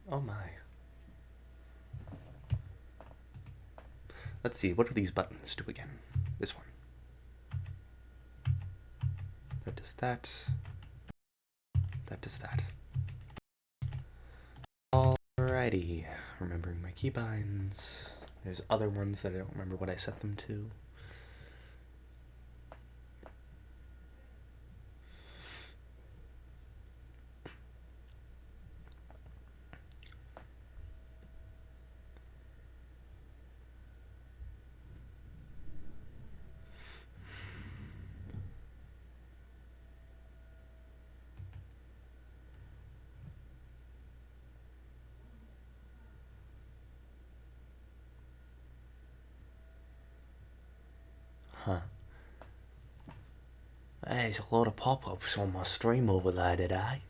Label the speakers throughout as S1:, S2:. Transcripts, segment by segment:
S1: Oh my. Let's see, what do these buttons do again? This one. That does that. That does that. Alrighty. Remembering my keybinds. There's other ones that I don't remember what I set them to. Huh. There's a lot of pop-ups on my stream over there today.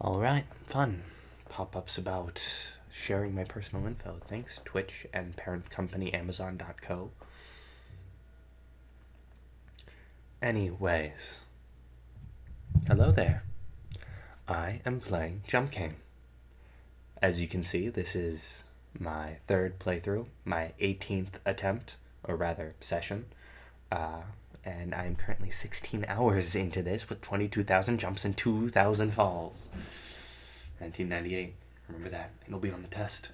S1: Alright, fun. Pop-ups about sharing my personal info. Thanks, Twitch and parent company Amazon.co. Anyways. Hello there. I am playing Jump King. As you can see, this is my third playthrough, my 18th attempt, or rather, session. And I am currently 16 hours into this with 22,000 jumps and 2,000 falls. 1998. Remember that. It'll be on the test.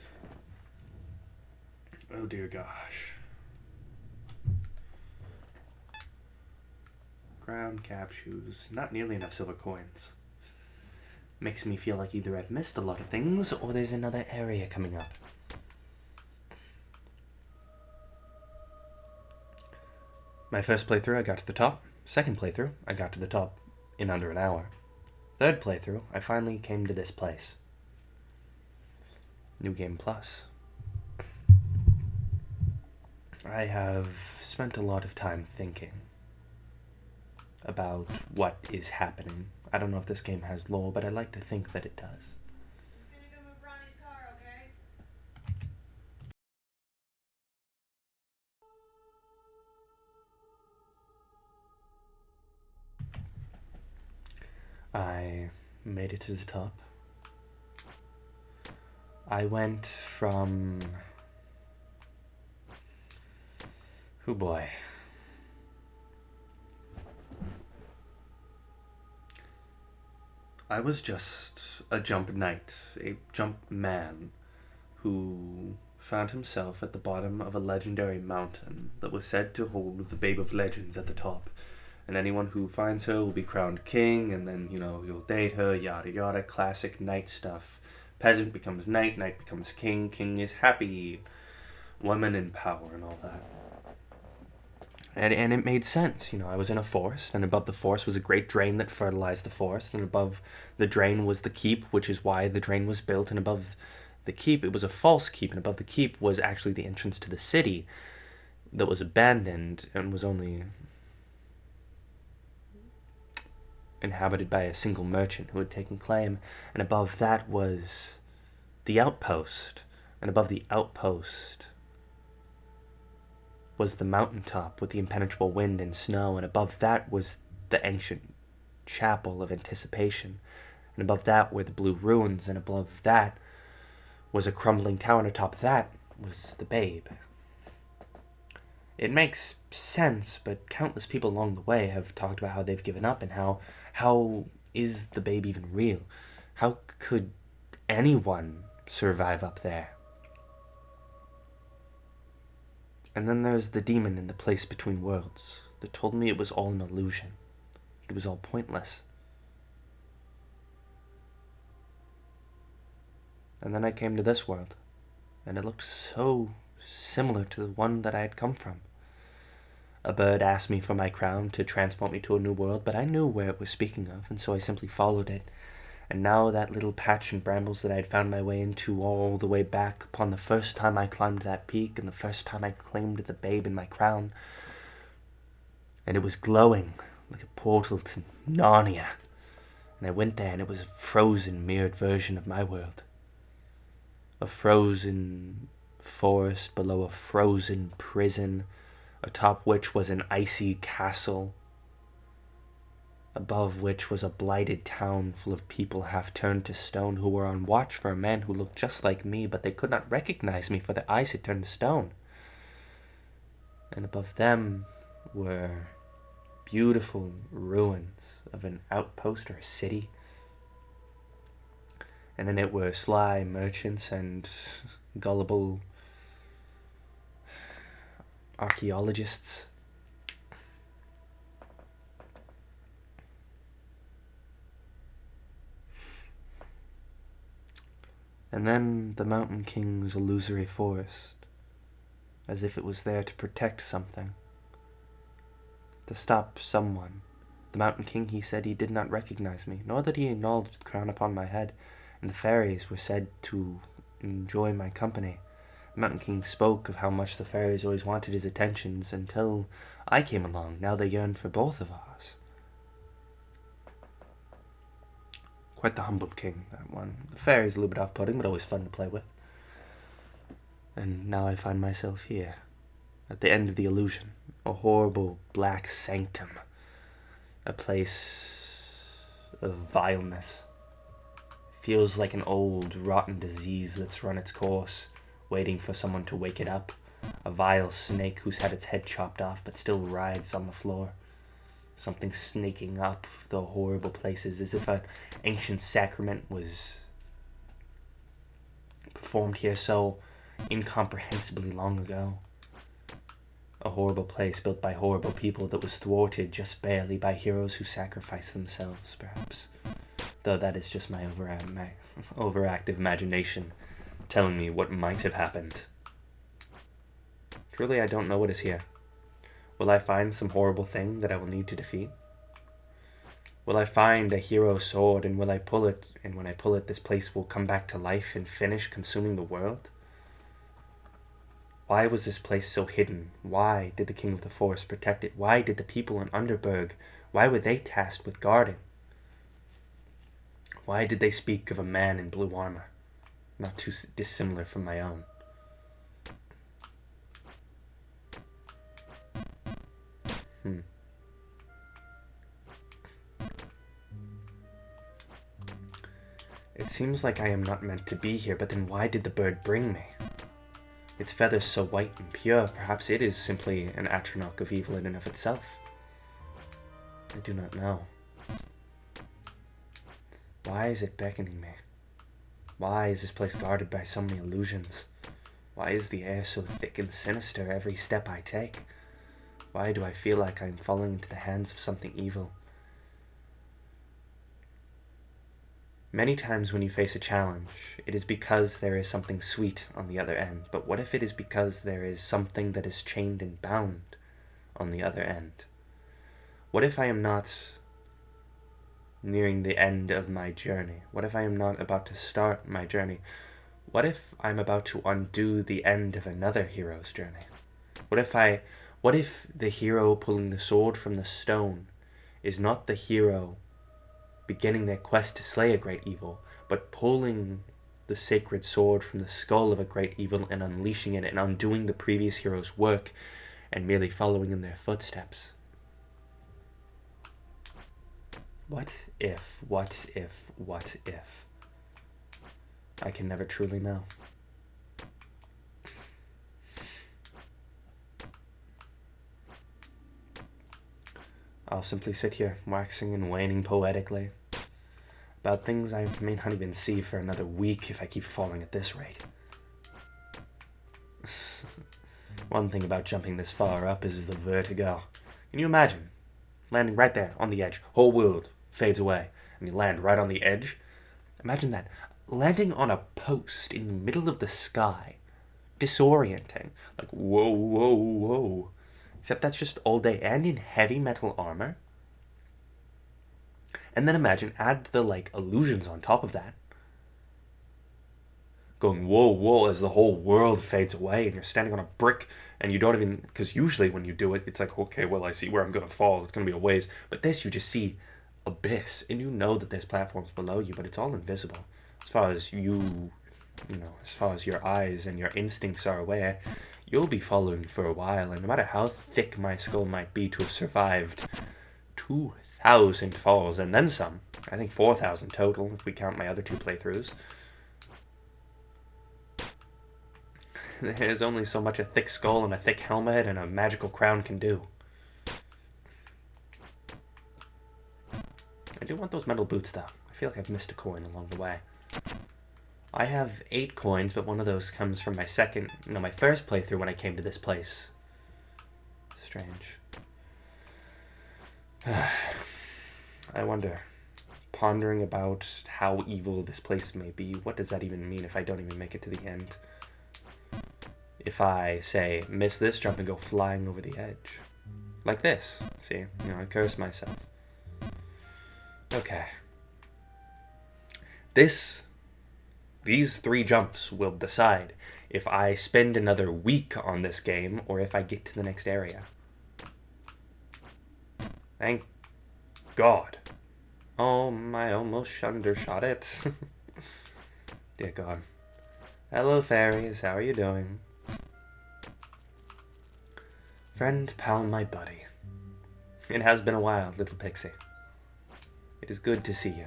S1: Oh dear gosh. Ground cap shoes. Not nearly enough silver coins. Makes me feel like either I've missed a lot of things or there's another area coming up. My first playthrough, I got to the top. Second playthrough, I got to the top in under an hour. Third playthrough, I finally came to this place. New Game Plus. I have spent a lot of time thinking about what is happening. I don't know if this game has lore, but I like to think that it does. I made it to the top. I went from... oh boy. I was just a jump knight, a jump man, who found himself at the bottom of a legendary mountain that was said to hold the Babe of Legends at the top. And anyone who finds her will be crowned king, and then, you know, you'll date her, yada yada, classic knight stuff. Peasant becomes knight, knight becomes king, king is happy, woman in power, and all that. And it made sense, you know, I was in a forest, and above the forest was a great drain that fertilized the forest, and above the drain was the keep, which is why the drain was built, and above the keep, it was a false keep, and above the keep was actually the entrance to the city that was abandoned and was only inhabited by a single merchant who had taken claim, and above that was the outpost, and above the outpost was the mountaintop with the impenetrable wind and snow, and above that was the ancient chapel of anticipation, and above that were the blue ruins, and above that was a crumbling tower, and atop that was the babe. It makes sense, but countless people along the way have talked about how they've given up, and how is the babe even real? How could anyone survive up there? And then there's the demon in the place between worlds that told me it was all an illusion. It was all pointless. And then I came to this world, and it looked so similar to the one that I had come from. A bird asked me for my crown to transport me to a new world, but I knew where it was speaking of, and so I simply followed it. And now that little patch in brambles that I had found my way into all the way back upon the first time I climbed that peak and the first time I claimed the babe in my crown, and it was glowing like a portal to Narnia. And I went there, and it was a frozen, mirrored version of my world. A frozen forest below a frozen prison, atop which was an icy castle, above which was a blighted town full of people half turned to stone who were on watch for a man who looked just like me, but they could not recognize me, for their eyes had turned to stone. And above them were beautiful ruins of an outpost or a city. And in it were sly merchants and gullible archaeologists. And then the Mountain King's illusory forest, as if it was there to protect something, to stop someone. The Mountain King, he said, he did not recognize me, nor that he acknowledged the crown upon my head, and the fairies were said to enjoy my company. The Mountain King spoke of how much the fairies always wanted his attentions until I came along. Now they yearned for both of us. Quite the humble king, that one. The fairies a little bit off-putting, but always fun to play with. And now I find myself here, at the end of the illusion, a horrible black sanctum, a place of vileness. Feels like an old, rotten disease that's run its course, waiting for someone to wake it up. A vile snake who's had its head chopped off but still writhes on the floor. Something snaking up the horrible places, as if an ancient sacrament was performed here so incomprehensibly long ago. A horrible place built by horrible people that was thwarted just barely by heroes who sacrificed themselves, perhaps. Though that is just my overactive imagination telling me what might have happened. Truly, I don't know what is here. Will I find some horrible thing that I will need to defeat? Will I find a hero sword, and will I pull it, and when I pull it, this place will come back to life and finish consuming the world? Why was this place so hidden? Why did the King of the Forest protect it? Why did the people in Underberg, why were they tasked with guarding? Why did they speak of a man in blue armor, not too dissimilar from my own? It seems like I am not meant to be here, but then why did the bird bring me? Its feathers so white and pure, perhaps it is simply an atronach of evil in and of itself. I do not know. Why is it beckoning me? Why is this place guarded by so many illusions? Why is the air so thick and sinister every step I take? Why do I feel like I am falling into the hands of something evil? Many times when you face a challenge, it is because there is something sweet on the other end. But what if it is because there is something that is chained and bound on the other end? What if I am not nearing the end of my journey? What if I am not about to start my journey? What if I'm about to undo the end of another hero's journey? What if the hero pulling the sword from the stone is not the hero beginning their quest to slay a great evil, but pulling the sacred sword from the skull of a great evil and unleashing it and undoing the previous hero's work and merely following in their footsteps? What if? I can never truly know. I'll simply sit here, waxing and waning poetically about things I may not even see for another week if I keep falling at this rate. One thing about jumping this far up is the vertigo. Can you imagine landing right there on the edge? Whole world fades away, and you land right on the edge. Imagine that. Landing on a post in the middle of the sky. Disorienting. Like, whoa, whoa, whoa. Except that's just all day, and in heavy metal armor. And then imagine, add the, like, illusions on top of that. Going, whoa, whoa, as the whole world fades away, and you're standing on a brick, and you don't even, because usually when you do it, it's like, okay, well, I see where I'm going to fall, it's going to be a ways. But this, you just see abyss, and you know that there's platforms below you, but it's all invisible. As far as as far as your eyes and your instincts are aware, you'll be following for a while, and no matter how thick my skull might be to have survived 2,000 falls, and then some, I think 4,000 total, if we count my other 2 playthroughs, there's only so much a thick skull and a thick helmet and a magical crown can do. I do want those metal boots, though. I feel like I've missed a coin along the way. I have 8 coins, but one of those comes from my first playthrough when I came to this place. Strange. I wonder, pondering about how evil this place may be, what does that even mean if I don't even make it to the end? If I, say, miss this jump and go flying over the edge. Like this. See? I curse myself. Okay. These 3 jumps will decide if I spend another week on this game or if I get to the next area. Thank God. Oh, I almost undershot it. Dear God. Hello, fairies. How are you doing? Friend, pal, my buddy. It has been a while, little pixie. It is good to see you.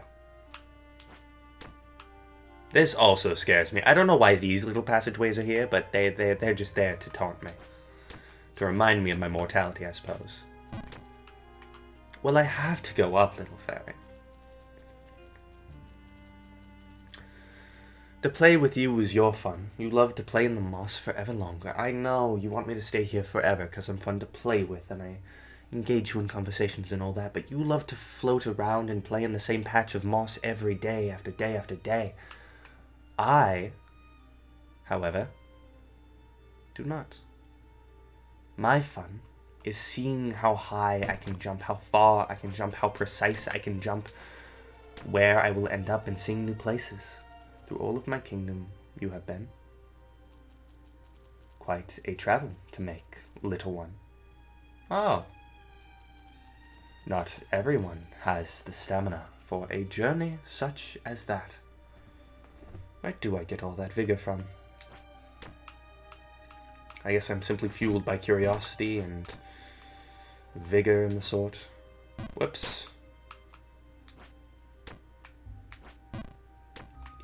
S1: This also scares me. I don't know why these little passageways are here, but they're just there to taunt me. To remind me of my mortality, I suppose. Well, I have to go up, little fairy. To play with you is your fun. You love to play in the moss forever longer. I know you want me to stay here forever because I'm fun to play with and I engage you in conversations and all that, but you love to float around and play in the same patch of moss every day after day after day. I, however, do not. My fun is seeing how high I can jump, how far I can jump, how precise I can jump, where I will end up and seeing new places. Through all of my kingdom you have been. Quite a travel to make, little one. Oh. Not everyone has the stamina for a journey such as that. Where do I get all that vigor from? I guess I'm simply fueled by curiosity and vigor and the sort. Whoops.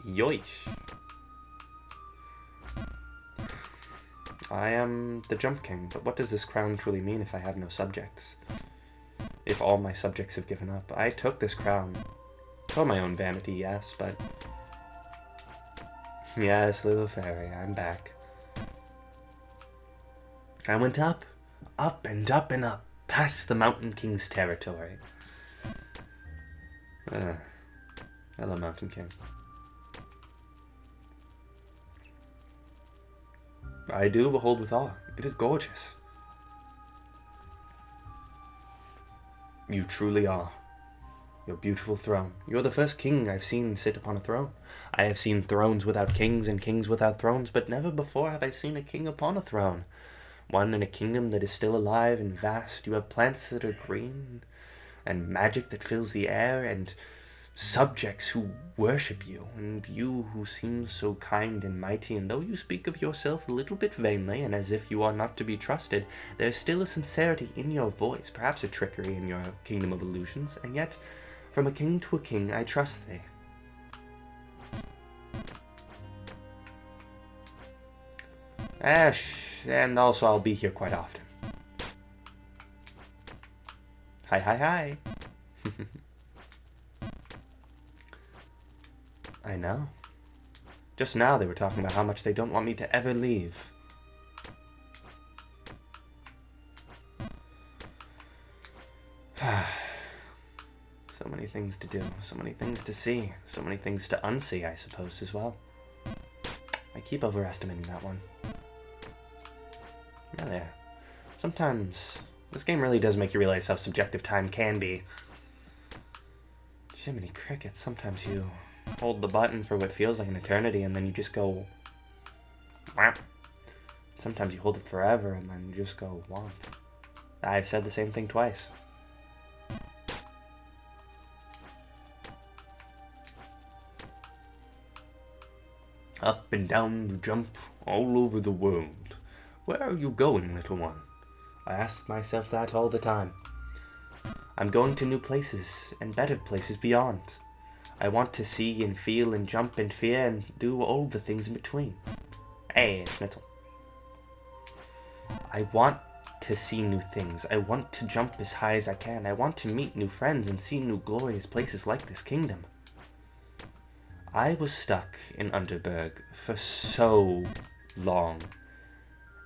S1: Yoish. I am the Jump King, but what does this crown truly mean if I have no subjects? If all my subjects have given up? I took this crown. For my own vanity, yes, but... Yes, little fairy, I'm back. I went up, up and up and up, past the Mountain King's territory. Hello, Mountain King. I do behold with awe. It is gorgeous. You truly are. Your beautiful throne. You're the first king I've seen sit upon a throne. I have seen thrones without kings and kings without thrones, but never before have I seen a king upon a throne. One in a kingdom that is still alive and vast. You have plants that are green, and magic that fills the air, and subjects who worship you, and you who seem so kind and mighty, and though you speak of yourself a little bit vainly, and as if you are not to be trusted, there is still a sincerity in your voice, perhaps a trickery in your kingdom of illusions, and yet, from a king to a king, I trust thee. And also I'll be here quite often. Hi, hi, hi. I know. Just now they were talking about how much they don't want me to ever leave. So many things to do, so many things to see, so many things to unsee, I suppose, as well. I keep overestimating that one. Really, sometimes this game really does make you realize how subjective time can be. Jiminy crickets, sometimes you hold the button for what feels like an eternity and then you just go wham. Sometimes you hold it forever and then you just go whomp. I've said the same thing twice. Up and down you jump all over the world. Where are you going, little one? I ask myself that all the time. I'm going to new places and better places beyond. I want to see and feel and jump and fear and do all the things in between. Hey, Schnitzel. I want to see new things. I want to jump as high as I can. I want to meet new friends and see new glorious places like this kingdom. I was stuck in Underberg for so long,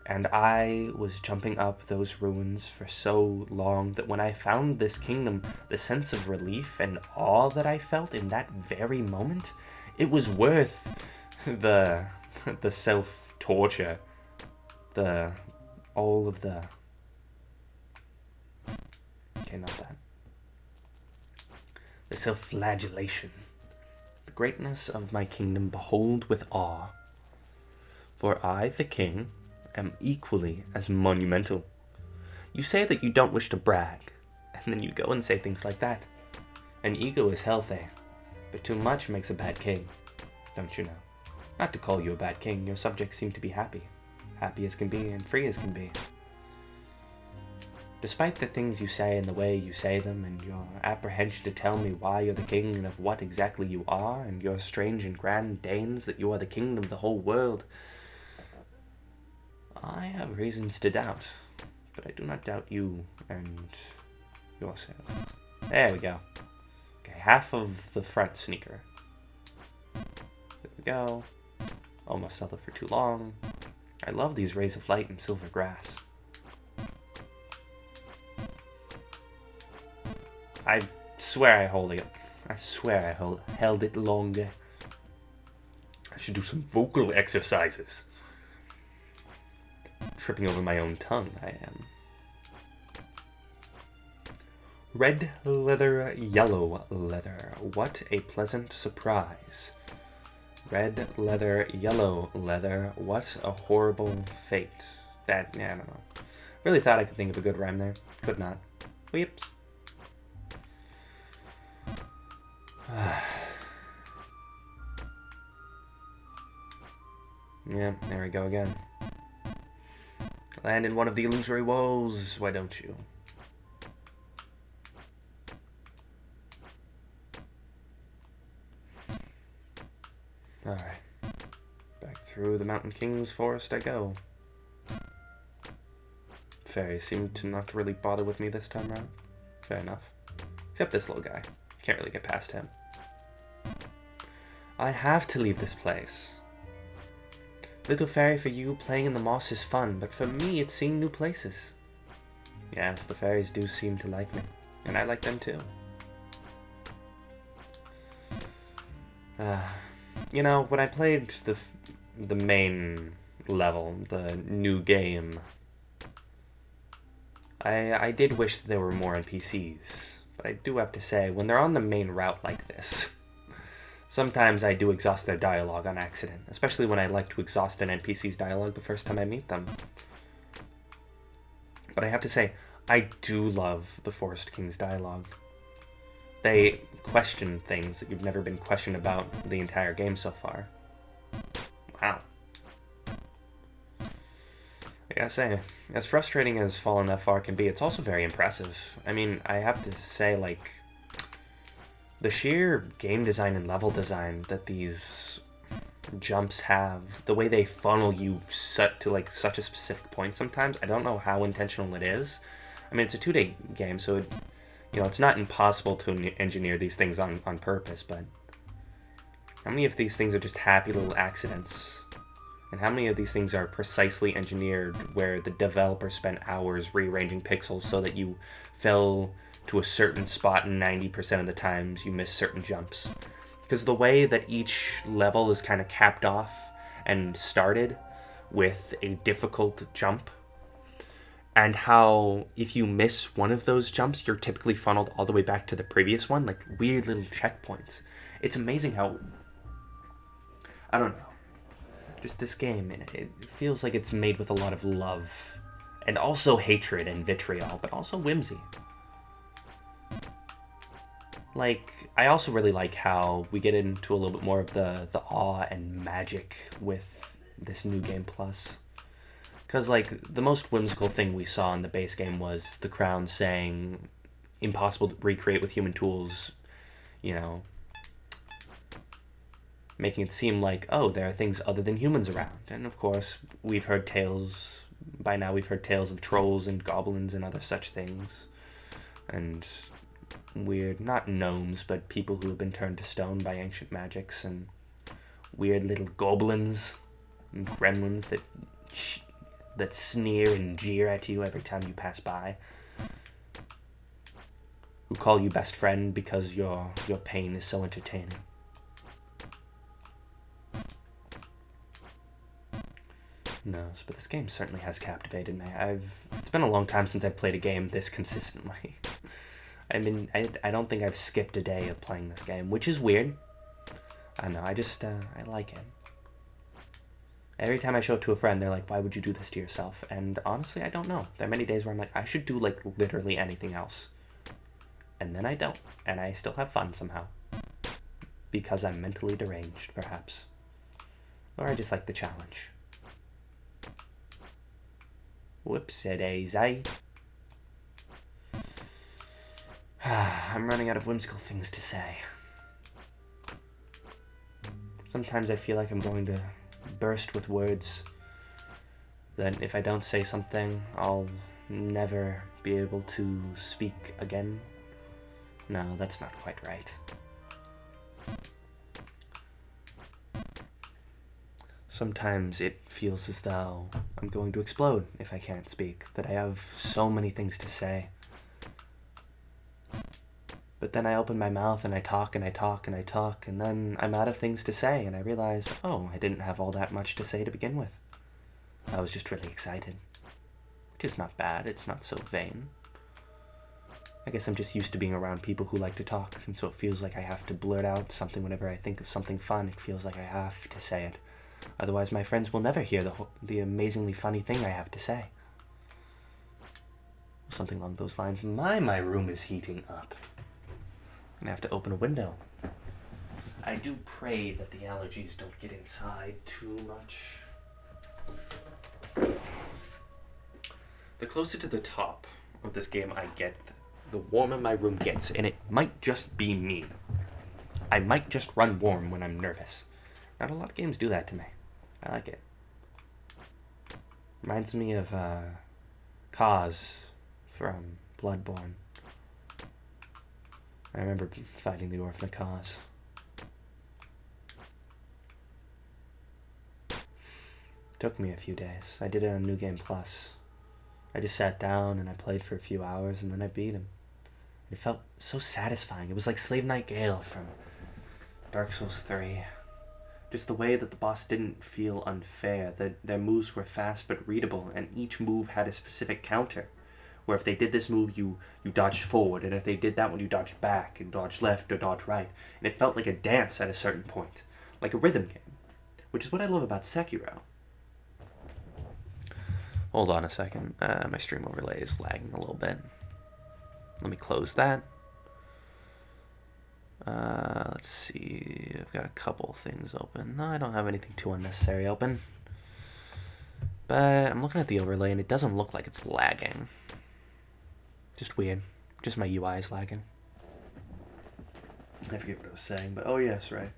S1: and I was jumping up those ruins for so long that when I found this kingdom, the sense of relief and awe that I felt in that very moment, it was worth the self-torture, all of the... Okay, not that. The self-flagellation. The greatness of my kingdom behold with awe. For I, the king, am equally as monumental. You say that you don't wish to brag, and then you go and say things like that. An ego is healthy, but too much makes a bad king, don't you know? Not to call you a bad king, your subjects seem to be happy. Happy as can be and free as can be. Despite the things you say and the way you say them, and your apprehension to tell me why you're the king and of what exactly you are, and your strange and grand deigns that you are the kingdom of the whole world, I have reasons to doubt, but I do not doubt you and yourself. There we go. Okay, half of the front sneaker. There we go. Almost held it for too long. I love these rays of light and silver grass. I swear I hold it. I swear I held it longer. I should do some vocal exercises. Tripping over my own tongue, I am. Red leather, yellow leather. What a pleasant surprise. Red leather, yellow leather. What a horrible fate. I don't know. Really thought I could think of a good rhyme there. Could not. Whoops. Yeah, there we go again. Land in one of the illusory walls, why don't you? Alright. Back through the Mountain King's forest I go. Fairies seem to not really bother with me this time around. Fair enough. Except this little guy. Can't really get past him. I have to leave this place. Little fairy, for you, playing in the moss is fun, but for me, it's seeing new places. Yes, the fairies do seem to like me, and I like them too. You know, when I played the main level, the new game, I did wish that there were more NPCs, but I do have to say, when they're on the main route like this, sometimes I do exhaust their dialogue on accident, especially when I like to exhaust an NPC's dialogue the first time I meet them. But I have to say, I do love the Forest King's dialogue. They question things that you've never been questioned about the entire game so far. Wow. I gotta say, as frustrating as Falling That Far can be, it's also very impressive. I mean, I have to say, like, the sheer game design and level design that these jumps have, the way they funnel you set to like such a specific point sometimes, I don't know how intentional it is. I mean, it's a 2-day game, so it, you know, it's not impossible to engineer these things on purpose, but how many of these things are just happy little accidents? And how many of these things are precisely engineered where the developer spent hours rearranging pixels so that you fell to a certain spot, and 90% of the times you miss certain jumps. Because the way that each level is kind of capped off and started with a difficult jump, and how if you miss one of those jumps, you're typically funneled all the way back to the previous one, like weird little checkpoints. It's amazing how, I don't know, just this game, it feels like it's made with a lot of love, and also hatred and vitriol, but also whimsy. Like, I also really like how we get into a little bit more of the awe and magic with this new game plus. Because, like, the most whimsical thing we saw in the base game was the Crown saying, impossible to recreate with human tools, you know, making it seem like, oh, there are things other than humans around. And, of course, we've heard tales of trolls and goblins and other such things. And weird, not gnomes, but people who have been turned to stone by ancient magics, and weird little goblins and gremlins that sneer and jeer at you every time you pass by, who call you best friend because your pain is so entertaining. No, but this game certainly has captivated me. It's been a long time since I've played a game this consistently. I mean, I don't think I've skipped a day of playing this game, which is weird. I know, I like it. Every time I show it to a friend, they're like, why would you do this to yourself? And honestly, I don't know. There are many days where I'm like, I should do, like, literally anything else. And then I don't. And I still have fun somehow. Because I'm mentally deranged, perhaps. Or I just like the challenge. Whoopsie-daisy. I'm running out of whimsical things to say. Sometimes I feel like I'm going to burst with words that if I don't say something, I'll never be able to speak again. No, that's not quite right. Sometimes it feels as though I'm going to explode if I can't speak, that I have so many things to say. But then I open my mouth and I talk and I talk and I talk, and then I'm out of things to say, and I realize, oh, I didn't have all that much to say to begin with. I was just really excited. Which is not bad, it's not so vain. I guess I'm just used to being around people who like to talk, and so it feels like I have to blurt out something whenever I think of something fun. It feels like I have to say it. Otherwise my friends will never hear the amazingly funny thing I have to say. Something along those lines. My room is heating up. I'm gonna have to open a window. I do pray that the allergies don't get inside too much. The closer to the top of this game I get, the warmer my room gets, and it might just be me. I might just run warm when I'm nervous. Not a lot of games do that to me. I like it. Reminds me of Kaz from Bloodborne. I remember fighting the Orphan of Kaz. Took me a few days. I did it on New Game Plus. I just sat down and I played for a few hours and then I beat him. It felt so satisfying. It was like Slave Knight Gale from Dark Souls 3. Just the way that the boss didn't feel unfair, that their moves were fast but readable, and each move had a specific counter. Where if they did this move, you dodged forward, and if they did that one, you dodged back, and dodged left or dodged right. And it felt like a dance at a certain point. Like a rhythm game. Which is what I love about Sekiro. Hold on a second. My stream overlay is lagging a little bit. Let me close that. Let's see. I've got a couple things open. No, I don't have anything too unnecessary open. But I'm looking at the overlay, and it doesn't look like it's lagging. Just weird. Just my UI is lagging. I forget what I was saying, but oh yes, right.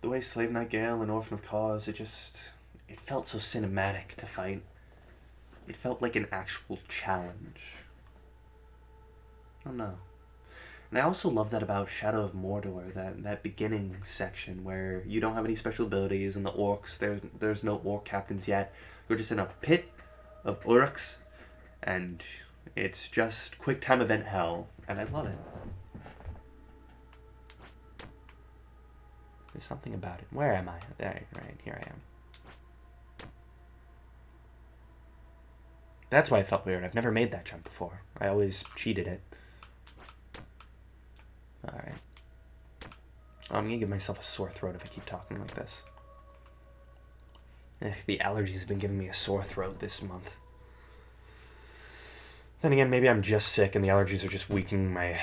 S1: The way Slave Knight Gale and Orphan of Kaz, it felt so cinematic to fight. It felt like an actual challenge. I don't know. And I also love that about Shadow of Mordor, that beginning section where you don't have any special abilities, and the orcs, there's no orc captains yet. You're just in a pit of orcs, and It's just quick time event hell, and I love it. There's something about it. Where am I? There, right, here I am. That's why it felt weird. I've never made that jump before. I always cheated it. Alright. I'm gonna give myself a sore throat if I keep talking like this. The allergies have been giving me a sore throat this month. Then again, maybe I'm just sick and the allergies are just weakening my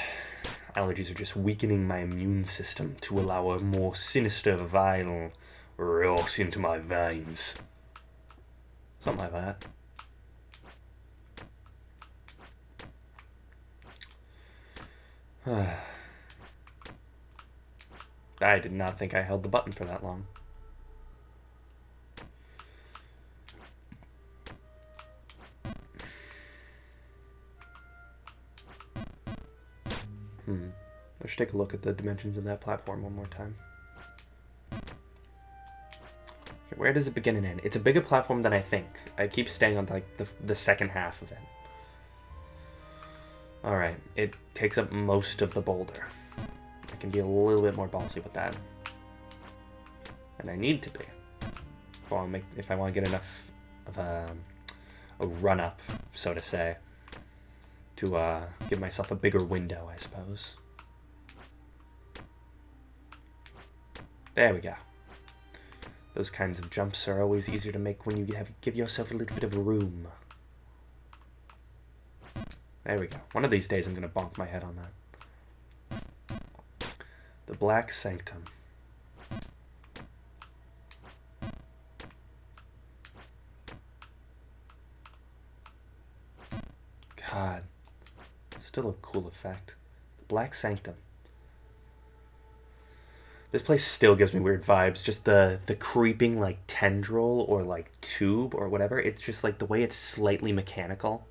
S1: immune system to allow a more sinister, vile rush into my veins. Something like that. I did not think I held the button for that long. I should take a look at the dimensions of that platform one more time. Okay, where does it begin and end? It's a bigger platform than I think. I keep staying on like the second half of it. Alright, it takes up most of the boulder. I can be a little bit more ballsy with that. And I need to be. If I want to get enough of a run-up, so to say, to give myself a bigger window, I suppose. There we go. Those kinds of jumps are always easier to make when you give yourself a little bit of room. There we go. One of these days I'm going to bonk my head on that. The Black Sanctum. God. Still a cool effect. The Black Sanctum. This place still gives me weird vibes. Just the creeping, like, tendril or, like, tube or whatever. It's just, like, the way it's slightly mechanical.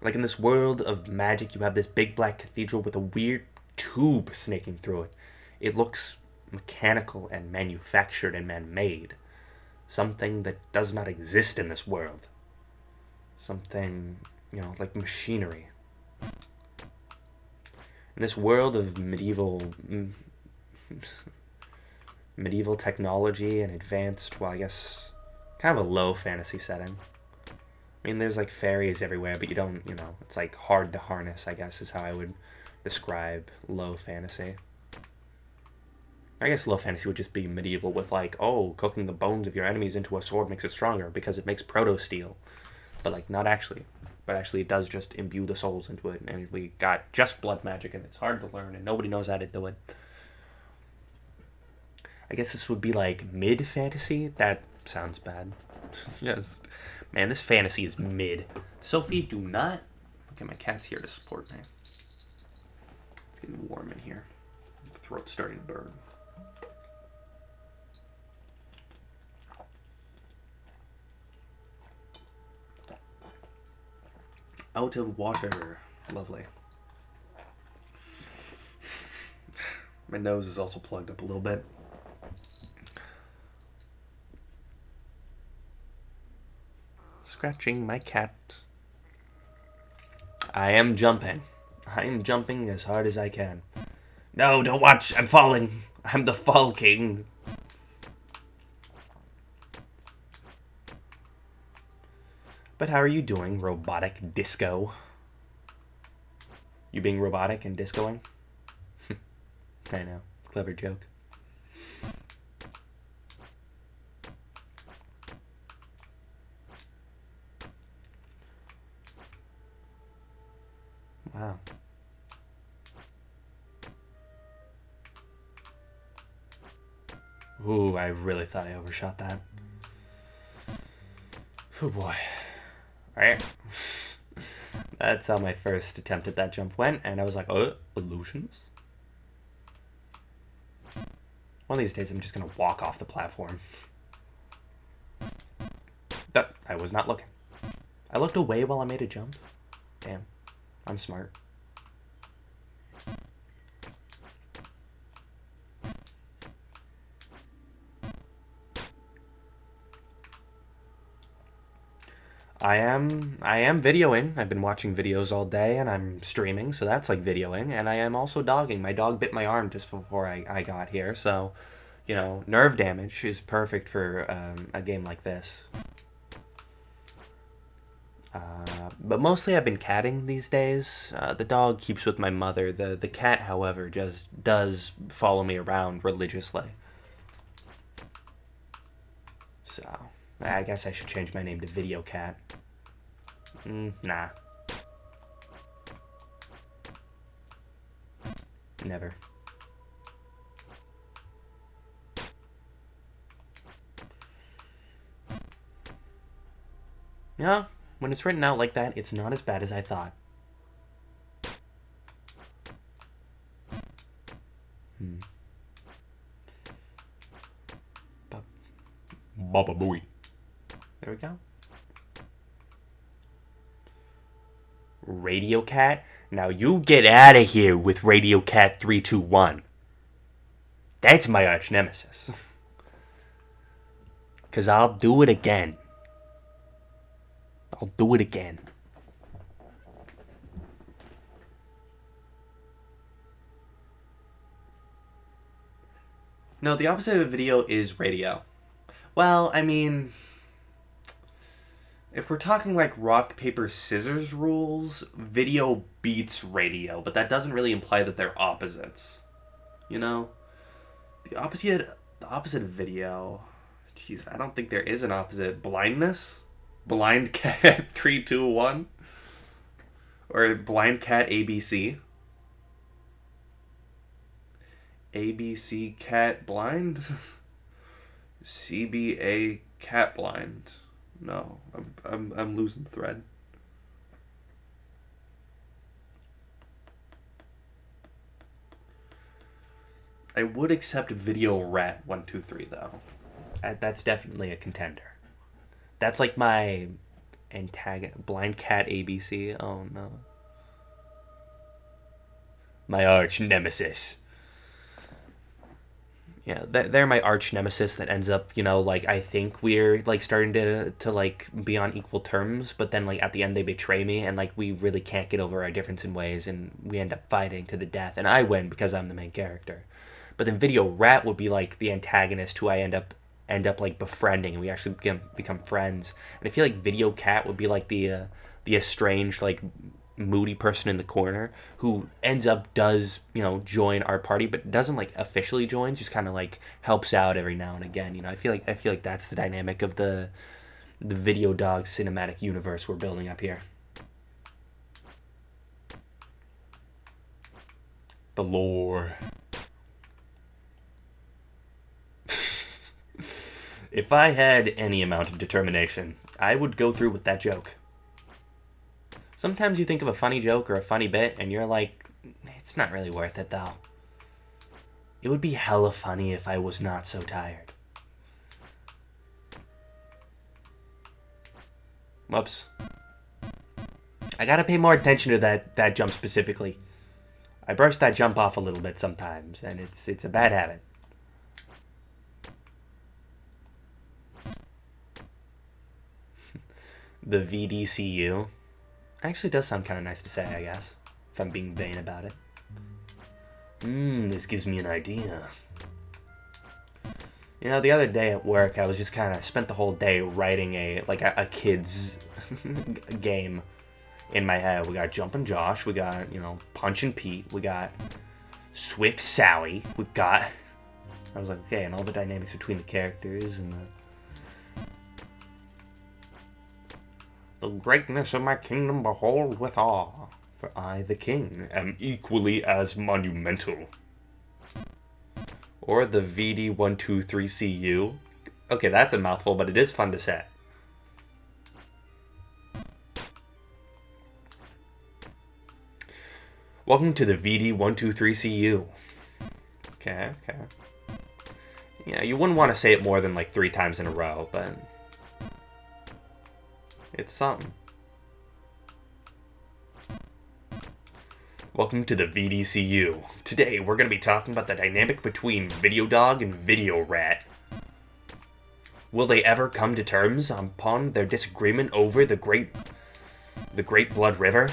S1: Like, in this world of magic, you have this big black cathedral with a weird tube snaking through it. It looks mechanical and manufactured and man-made. Something that does not exist in this world. Something, you know, like machinery. In this world of medieval technology and advanced, well, I guess, kind of a low fantasy setting. I mean, there's, like, fairies everywhere, but you don't, you know, it's, like, hard to harness, I guess, is how I would describe low fantasy. I guess low fantasy would just be medieval with, like, oh, cooking the bones of your enemies into a sword makes it stronger because it makes proto-steel. But, like, not actually. But actually it does just imbue the souls into it, and we got just blood magic, and it's hard to learn, and nobody knows how to do it. I guess this would be, like, mid-fantasy? That sounds bad. Yes. Man, this fantasy is mid. Sophie, do not... Okay, my cat's here to support me. It's getting warm in here. The throat's starting to burn. Out of water. Lovely. My nose is also plugged up a little bit. Scratching my cat. I am jumping. I am jumping as hard as I can. No, don't watch. I'm falling. I'm the Fall King. But how are you doing, robotic disco? You being robotic and discoing? I know. Clever joke. Wow. Ooh, I really thought I overshot that. Oh boy. Alright. That's how my first attempt at that jump went, and I was like, oh, illusions? One of these days I'm just gonna walk off the platform. But I was not looking. I looked away while I made a jump. Damn. I'm smart. I am videoing. I've been watching videos all day, and I'm streaming, so that's like videoing. And I am also dogging. My dog bit my arm just before I got here, so, you know, nerve damage is perfect for a game like this. But mostly I've been catting these days. The dog keeps with my mother. The cat, however, just does follow me around religiously. So, I guess I should change my name to Video Cat. Nah. Never. Yeah, when it's written out like that, it's not as bad as I thought. Baba Booey. There we go. Radio Cat? Now you get out of here with Radio Cat 321. That's my arch nemesis. 'Cause I'll do it again. I'll do it again. No, the opposite of video is radio. Well, I mean, if we're talking like rock, paper, scissors rules, video beats radio, but that doesn't really imply that they're opposites. You know? The opposite of video. Jeez, I don't think there is an opposite. Blindness? Blind Cat 321? Or Blind Cat ABC? ABC Cat Blind? CBA Cat Blind. No, I'm losing the thread. I would accept Video Rat 123 though. That's definitely a contender. That's like my antagonist. Blind Cat ABC. Oh no. My arch nemesis. Yeah, they're my arch nemesis that ends up, you know, like, I think we're, like, starting to like, be on equal terms, but then, like, at the end they betray me, and, like, we really can't get over our difference in ways, and we end up fighting to the death, and I win because I'm the main character. But then Video Rat would be, like, the antagonist who I end up like, befriending, and we actually become friends. And I feel like Video Cat would be, like, the estranged, like, moody person in the corner who ends up does, you know, join our party, but doesn't like officially join, just kind of like helps out every now and again. You know, I feel like that's the dynamic of the Video Dog cinematic universe we're building up here. The lore. If I had any amount of determination, I would go through with that joke. Sometimes you think of a funny joke or a funny bit, and you're like, it's not really worth it, though. It would be hella funny if I was not so tired. Whoops. I gotta pay more attention to that jump specifically. I brush that jump off a little bit sometimes, and it's a bad habit. The VDCU actually does sound kind of nice to say, I guess, if I'm being vain about it. This gives me an idea. You know, the other day at work, I was just kind of spent the whole day writing a kid's game in my head. We got Jumpin' Josh, we got, you know, Punchin' Pete, we got Swift Sally, we've got... I was like, okay, and all the dynamics between the characters and the greatness of my kingdom behold with awe, for I, the king, am equally as monumental. Or the VD123CU. Okay, that's a mouthful, but it is fun to say. Welcome to the VD123CU. Okay. Yeah, you wouldn't want to say it more than like 3 times in a row, but... it's something. Welcome to the VDCU. Today we're going to be talking about the dynamic between Video Dog and Video Rat. Will they ever come to terms upon their disagreement over the Great Blood River?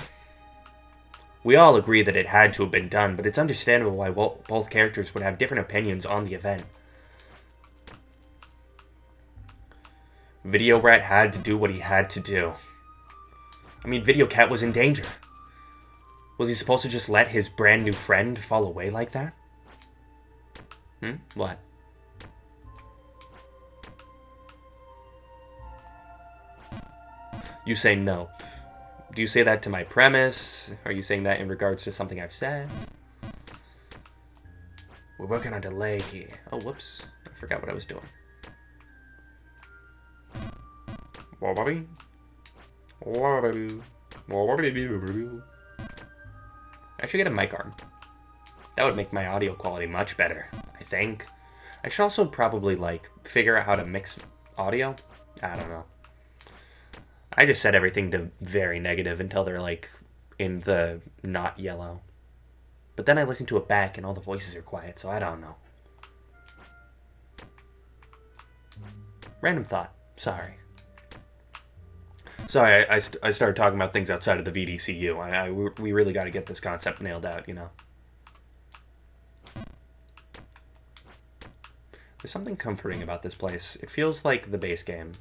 S1: We all agree that it had to have been done, but it's understandable why both characters would have different opinions on the event. Video Rat had to do what he had to do. I mean, Video Cat was in danger. Was he supposed to just let his brand new friend fall away like that? What? You say no. Do you say that to my premise? Are you saying that in regards to something I've said? We're working on delay here. Oh, whoops. I forgot what I was doing. I should get a mic arm. That would make my audio quality much better, I think. I should also probably, like, figure out how to mix audio. I don't know. I just set everything to very negative until they're, like, in the not yellow. But then I listen to it back and all the voices are quiet, so I don't know. Random thought. Sorry. Sorry, I started talking about things outside of the VDCU. We really got to get this concept nailed out, you know. There's something comforting about this place. It feels like the base game.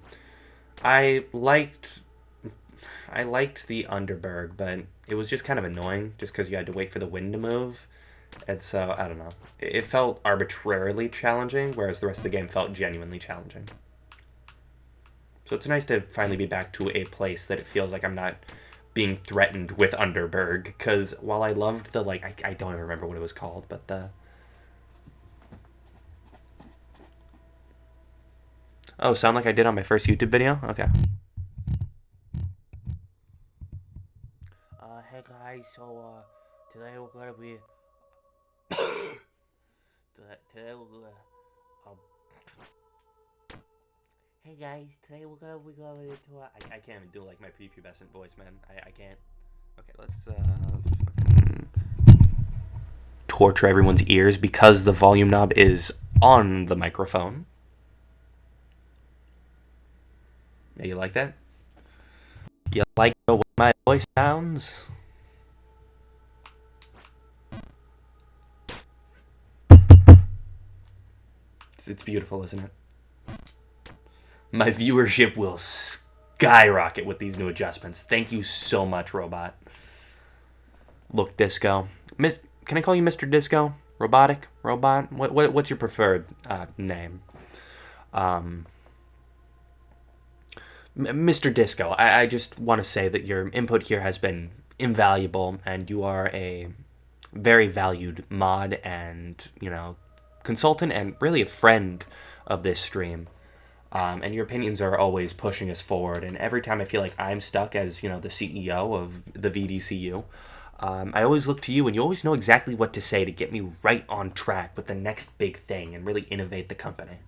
S1: I liked the Underberg, but it was just kind of annoying just because you had to wait for the wind to move. And so, I don't know. It felt arbitrarily challenging, whereas the rest of the game felt genuinely challenging. So it's nice to finally be back to a place that it feels like I'm not being threatened with Underberg, because while I loved the, like, I don't even remember what it was called, but the... Oh, sound like I did on my first YouTube video? Okay. Hey guys, so, today we're gonna be... today we're gonna... Hey guys, today we're gonna into I can't even do like my prepubescent voice, man. I can't. Okay, let's torture everyone's ears because the volume knob is on the microphone. Yeah, you like that? You like the way my voice sounds? It's beautiful, isn't it? My viewership will skyrocket with these new adjustments. Thank you so much, Robot. Look, Disco. Can I call you Mr. Disco? Robotic? Robot? What's your preferred name? Mr. Disco, I just want to say that your input here has been invaluable, and you are a very valued mod and, you know, consultant and really a friend of this stream. And your opinions are always pushing us forward. And every time I feel like I'm stuck as, you know, the CEO of the VDCU, I always look to you, and you always know exactly what to say to get me right on track with the next big thing and really innovate the company.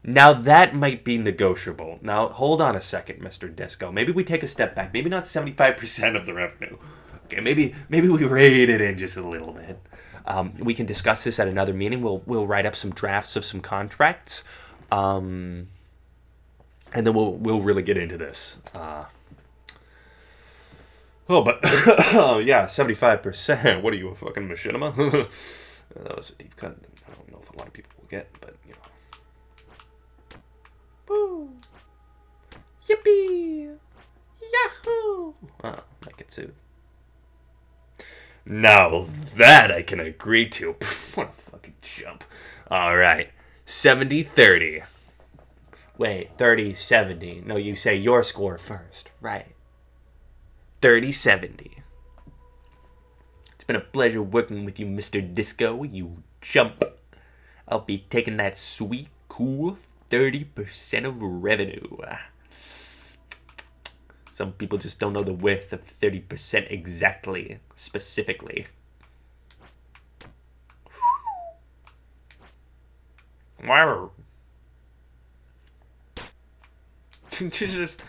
S1: Now that might be negotiable. Now hold on a second, Mr. Disco. Maybe we take a step back. Maybe not 75% of the revenue. Okay, maybe we rate it in just a little bit. We can discuss this at another meeting. We'll write up some drafts of some contracts, and then we'll really get into this. But yeah, 75%. What are you, a fucking machinima? That was a deep cut. I don't know if a lot of people will get, but you know. Woo! Yippee! Yahoo! Oh, I get sued. Now that I can agree to. What a fucking jump. Alright. 70-30. Wait, 30-70. No, you say your score first. Right. 30-70. It's been a pleasure working with you, Mr. Disco. You jump. I'll be taking that sweet, cool 30% of revenue. Some people just don't know the width of 30% exactly, specifically. Wow. Just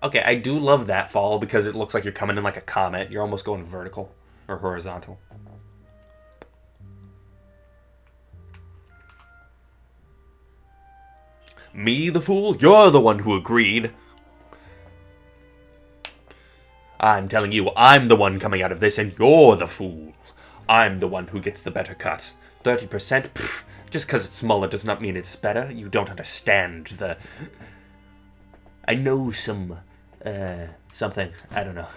S1: okay, I do love that fall because it looks like you're coming in like a comet. You're almost going vertical or horizontal. Me the fool? You're the one who agreed. I'm telling you, I'm the one coming out of this, and you're the fool. I'm the one who gets the better cut. 30%? Pfft, just because it's smaller does not mean it's better. You don't understand the... I know some... something. I don't know.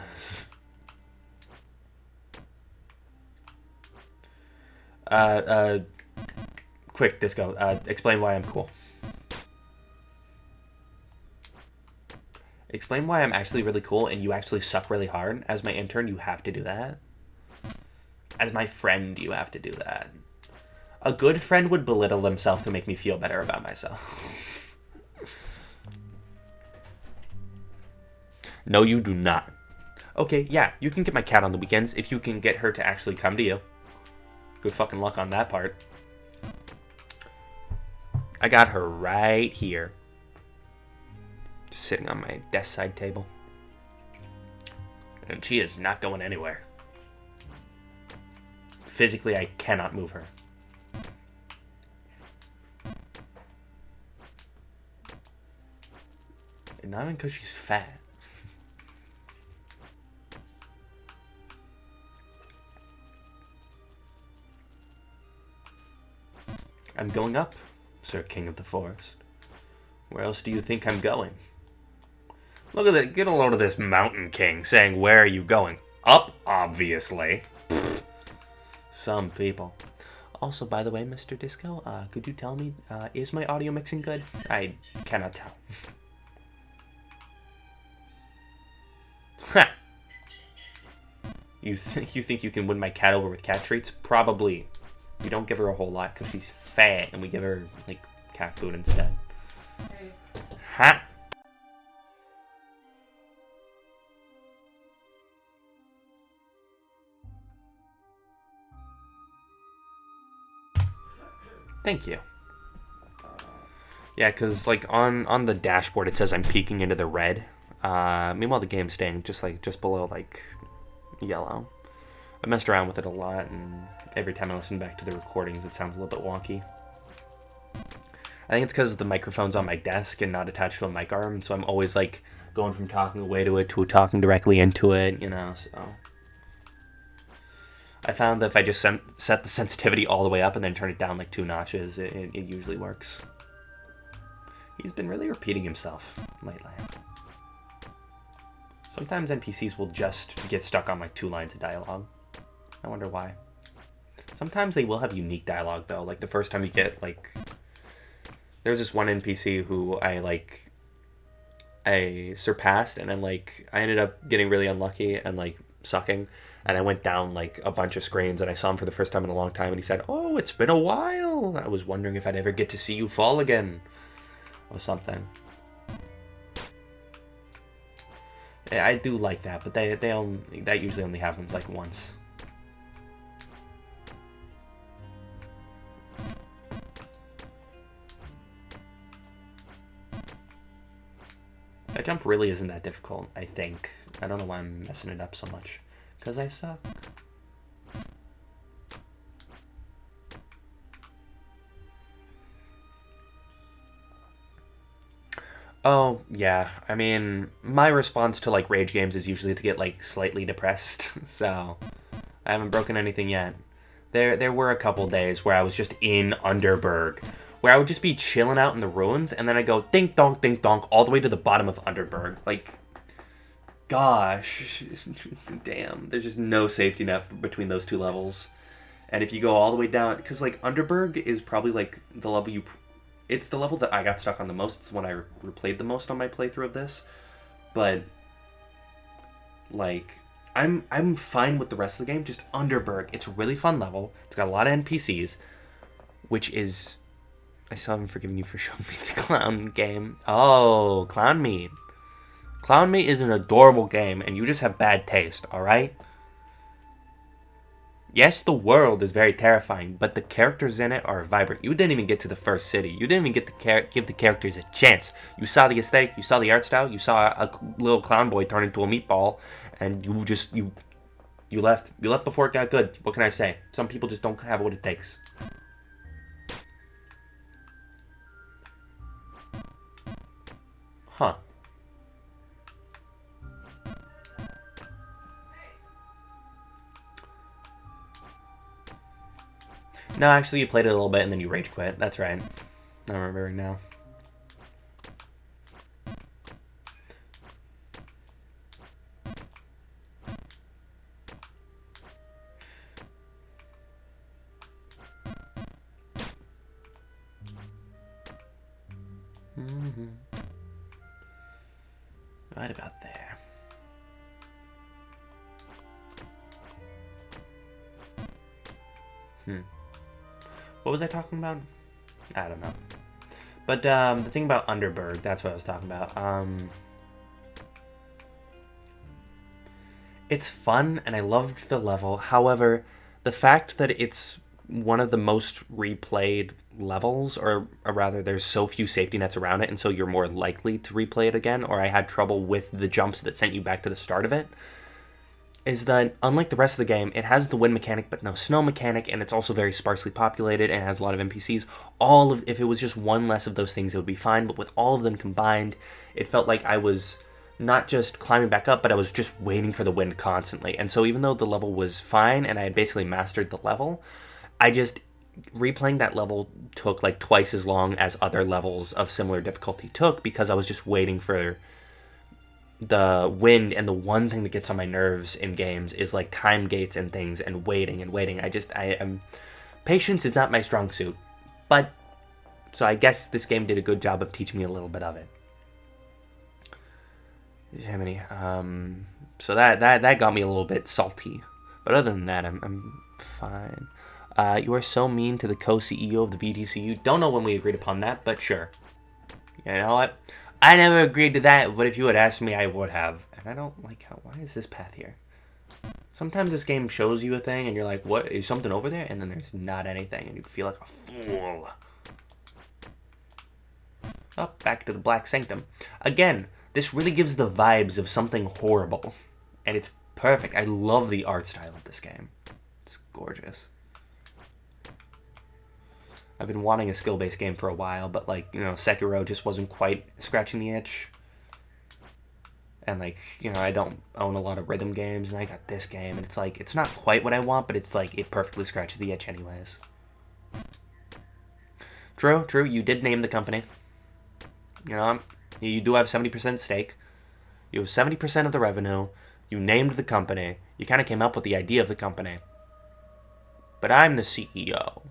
S1: Quick, Disco. Explain why I'm cool. Explain why I'm actually really cool and you actually suck really hard. As my intern, you have to do that. As my friend, you have to do that. A good friend would belittle himself to make me feel better about myself. No, you do not. Okay, yeah, you can get my cat on the weekends if you can get her to actually come to you. Good fucking luck on that part. I got her right here. Just sitting on my desk side table. And she is not going anywhere. Physically, I cannot move her. And not even because she's fat. I'm going up, Sir King of the Forest. Where else do you think I'm going? Look at that. Get a load of this Mountain King saying, where are you going? Up, obviously. Pfft. Some people. Also, by the way, Mr. Disco, could you tell me, is my audio mixing good? I cannot tell. Ha! You think you can win my cat over with cat treats? Probably. We don't give her a whole lot because she's fat, and we give her, like, cat food instead. Hey. Ha! Thank you. Yeah, because, like, on the dashboard it says I'm peeking into the red. Meanwhile, the game's staying just below, like, yellow. I messed around with it a lot, and every time I listen back to the recordings, it sounds a little bit wonky. I think it's because the microphone's on my desk and not attached to a mic arm, so I'm always, like, going from talking away to it to talking directly into it, you know, so... I found that if I just set the sensitivity all the way up and then turn it down, like, 2 notches, it usually works. He's been really repeating himself lately. Sometimes NPCs will just get stuck on, like, 2 lines of dialogue. I wonder why. Sometimes they will have unique dialogue, though. Like, the first time you get, like... There's this one NPC who I surpassed, and then, like, I ended up getting really unlucky and, like, sucking. And I went down, like, a bunch of screens, and I saw him for the first time in a long time, and he said, "Oh, it's been a while. I was wondering if I'd ever get to see you fall again." Or something. Yeah, I do like that, but that usually only happens, like, once. That jump really isn't that difficult, I think. I don't know why I'm messing it up so much. Because I suck. Oh, yeah. I mean, my response to, like, rage games is usually to get, like, slightly depressed. So, I haven't broken anything yet. There were a couple days where I was just in Underberg, where I would just be chilling out in the ruins, and then I'd go dink donk, all the way to the bottom of Underberg. Like, gosh, damn, there's just no safety net between those 2 levels. And if you go all the way down, because, like, Underberg is probably, like, the level it's the level that I got stuck on the most. It's the one I replayed the most on my playthrough of this. But, like, I'm fine with the rest of the game. Just Underberg, it's a really fun level. It's got a lot of NPCs, which is... I still haven't forgiven you for showing me the clown game. Oh, Clown Meat. Clown Meat is an adorable game, and you just have bad taste, alright? Yes, the world is very terrifying, but the characters in it are vibrant. You didn't even get to the first city. You didn't even get to give the characters a chance. You saw the aesthetic, you saw the art style, you saw a little clown boy turn into a meatball, and you left. You left before it got good. What can I say? Some people just don't have what it takes. Huh. No, actually, you played it a little bit and then you rage quit. That's right. I'm remembering now. Right about there. What was I talking about? I don't know. But the thing about Underberg, that's what I was talking about. It's fun, and I loved the level. However, the fact that it's one of the most replayed levels, or rather, there's so few safety nets around it, and so you're more likely to replay it again, or I had trouble with the jumps that sent you back to the start of it, is that, unlike the rest of the game, it has the wind mechanic but no snow mechanic, and it's also very sparsely populated and has a lot of NPCs. If it was just one less of those things, it would be fine, but with all of them combined, it felt like I was not just climbing back up, but I was just waiting for the wind constantly. And so even though the level was fine, and I had basically mastered the level, replaying that level took like twice as long as other levels of similar difficulty took, because I was just waiting for the wind, and the one thing that gets on my nerves in games is like time gates and things and waiting and waiting. Patience is not my strong suit, but so I guess this game did a good job of teaching me a little bit of it. Gemini, so that got me a little bit salty, but other than that, I'm fine. You are so mean to the co-CEO of the VTCU. Don't know when we agreed upon that, but sure. You know what? I never agreed to that, but if you had asked me, I would have. And I don't like why is this path here? Sometimes this game shows you a thing, and you're like, what, is something over there? And then there's not anything, and you feel like a fool. Oh, back to the Black Sanctum. Again, this really gives the vibes of something horrible. And it's perfect. I love the art style of this game. It's gorgeous. I've been wanting a skill-based game for a while, but, like, Sekiro just wasn't quite scratching the itch. And, like, I don't own a lot of rhythm games, and I got this game, and it's, like, it's not quite what I want, but it's, like, it perfectly scratches the itch anyways. True, you did name the company. You do have 70% stake. You have 70% of the revenue. You named the company. You kind of came up with the idea of the company. But I'm the CEO.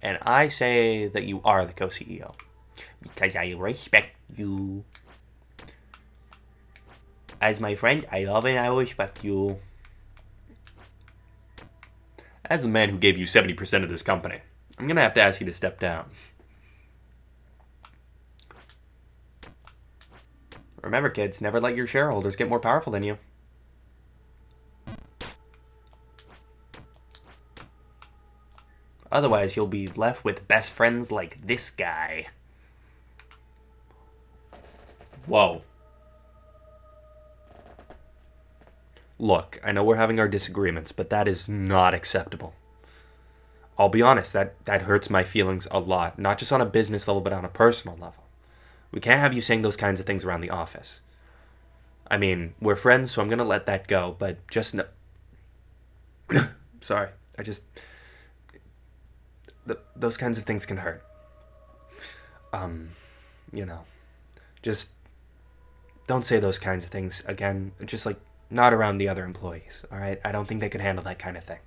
S1: And I say that you are the co-CEO. Because I respect you. As my friend, I love and I respect you. As the man who gave you 70% of this company, I'm going to have to ask you to step down. Remember, kids, never let your shareholders get more powerful than you. Otherwise, you'll be left with best friends like this guy. Whoa. Look, I know we're having our disagreements, but that is not acceptable. I'll be honest, that hurts my feelings a lot. Not just on a business level, but on a personal level. We can't have you saying those kinds of things around the office. I mean, we're friends, so I'm going to let that go, but just no... Sorry, those kinds of things can hurt. Just don't say those kinds of things again. Just, like, not around the other employees, all right? I don't think they could handle that kind of thing.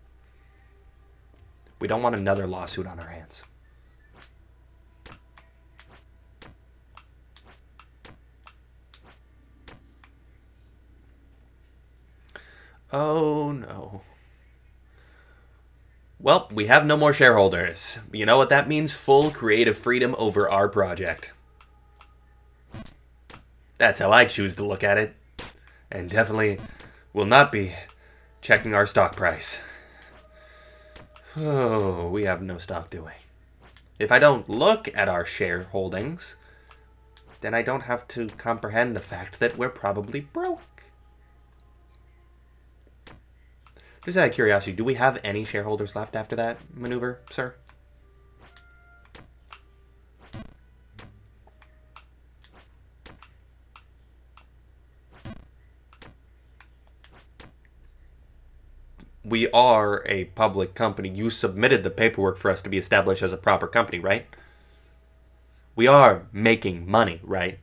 S1: We don't want another lawsuit on our hands. Oh, no. Well, we have no more shareholders. You know what that means? Full creative freedom over our project. That's how I choose to look at it. And definitely will not be checking our stock price. Oh, we have no stock, do we? If I don't look at our shareholdings, then I don't have to comprehend the fact that we're probably broke. Just out of curiosity, do we have any shareholders left after that maneuver, sir? we are a public company. You submitted the paperwork for us to be established as a proper company, right? We are making money, right?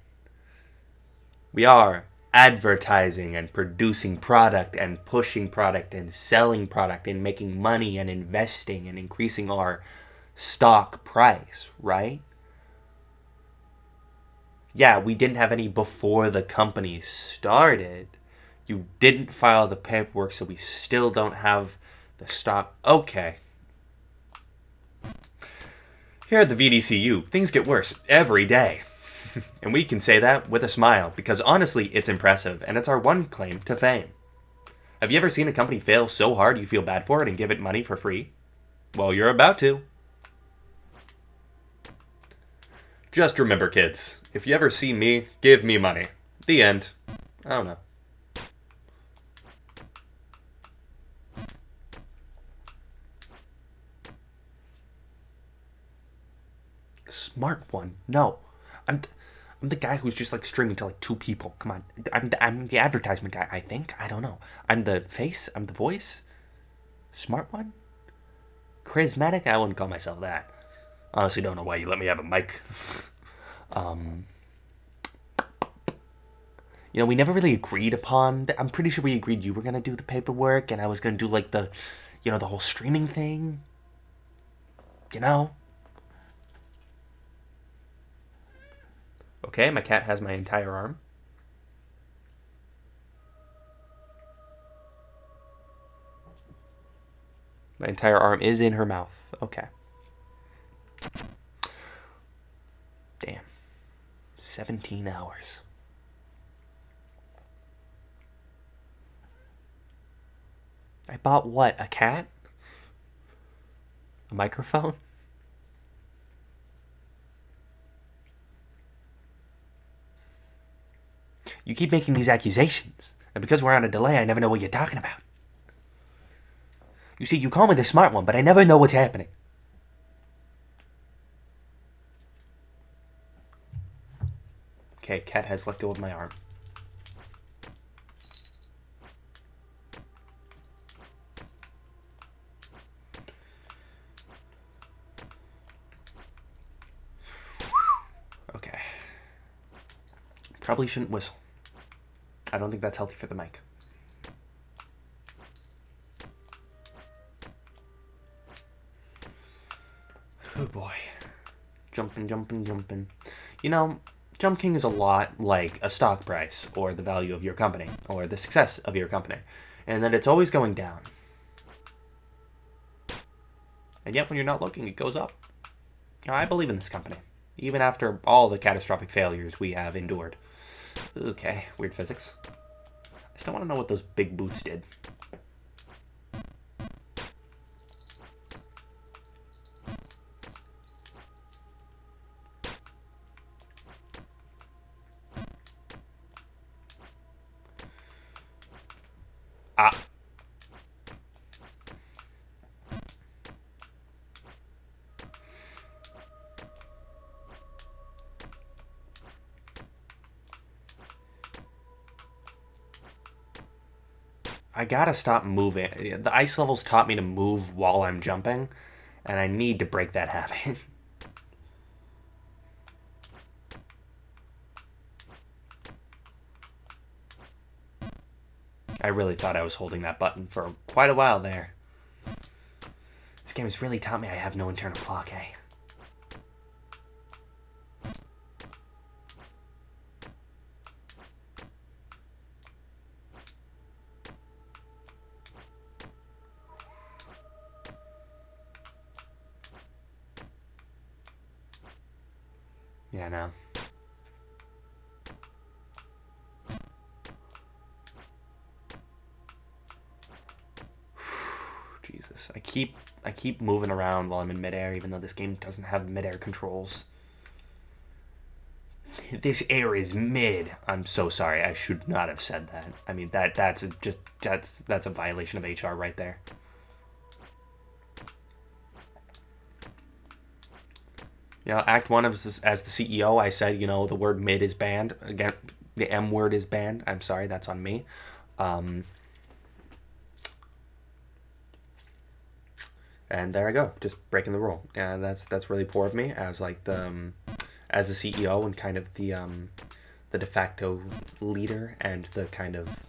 S1: We are advertising and producing product and pushing product and selling product and making money and investing and increasing our stock price, right? Yeah, we didn't have any before the company started. You didn't file the paperwork, so we still don't have the stock. Okay. Here at the VDCU, things get worse every day. And we can say that with a smile, because honestly, it's impressive, and it's our one claim to fame. Have you ever seen a company fail so hard you feel bad for it and give it money for free? Well, you're about to. Just remember, kids, if you ever see me, give me money. The end. I don't know. Smart one? No. I'm the guy who's just like streaming to like 2 people. Come on. I'm the advertisement guy, I think. I don't know. I'm the face. I'm the voice. Smart one? Charismatic? I wouldn't call myself that. Honestly, don't know why you let me have a mic. We never really agreed upon. I'm pretty sure we agreed you were gonna do the paperwork, and I was gonna do like the whole streaming thing. Okay, my cat has my entire arm. My entire arm is in her mouth. Okay. Damn. 17 hours. I bought what? A cat? A microphone? You keep making these accusations, and because we're on a delay, I never know what you're talking about. You see, you call me the smart one, but I never know what's happening. Okay, cat has let go of my arm. Okay. Probably shouldn't whistle. I don't think that's healthy for the mic. Oh boy. Jumping. Jump King is a lot like a stock price, or the value of your company, or the success of your company, and that it's always going down. And yet when you're not looking, it goes up. I believe in this company, even after all the catastrophic failures we have endured. Okay, weird physics. I still want to know what those big boots did. I gotta stop moving. The ice levels taught me to move while I'm jumping, and I need to break that habit. I really thought I was holding that button for quite a while there. This game has really taught me I have no internal clock, eh? Yeah, no. Jesus. I keep moving around while I'm in midair, even though this game doesn't have midair controls. This air is mid. I'm so sorry. I should not have said that. I mean, that's a violation of HR right there. Act 1 as the CEO, I said, the word mid is banned. Again, the M word is banned. I'm sorry, that's on me. And there I go, just breaking the rule. And that's really poor of me as like the as the CEO and kind of the de facto leader and the kind of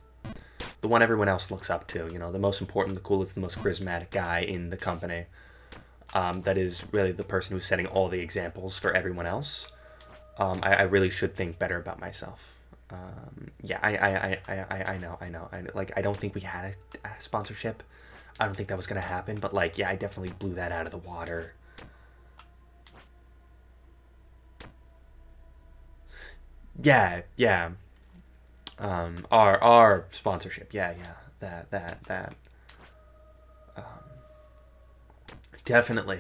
S1: the one everyone else looks up to. You know, the most important, the coolest, the most charismatic guy in the company. That is really the person who's setting all the examples for everyone else. I really should think better about myself. Yeah, I know. Like, I don't think we had a sponsorship. I don't think that was gonna happen. But like, yeah, I definitely blew that out of the water. Yeah. Our sponsorship. Yeah. That. Um, definitely.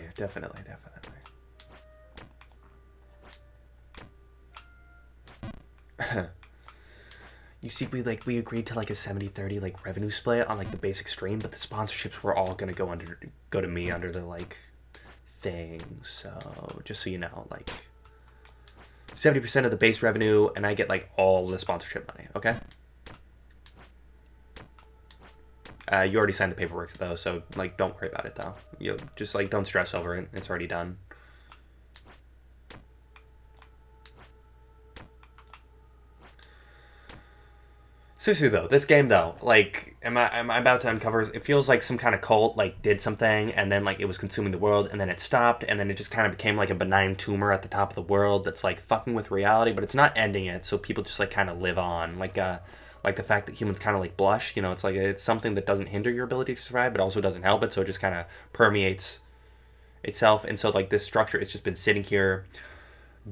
S1: You see, we agreed to like a 70-30 like revenue split on like the basic stream, but the sponsorships were all gonna go to me under the like thing. So just so you know, like 70% of the base revenue, and I get like all the sponsorship money. Okay. You already signed the paperwork though, so like don't worry about it though. You just like don't stress over it. It's already done. Seriously though, this game though, like, am I about to uncover? It feels like some kind of cult like did something, and then like it was consuming the world, and then it stopped, and then it just kind of became like a benign tumor at the top of the world that's like fucking with reality, but it's not ending it. So people just like kind of live on, like the fact that humans kind of like blush. You know, it's like it's something that doesn't hinder your ability to survive, but also doesn't help it. So it just kind of permeates itself, and so like this structure, it's just been sitting here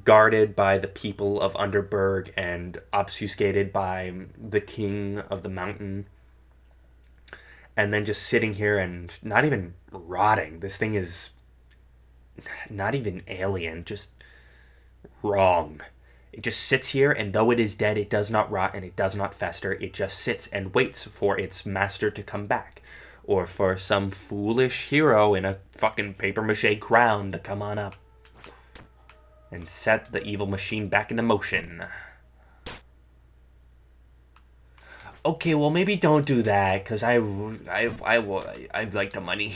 S1: guarded by the people of Underberg and obfuscated by the king of the mountain, and then just sitting here and not even rotting. This thing is not even alien, just wrong. It just sits here, and though it is dead, it does not rot and it does not fester. It just sits and waits for its master to come back, or for some foolish hero in a fucking paper mache crown to come on up and set the evil machine back into motion. Okay, well maybe don't do that, cause I like the money.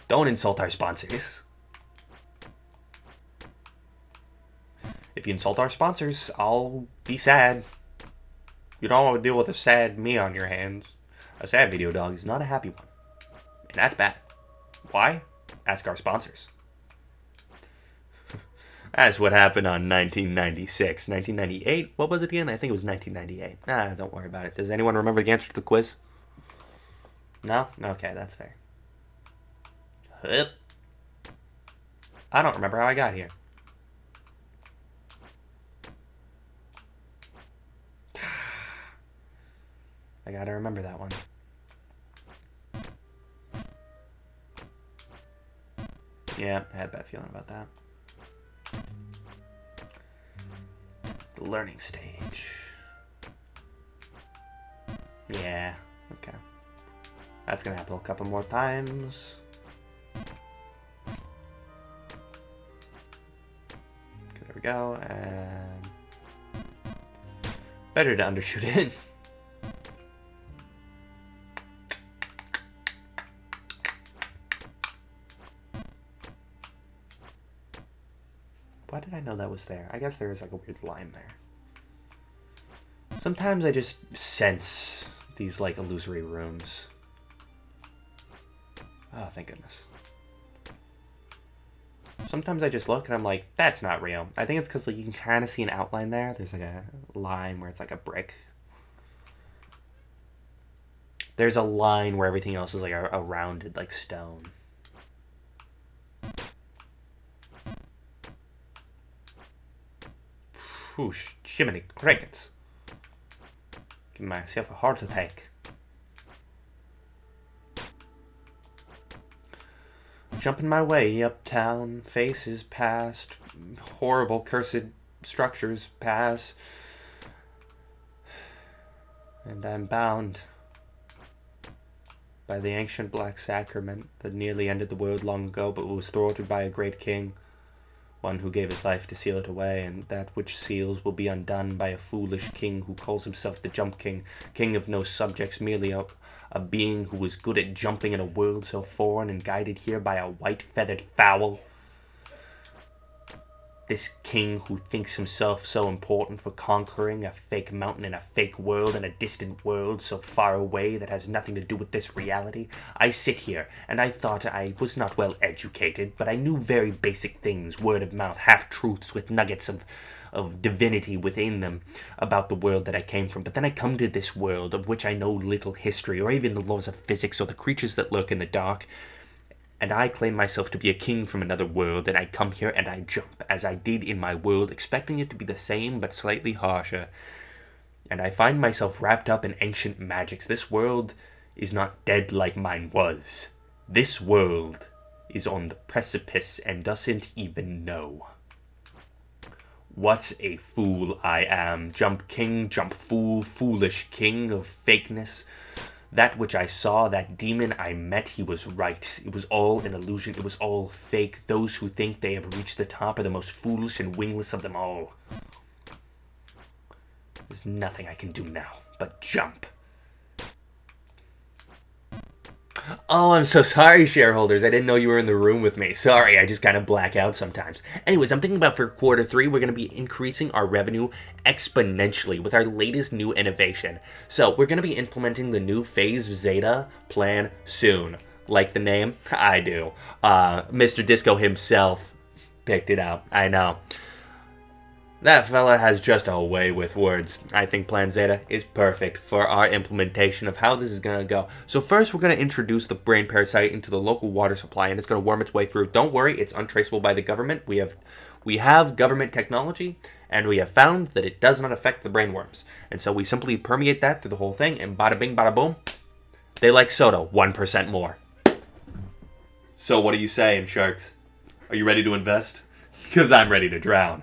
S1: Don't insult our sponsors. If you insult our sponsors, I'll be sad. You don't want to deal with a sad me on your hands. A sad video dog is not a happy one, and that's bad. Why? Ask our sponsors. That's what happened on 1996. 1998? What was it again? I think it was 1998. Don't worry about it. Does anyone remember the answer to the quiz? No? Okay, that's fair. I don't remember how I got here. I gotta remember that one. Yeah, I had a bad feeling about that. The learning stage. Yeah, okay. That's gonna happen a couple more times. There we go, and better to undershoot it. Why did I know that was there? I guess there was like a weird line there. Sometimes I just sense these like illusory rooms. Oh, thank goodness. Sometimes I just look and I'm like, that's not real. I think it's because like you can kind of see an outline there. There's like a line where it's like a brick. There's a line where everything else is like a rounded like stone. Whoosh, Jiminy crickets. Give myself a heart attack. Jumping my way uptown, faces past, horrible cursed structures pass, and I'm bound by the ancient black sacrament that nearly ended the world long ago, but was thwarted by a great king. one who gave his life to seal it away, and that which seals will be undone by a foolish king who calls himself the Jump King, king of no subjects, merely a being who was good at jumping in a world so foreign and guided here by a white-feathered fowl. This king who thinks himself so important for conquering a fake mountain in a fake world, in a distant world so far away that has nothing to do with this reality. I sit here, and I thought I was not well educated, but I knew very basic things, word of mouth, half-truths with nuggets of divinity within them about the world that I came from. But then I come to this world of which I know little history, or even the laws of physics, or the creatures that lurk in the dark. And I claim myself to be a king from another world, and I come here and I jump, as I did in my world, expecting it to be the same but slightly harsher. And I find myself wrapped up in ancient magics. This world is not dead like mine was. This world is on the precipice and doesn't even know. What a fool I am. Jump king, jump fool, foolish king of fakeness. That which I saw, that demon I met, he was right. It was all an illusion. It was all fake. Those who think they have reached the top are the most foolish and wingless of them all. There's nothing I can do now but jump. Oh, I'm so sorry, shareholders. I didn't know you were in the room with me. Sorry, I just kind of black out sometimes. Anyways, I'm thinking about for quarter 3, we're going to be increasing our revenue exponentially with our latest new innovation. So, we're going to be implementing the new Phase Zeta plan soon. Like the name? I do. Mr. Disco himself picked it out. I know. That fella has just a way with words. I think Plan Zeta is perfect for our implementation of how this is going to go. So first, we're going to introduce the brain parasite into the local water supply, and it's going to worm its way through. Don't worry, it's untraceable by the government. We have government technology, and we have found that it does not affect the brain worms. And so we simply permeate that through the whole thing, and bada bing, bada boom. They like soda, 1% more. So what are you saying, sharks? Are you ready to invest? Because I'm ready to drown.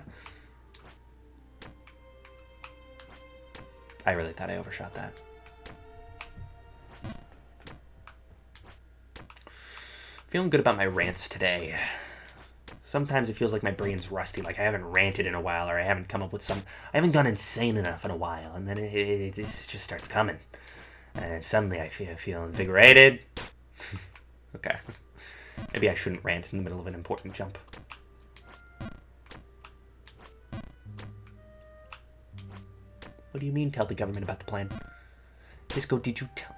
S1: I really thought I overshot that. Feeling good about my rants today. Sometimes it feels like my brain's rusty, like I haven't ranted in a while, or I haven't come up with I haven't gone insane enough in a while, and then it just starts coming. And suddenly I feel invigorated. Okay. Maybe I shouldn't rant in the middle of an important jump. What do you mean, tell the government about the plan? Disco, did you tell...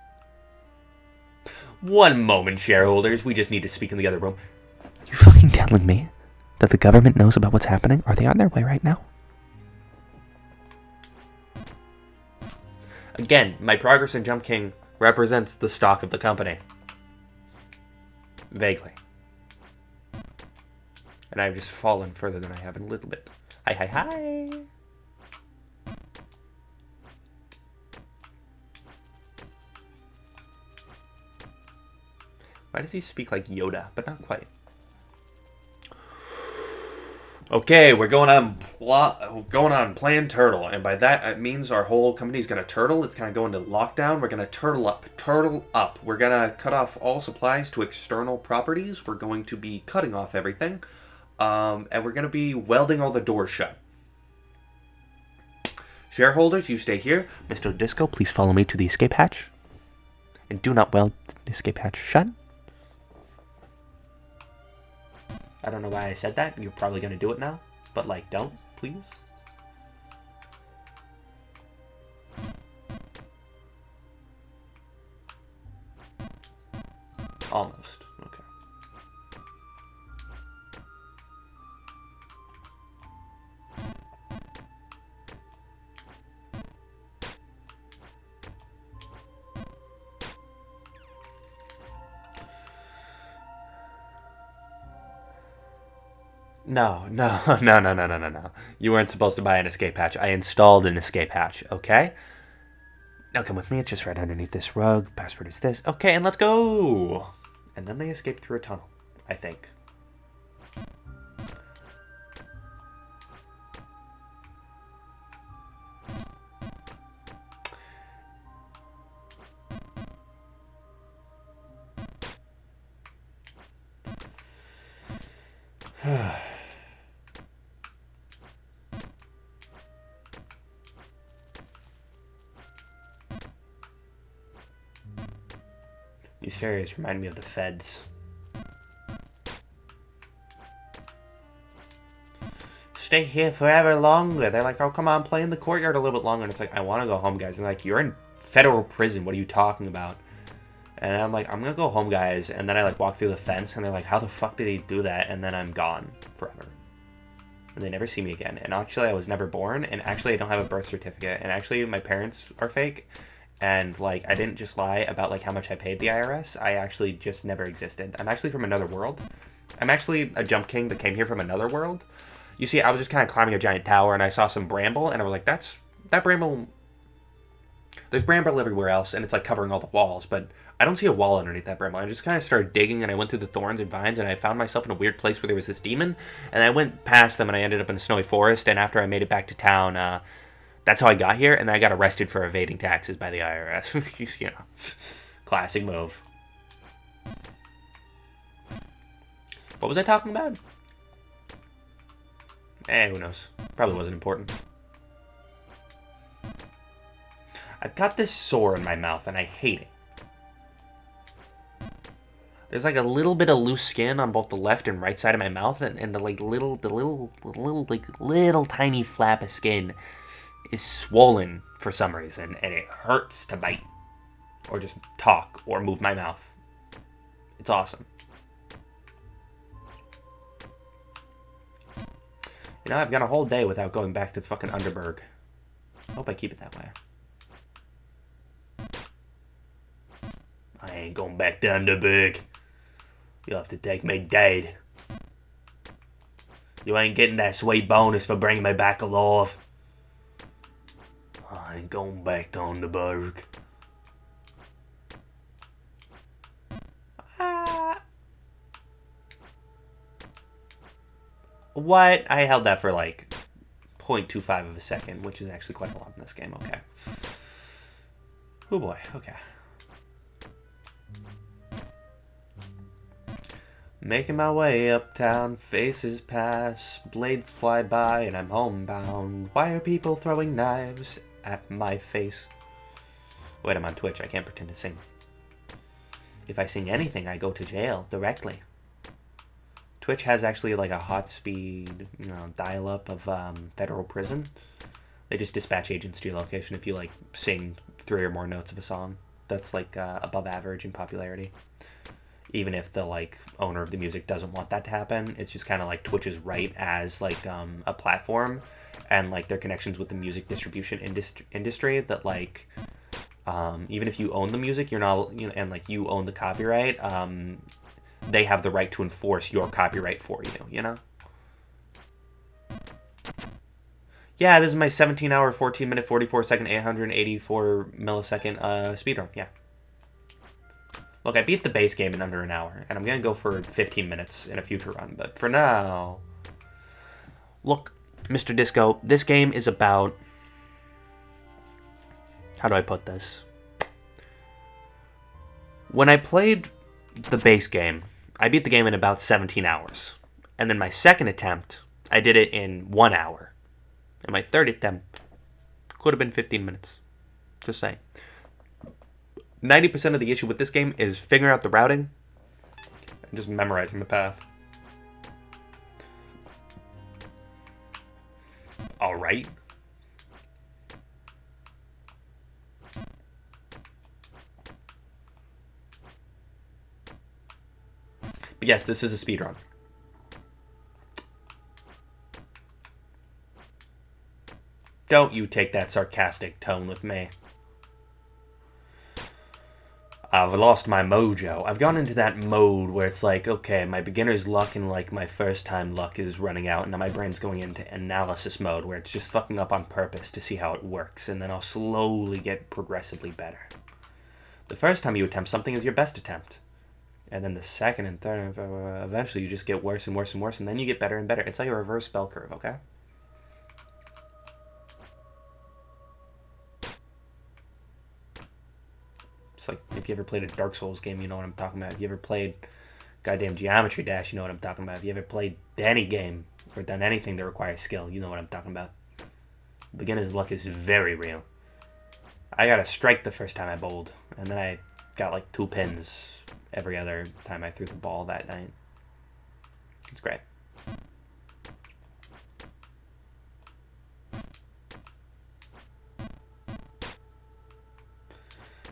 S1: One moment, shareholders. We just need to speak in the other room. Are you fucking telling me that the government knows about what's happening? Are they on their way right now? Again, my progress in Jump King represents the stock of the company. Vaguely. And I've just fallen further than I have in a little bit. Hi. Why does he speak like Yoda, but not quite? Okay, we're going on Plan Turtle, and by that it means our whole company is going to turtle. It's going to go into lockdown. We're going to turtle up. We're going to cut off all supplies to external properties. We're going to be cutting off everything, and we're going to be welding all the doors shut. Shareholders, you stay here. Mr. Disco, please follow me to the escape hatch, and do not weld the escape hatch shut. I don't know why I said that. You're probably going to do it now. But, don't, please. Almost. Okay. No. You weren't supposed to buy an escape hatch. I installed an escape hatch, okay? Now come with me. It's just right underneath this rug. Password is this. Okay, and let's go! And then they escaped through a tunnel, I think. These fairies remind me of the feds. Stay here forever longer. They're like, oh, come on, play in the courtyard a little bit longer. And it's like, I want to go home, guys. And they're like, you're in federal prison. What are you talking about? And I'm like, I'm going to go home, guys. And then I, like, walk through the fence. And they're like, how the fuck did he do that? And then I'm gone forever. And they never see me again. And actually, I was never born. And actually, I don't have a birth certificate. And actually, my parents are fake. And, like, I didn't just lie about, like, how much I paid the IRS. I actually just never existed. I'm actually from another world. I'm actually a Jump King that came here from another world. You see, I was just kind of climbing a giant tower, and I saw some bramble, and I was like, that bramble... There's bramble everywhere else, and it's, like, covering all the walls, but I don't see a wall underneath that bramble. I just kind of started digging, and I went through the thorns and vines, and I found myself in a weird place where there was this demon, and I went past them, and I ended up in a snowy forest, and after I made it back to town, that's how I got here, and then I got arrested for evading taxes by the IRS. You know, classic move. What was I talking about? Who knows? Probably wasn't important. I've got this sore in my mouth, and I hate it. There's like a little bit of loose skin on both the left and right side of my mouth, and the little tiny flap of skin is swollen for some reason, and it hurts to bite, or just talk, or move my mouth. It's awesome. You know, I've got a whole day without going back to fucking Underberg. I hope I keep it that way. I ain't going back to Underberg. You'll have to take me dead. You ain't getting that sweet bonus for bringing me back alive. I ain't going back to Underberg. What? I held that for like 0.25 of a second, which is actually quite a lot in this game. Okay. Oh boy. Okay. Making my way uptown, faces pass, blades fly by, and I'm homebound. Why are people throwing knives at my face? Wait, I'm on Twitch. I can't pretend to sing. If I sing anything, I go to jail directly. Twitch has actually like a hot speed, you know, dial-up of federal prison. They just dispatch agents to your location if you like sing 3 or more notes of a song that's like above average in popularity. Even if the like owner of the music doesn't want that to happen, it's just kind of like Twitch's right as like a platform and like their connections with the music distribution industry that like even if you own the music, you're not, you know, and like you own the copyright. They have the right to enforce your copyright for you, you know? Yeah, this is my 17-hour, 14-minute, 44-second, 884 millisecond speedrun, yeah. Look, I beat the base game in under an hour, and I'm going to go for 15 minutes in a future run, but for now... Look, Mr. Disco, this game is about... How do I put this? When I played the base game, I beat the game in about 17 hours. And then my second attempt, I did it in 1 hour. And my third attempt could have been 15 minutes. Just saying. 90% of the issue with this game is figuring out the routing and just memorizing the path. Alright. But yes, this is a speedrun. Don't you take that sarcastic tone with me. I've lost my mojo. I've gone into that mode where it's like, okay, my beginner's luck and like my first time luck is running out, and now my brain's going into analysis mode where it's just fucking up on purpose to see how it works, and then I'll slowly get progressively better. The first time you attempt something is your best attempt. And then the second and third, eventually you just get worse and worse and worse, and then you get better and better. It's like a reverse bell curve, okay? It's like if you ever played a Dark Souls game, you know what I'm talking about. If you ever played goddamn Geometry Dash, you know what I'm talking about. If you ever played any game or done anything that requires skill, you know what I'm talking about. Beginner's luck is very real. I got a strike the first time I bowled, and then I
S2: got like 2 pins every other time I threw the ball that night. It's great.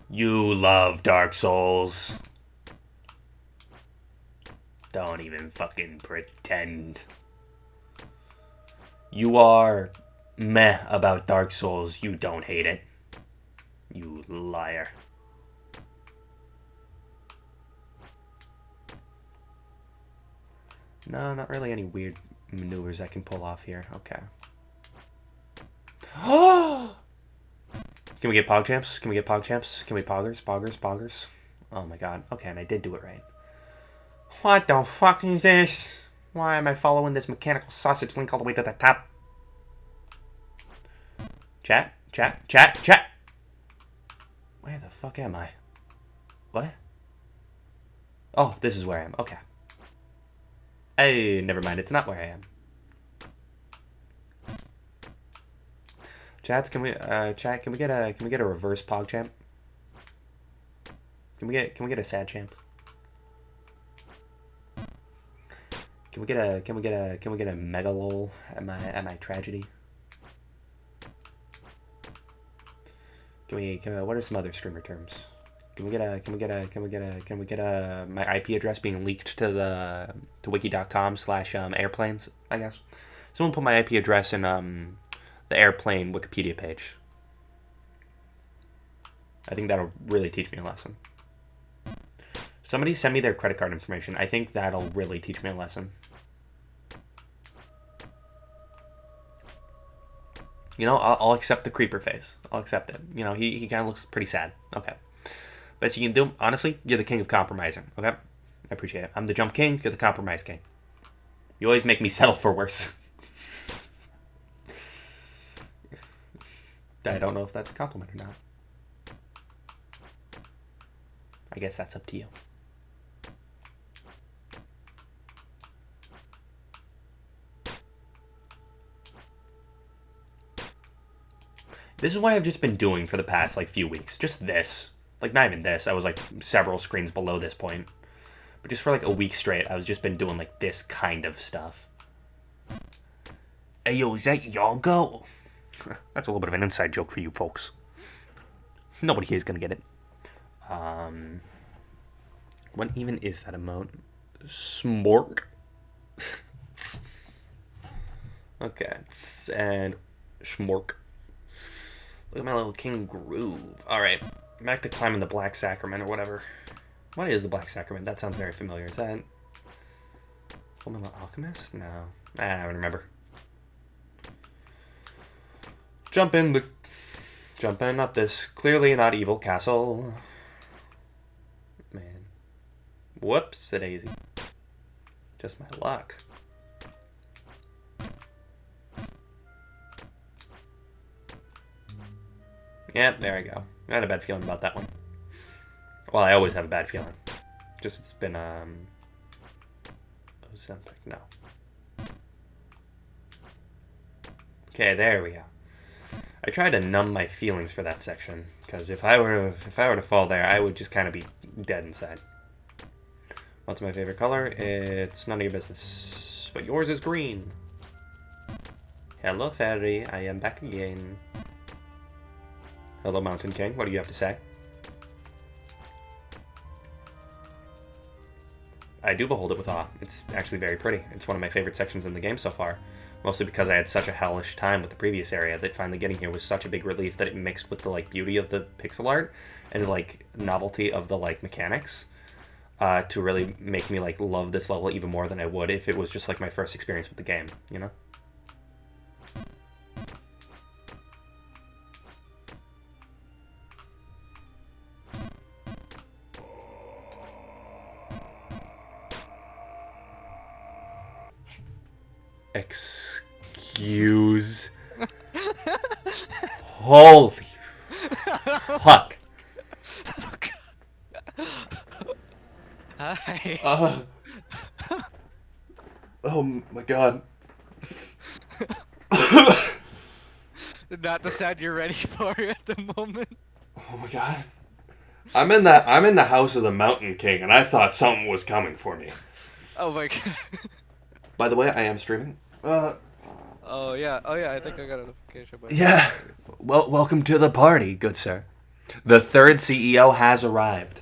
S2: You love Dark Souls. Don't even fucking pretend. You are meh about Dark Souls. You don't hate it. You liar. No, not really any weird maneuvers I can pull off here. Okay. Oh! Can we get pog champs? Can we get pog champs? Can we poggers? Poggers? Poggers? Oh my god. Okay, and I did do it right. What the fuck is this? Why am I following this mechanical sausage link all the way to the top? Chat? Chat? Chat? Chat? Where the fuck am I? What? Oh, this is where I am. Okay. Hey, never mind. It's not where I am. Chats, can we chat? Can we get a reverse pog champ? Can we get a sad champ? Can we get a mega lol at my tragedy? What are some other streamer terms? Can we get my IP address being leaked to wiki.com/airplanes, I guess. Someone put my IP address in the airplane Wikipedia page. I think that'll really teach me a lesson. Somebody send me their credit card information. I think that'll really teach me a lesson. You know, I'll accept the creeper face. I'll accept it. You know, he kind of looks pretty sad. Okay. Best you can do, honestly, you're the king of compromising. Okay? I appreciate it. I'm the Jump King, you're the Compromise King. You always make me settle for worse. I don't know if that's a compliment or not. I guess that's up to you. This is what I've just been doing for the past, like, few weeks. Just this. Like, not even this. I was, like, several screens below this point. But just for, like, a week straight, I've just been doing, like, this kind of stuff. Hey, yo, is that Yago? That's a little bit of an inside joke for you folks. Nobody here is going to get it. What even is that emote? Smork. Okay. And Schmork. Look at my little King Groove. Alright. Back to climbing the Black Sacrament or whatever. What is the Black Sacrament? That sounds very familiar. Is that Fullmetal Alchemist? No. I don't remember. Jump in up this clearly not evil castle. Man. Whoops, a daisy. Just my luck. Yep, there I go. I had a bad feeling about that one. Well, I always have a bad feeling. Just it's been Ozempic, no. Okay, there we go. I tried to numb my feelings for that section, because if I were to fall there, I would just kind of be dead inside. What's my favorite color? It's none of your business, but yours is green. Hello, fairy. I am back again. Hello, Mountain King. What do you have to say? I do behold it with awe. It's actually very pretty. It's one of my favorite sections in the game so far. Mostly because I had such a hellish time with the previous area that finally getting here was such a big relief that it mixed with the like beauty of the pixel art and the like novelty of the like mechanics to really make me like love this level even more than I would if it was just like my first experience with the game, you know? Excuse. Holy fuck.
S3: Hi.
S1: Oh my god.
S3: Not the sound you're ready for at the moment.
S1: Oh my god. I'm in the house of the Mountain King, and I thought something was coming for me.
S3: Oh my god.
S1: By the way, I am streaming.
S3: Oh yeah. Oh yeah. I think I got a notification on my phone
S1: Yeah.
S3: already.
S1: Well, welcome to the party, good sir. The third CEO has arrived.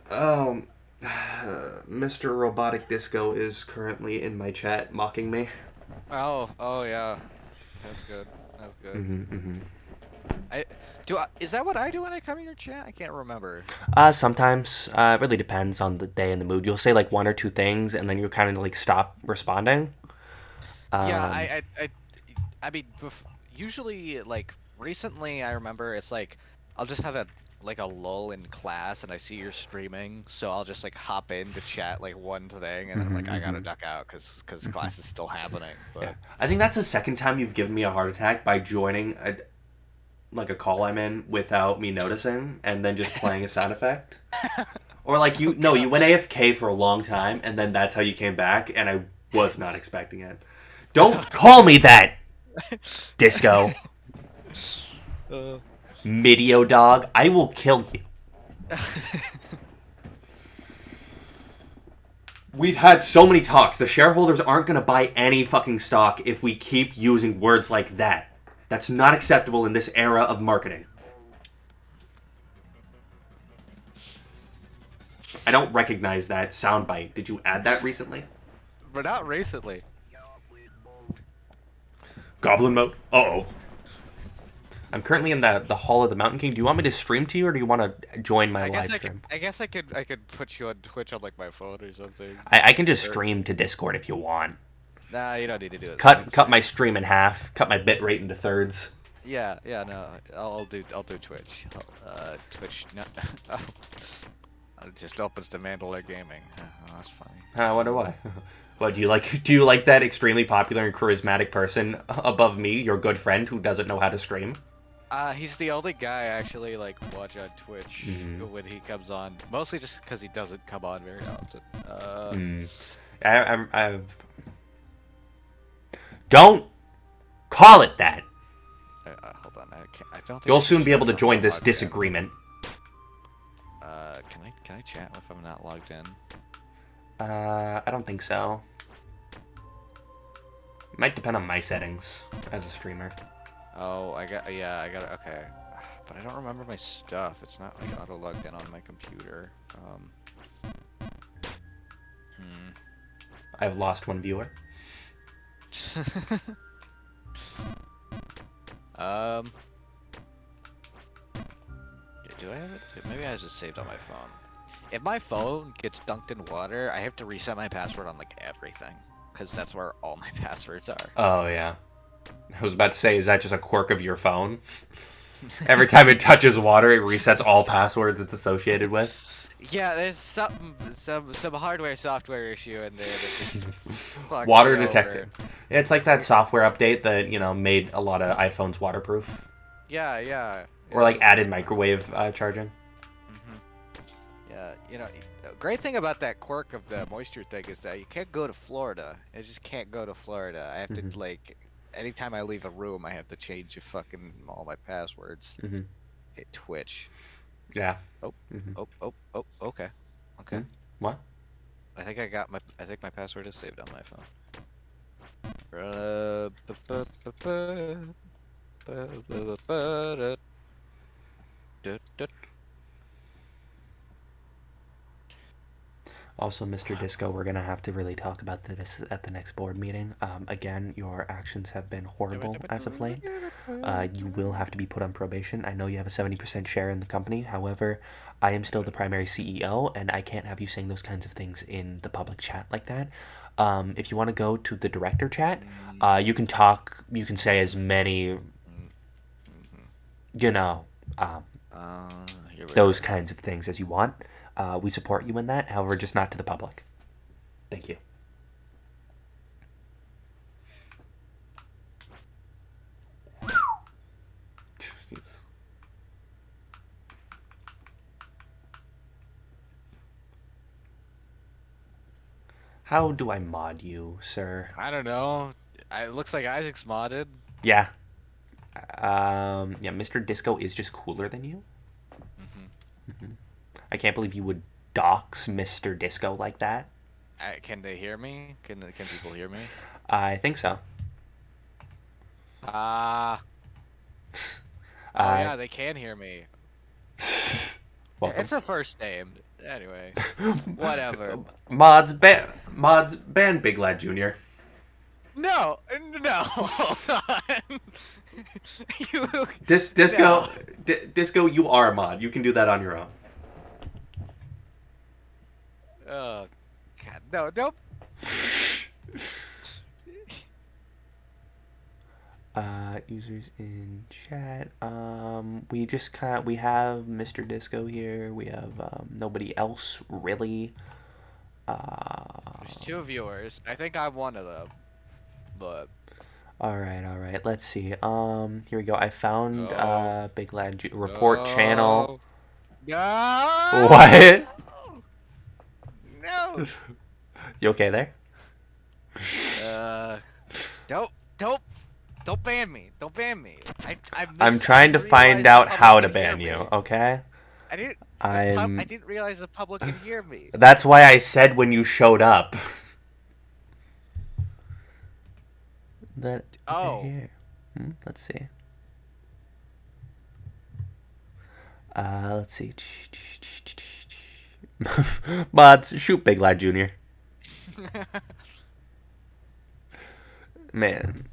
S1: Um, Mr. Robotic Disco is currently in my chat mocking me.
S3: Oh. Oh yeah. That's good. That's good.
S1: Mm-hmm.
S3: I do. Is that what I do when I come in your chat? I can't remember.
S1: Sometimes it really depends on the day and the mood. You'll say like one or two things, and then you'll kind of like stop responding.
S3: Yeah.
S1: Um,
S3: I mean, usually like recently, I remember it's like I'll just have a lull in class, and I see you're streaming, so I'll just like hop in to chat like one thing, and then I'm like I gotta duck out because class is still happening.
S1: yeah,
S3: But
S1: I think that's the second time you've given me a heart attack by joining a call I'm in without me noticing, and then just playing a sound effect. Or like
S3: oh
S1: you
S3: god.
S1: went AFK for a long time, and then that's how you came back, and I was not expecting it. Don't call me that, Disco.
S3: uh,
S1: Midio dog. I will kill you. We've had so many talks. The shareholders aren't going to buy any fucking stock if we keep using words like that. That's not acceptable in this era of marketing. I don't recognize that soundbite. Did you add that recently?
S3: but not recently.
S1: Goblin mode? Uh-oh. I'm currently in the Hall of the Mountain King. Do you want me to stream to you, or do you want to join my live stream?
S3: I guess I could put you on Twitch on like my phone or something.
S1: I can just
S3: Or,
S1: stream to Discord if you want.
S3: nah, you don't need to do it.
S1: Cut my stream in half. Cut my bit rate into thirds.
S3: Yeah, yeah, no, I'll do Twitch. Twitch. No, oh, it just opens to Mandalay Gaming. Oh, that's funny.
S1: I wonder why. What do you like? Do you like that extremely popular and charismatic person above me, your good friend who doesn't know how to stream?
S3: He's the only guy I actually like watch on Twitch
S1: Mhm.
S3: when he comes on. Mostly just because he doesn't come on very often.
S1: I don't call it that.
S3: Hold on, I can't. I don't think
S1: You'll
S3: I
S1: soon
S3: can
S1: be able to
S3: share
S1: join
S3: my
S1: this
S3: login.
S1: disagreement.
S3: Can I chat if I'm not logged in?
S1: I don't think so. Might depend on my settings as a streamer.
S3: Oh, I got okay. But I don't remember my stuff. It's not like auto logged in on my computer.
S1: I've lost one viewer.
S3: Um. Do I have it? Maybe I just saved on my phone. If my phone gets dunked in water, I have to reset my password on like everything, because that's where all my passwords are.
S1: Oh, yeah. I was about to say, is that just a quirk of your phone? Every time it touches water, it resets all passwords it's associated with?
S3: Yeah, there's some hardware software issue in there that just fucks
S1: Water
S3: me
S1: detected.
S3: over.
S1: It's like that software update that, made a lot of iPhones waterproof.
S3: Yeah, yeah.
S1: Or like added microwave charging.
S3: Yeah, the great thing about that quirk of the moisture thing is that you can't go to Florida. I just can't go to Florida. I have to like, anytime I leave a room, I have to change all my passwords. Okay, Twitch.
S1: Yeah.
S3: Oh, okay, okay.
S1: What?
S3: I think my password is saved on my phone.
S1: Also, Mr. Disco, we're going to have to really talk about this at the next board meeting. Again, your actions have been horrible as of late. You will have to be put on probation. I know you have a 70% share in the company. However, I am still the primary CEO, and I can't have you saying those kinds of things in the public chat like that. If you want to go to the director chat, you can talk, you can say as many, those kinds of things as you want. We support you in that, however, just not to the public. Thank you. Jeez. How do I mod you, sir?
S3: I don't know. It looks like Isaac's modded.
S1: Yeah. Yeah, Mr. Disco is just cooler than you.
S2: I can't believe you would dox Mr. Disco like that.
S3: Can they hear me? Can people hear me?
S2: I think so.
S3: Ah. Oh
S2: Uh,
S3: yeah, they can hear me.
S2: welcome.
S3: It's a first name. Anyway, whatever.
S2: Mods ban Big Lad Jr.
S3: No, hold on. you,
S2: Disco,
S3: no.
S2: Disco, you are a mod. You can do that on your own.
S3: Oh, God, no, don't.
S2: Users in chat. We have Mr. Disco here. We have nobody else really.
S3: There's 2 viewers. I think I'm one of them, but.
S2: All right. Let's see. Here we go. I found
S3: No.
S2: Big Lad report channel.
S3: No.
S2: What?
S3: No.
S2: You okay there?
S3: Don't ban me. Don't ban me.
S2: I'm trying to find out how to ban you. Okay.
S3: I didn't realize the public could hear me.
S2: That's why I said when you showed up. That.
S3: Oh.
S2: Here. Let's see. Let's see. Mods, shoot Big Lad Jr. Man.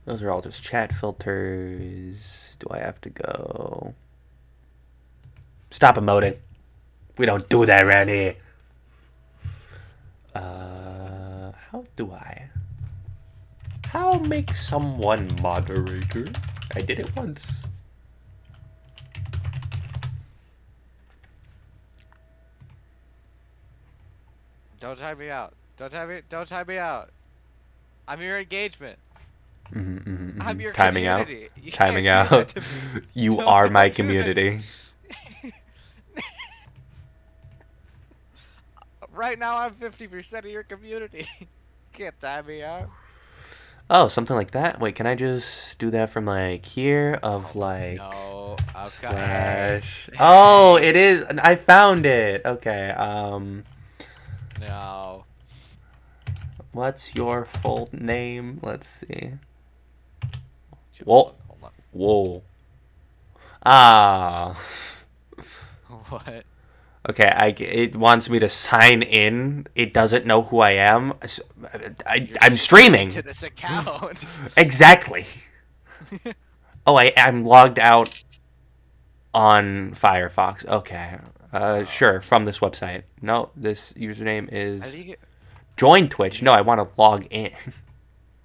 S2: Those are all just chat filters. Do I have to go? Stop emoting. We don't do that around here. How do I? How make someone moderator? I did it once.
S3: Don't time me out. Don't time me out. I'm your engagement. I'm your
S2: Timing
S3: community.
S2: out.
S3: You
S2: Timing
S3: can't do
S2: out.
S3: that to me.
S2: You
S3: Don't-
S2: are
S3: don't
S2: my
S3: do that.
S2: community.
S3: Right now, I'm 50% of your community. Can't time me out.
S2: Oh, something like that? Wait, can I just do that from like here of like
S3: No. Okay.
S2: slash? Oh, it is. I found it. Okay.
S3: No.
S2: What's your full name? Let's see.
S3: Hold on.
S2: Whoa. Ah.
S3: What?
S2: Okay, it wants me to sign in. It doesn't know who I am. I'm streaming.
S3: To this account.
S2: Exactly. Oh, I'm logged out on Firefox. Okay. Sure, from this website. No, this username
S3: How do
S2: is
S3: you get?
S2: join Twitch. No, I want to log in.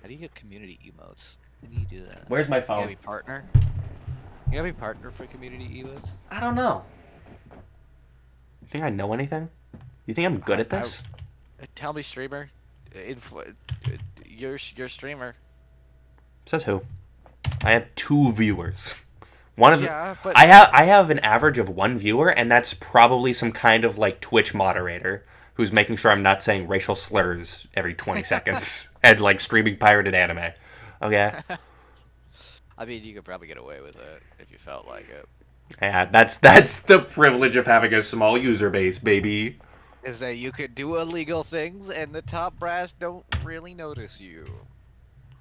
S3: How do you get community emotes? How do you do that?
S2: Where's my
S3: You
S2: phone?
S3: gotta be partner. You gotta be partner for community emotes.
S2: I don't know. You think I know anything? You think I'm good at this?
S3: Tell me, streamer. You're streamer.
S2: Says who? I have 2 viewers. One of
S3: Yeah, but
S2: I have an average of 1 viewer, and that's probably some kind of like Twitch moderator who's making sure I'm not saying racial slurs every 20 seconds and like streaming pirated anime. Okay?
S3: I mean, you could probably get away with it if you felt like it.
S2: Yeah, that's the privilege of having a small user base, baby.
S3: Is that you could do illegal things and the top brass don't really notice you.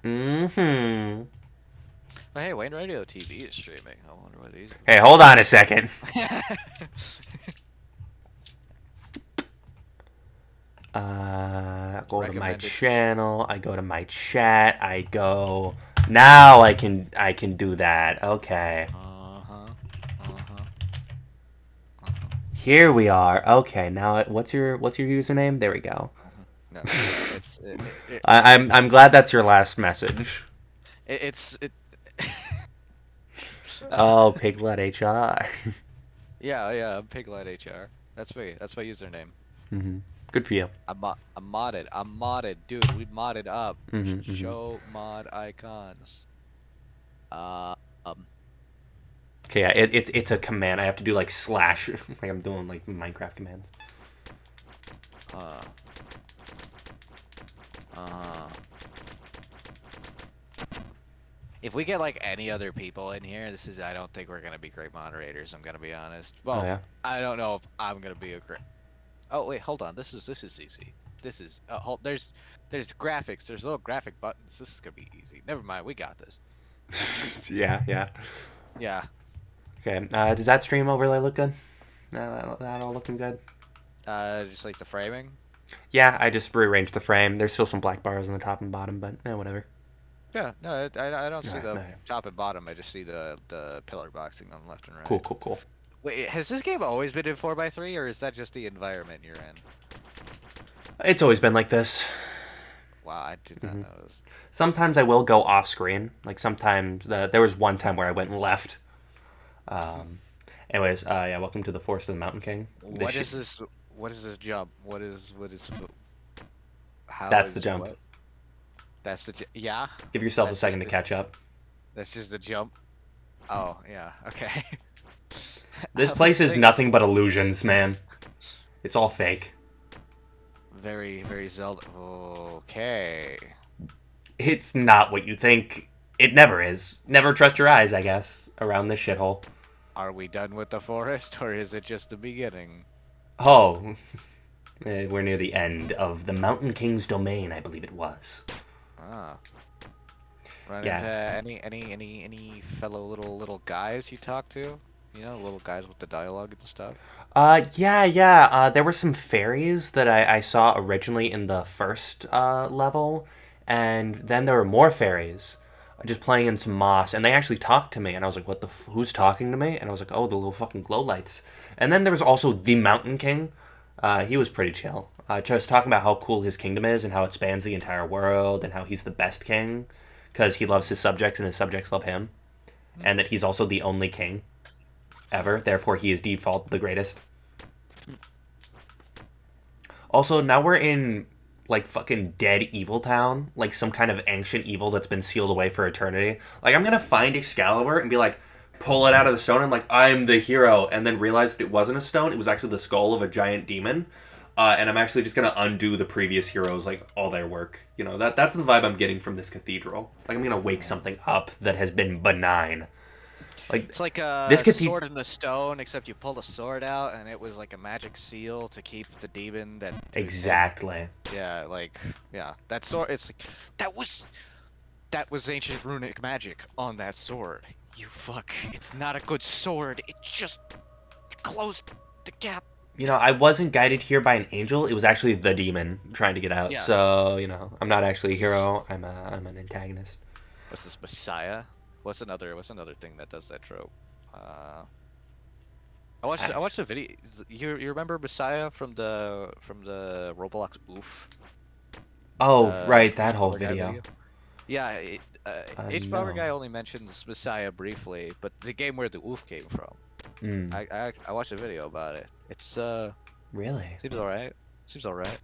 S2: Mm-hmm.
S3: Oh, hey, Wayne Radio TV is streaming. I wonder what he's.
S2: Hey, hold on a second. Go to my channel. I go to my chat. I go. Now I can do that. Okay. Here we are. Okay. Now what's your username? There we go.
S3: No,
S2: I'm glad that's your last message. Oh, Piglet HR.
S3: Yeah, I'm Piglet HR. That's me. That's my username.
S2: Good for you.
S3: I'm modded, dude. We modded up. Show mod icons.
S2: Okay, yeah, it's a command. I have to do like slash, like I'm doing like Minecraft commands.
S3: If we get like any other people in here, I don't think we're gonna be great moderators. I'm gonna be honest.
S1: Oh
S3: Well,
S1: yeah.
S3: I don't know if I'm gonna be a great. Oh wait, hold on. This is easy. This is hold. There's graphics. There's little graphic buttons. This is gonna be easy. Never mind. We got this.
S1: Yeah, yeah.
S3: Yeah.
S1: Okay. Does that stream overlay look good? That all looking good?
S3: Just like the framing.
S1: Yeah, I just rearranged the frame. There's still some black bars on the top and bottom, but whatever.
S3: Yeah. No, I don't see
S1: Alright,
S3: the
S1: alright.
S3: top and bottom. I just see the pillar boxing on the left and right.
S1: Cool, cool, cool.
S3: Wait, has this game always been in 4x3, or is that just the environment you're in?
S1: It's always been like this.
S3: Wow, I did not know this.
S1: Sometimes I will go off screen. Like sometimes there was one time where I went left. Anyways, yeah, welcome to the Forest of the Mountain King.
S3: What is this? What is this jump? What is? How
S1: That's
S3: is
S1: the jump.
S3: what? That's the yeah.
S1: Give yourself a
S3: That's
S1: second
S3: just
S1: to catch up.
S3: That's just the jump. Oh yeah. Okay.
S1: This
S3: I
S1: place
S3: was
S1: is nothing but illusions, man. It's all fake.
S3: very, very Zelda. Okay.
S1: It's not what you think. It never is. Never trust your eyes, I guess, around this shithole.
S3: Are we done with the forest, or is it just the beginning?
S1: Oh, we're near the end of the Mountain King's domain, I believe it was.
S3: Ah. Run
S1: Yeah.
S3: into any fellow little guys you talk to? You know, little guys with the dialogue and stuff.
S1: Yeah. There were some fairies that I saw originally in the first level, and then there were more fairies just playing in some moss, and they actually talked to me, and I was like, "What the? Who's talking to me?" And I was like, "Oh, the little fucking glow lights." And then there was also the Mountain King. He was pretty chill. Just talking about how cool his kingdom is and how it spans the entire world, and how he's the best king because he loves his subjects and his subjects love him, and that he's also the only king ever. Therefore, he is default the greatest. Also, now we're in like fucking dead evil town, like some kind of ancient evil that's been sealed away for eternity. Like I'm gonna find Excalibur and be like, pull it out of the stone and like I'm the hero, and then realize that it wasn't a stone; it was actually the skull of a giant demon. And I'm actually just gonna undo the previous heroes, like all their work. You know, that's the vibe I'm getting from this cathedral. Like I'm gonna wake something up that has been benign. Like
S3: It's like a
S1: this
S3: sword in the stone, except you pull the sword out, and it was like a magic seal to keep the demon that.
S1: exactly.
S3: Yeah, like yeah, that sword. It's like that was ancient runic magic on that sword. You fuck. It's not a good sword. It just closed the gap.
S1: You know, I wasn't guided here by an angel. It was actually the demon trying to get out.
S3: Yeah.
S1: So, you know, I'm not actually a hero. I'm an antagonist.
S3: What's this Messiah? What's another thing that does that trope? I watched the video. You remember Messiah from the Roblox Oof?
S1: Oh, right, that whole
S3: H-Power Guy
S1: video.
S3: Yeah, H-Power
S1: no.
S3: Guy only mentions Messiah briefly, but the game where the Oof came from.
S1: Mm,
S3: I watched a video about it. It's
S1: really?
S3: seems alright. Seems alright.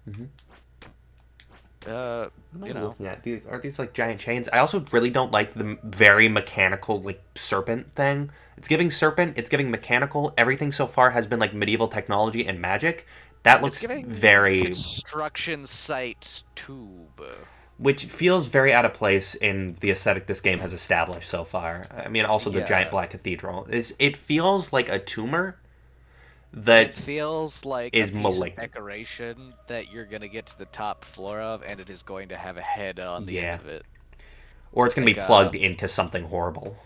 S1: Mhm.
S3: You know.
S1: Yeah, are these like giant chains? I also really don't like the very mechanical like serpent thing. It's giving serpent. It's giving mechanical. Everything so far has been like medieval technology and magic. That looks
S3: It's giving
S1: very,
S3: construction site tube.
S1: which feels very out of place in the aesthetic this game has established so far. I mean, also the
S3: Yeah.
S1: giant black cathedral. It feels like a tumor that
S3: It feels like
S1: is
S3: a piece
S1: malignant.
S3: of decoration that you're gonna get to the top floor of, and it is going to have a head on the end of it.
S1: Or it's going to be
S3: Like,
S1: plugged into something horrible.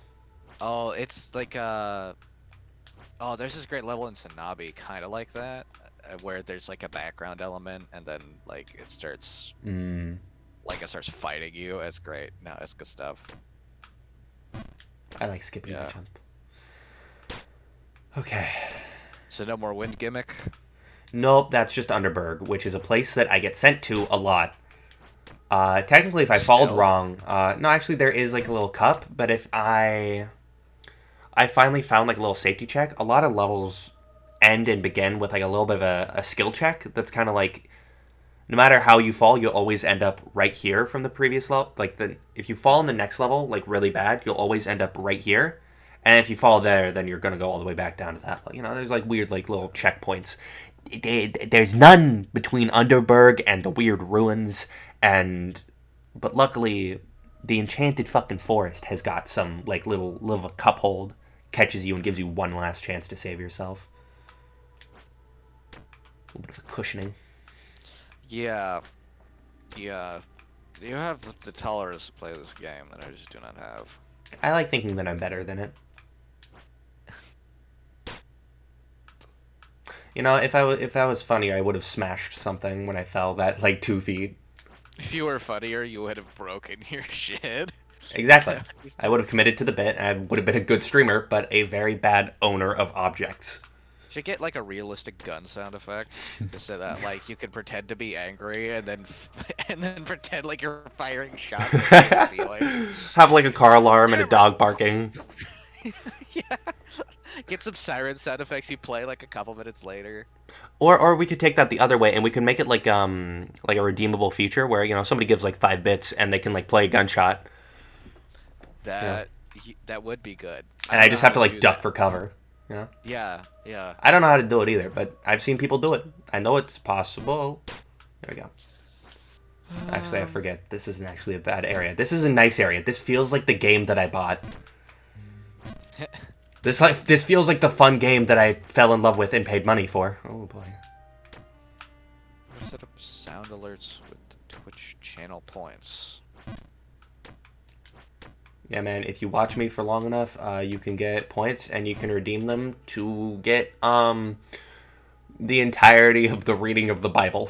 S3: Oh, it's like oh, there's this great level in Sanabi, kind of like that, where there's like a background element, and then like it starts starts fighting you. It's great. No, it's good stuff.
S1: I like skipping
S3: Yeah.
S1: the jump. Okay.
S3: So no more wind gimmick.
S1: Nope, that's just Underberg, which is a place that I get sent to a lot. Technically, if I followed
S3: Still?
S1: wrong, no, actually there is like a little cup, but if I finally found like a little safety check, a lot of levels end and begin with like a little bit of a skill check that's kind of like, no matter how you fall, you'll always end up right here from the previous level. Like, if you fall in the next level, like really bad, you'll always end up right here. And if you fall there, then you're going to go all the way back down to that. You know, there's like weird like little checkpoints. There's none between Underberg and the weird ruins, but luckily
S2: the enchanted fucking forest has got some like little cup hold, catches you and gives you one last chance to save yourself. A little bit of a cushioning.
S3: Yeah. Yeah. You have the tolerance to play this game that I just do not have.
S2: I like thinking that I'm better than it. You know, if I was funnier, I would have smashed something when I fell that like 2 feet.
S3: If you were funnier, you would have broken your shit.
S2: Exactly. I would have committed to the bit, and I would have been a good streamer, but a very bad owner of objects.
S3: Should get like a realistic gun sound effect, just so that like you can pretend to be angry and then and then pretend like you're firing shots at the ceiling.
S2: Have like a car alarm and a dog barking.
S3: Yeah. Get some siren sound effects you play like a couple minutes later.
S2: Or we could take that the other way, and we can make it like a redeemable feature where, you know, somebody gives like 5 bits and they can like play a gunshot.
S3: That would be good.
S2: And I just have to like duck for cover. Yeah.
S3: Yeah, yeah.
S2: I don't know how to do it either, but I've seen people do it. I know it's possible. There we go. Actually, I forget. This isn't actually a bad area. This is a nice area. This feels like the game that I bought. This feels like the fun game that I fell in love with and paid money for. Oh boy.
S3: Set up sound alerts with Twitch channel points.
S2: Yeah, man, if you watch me for long enough, you can get points, and you can redeem them to get the entirety of the reading of the Bible.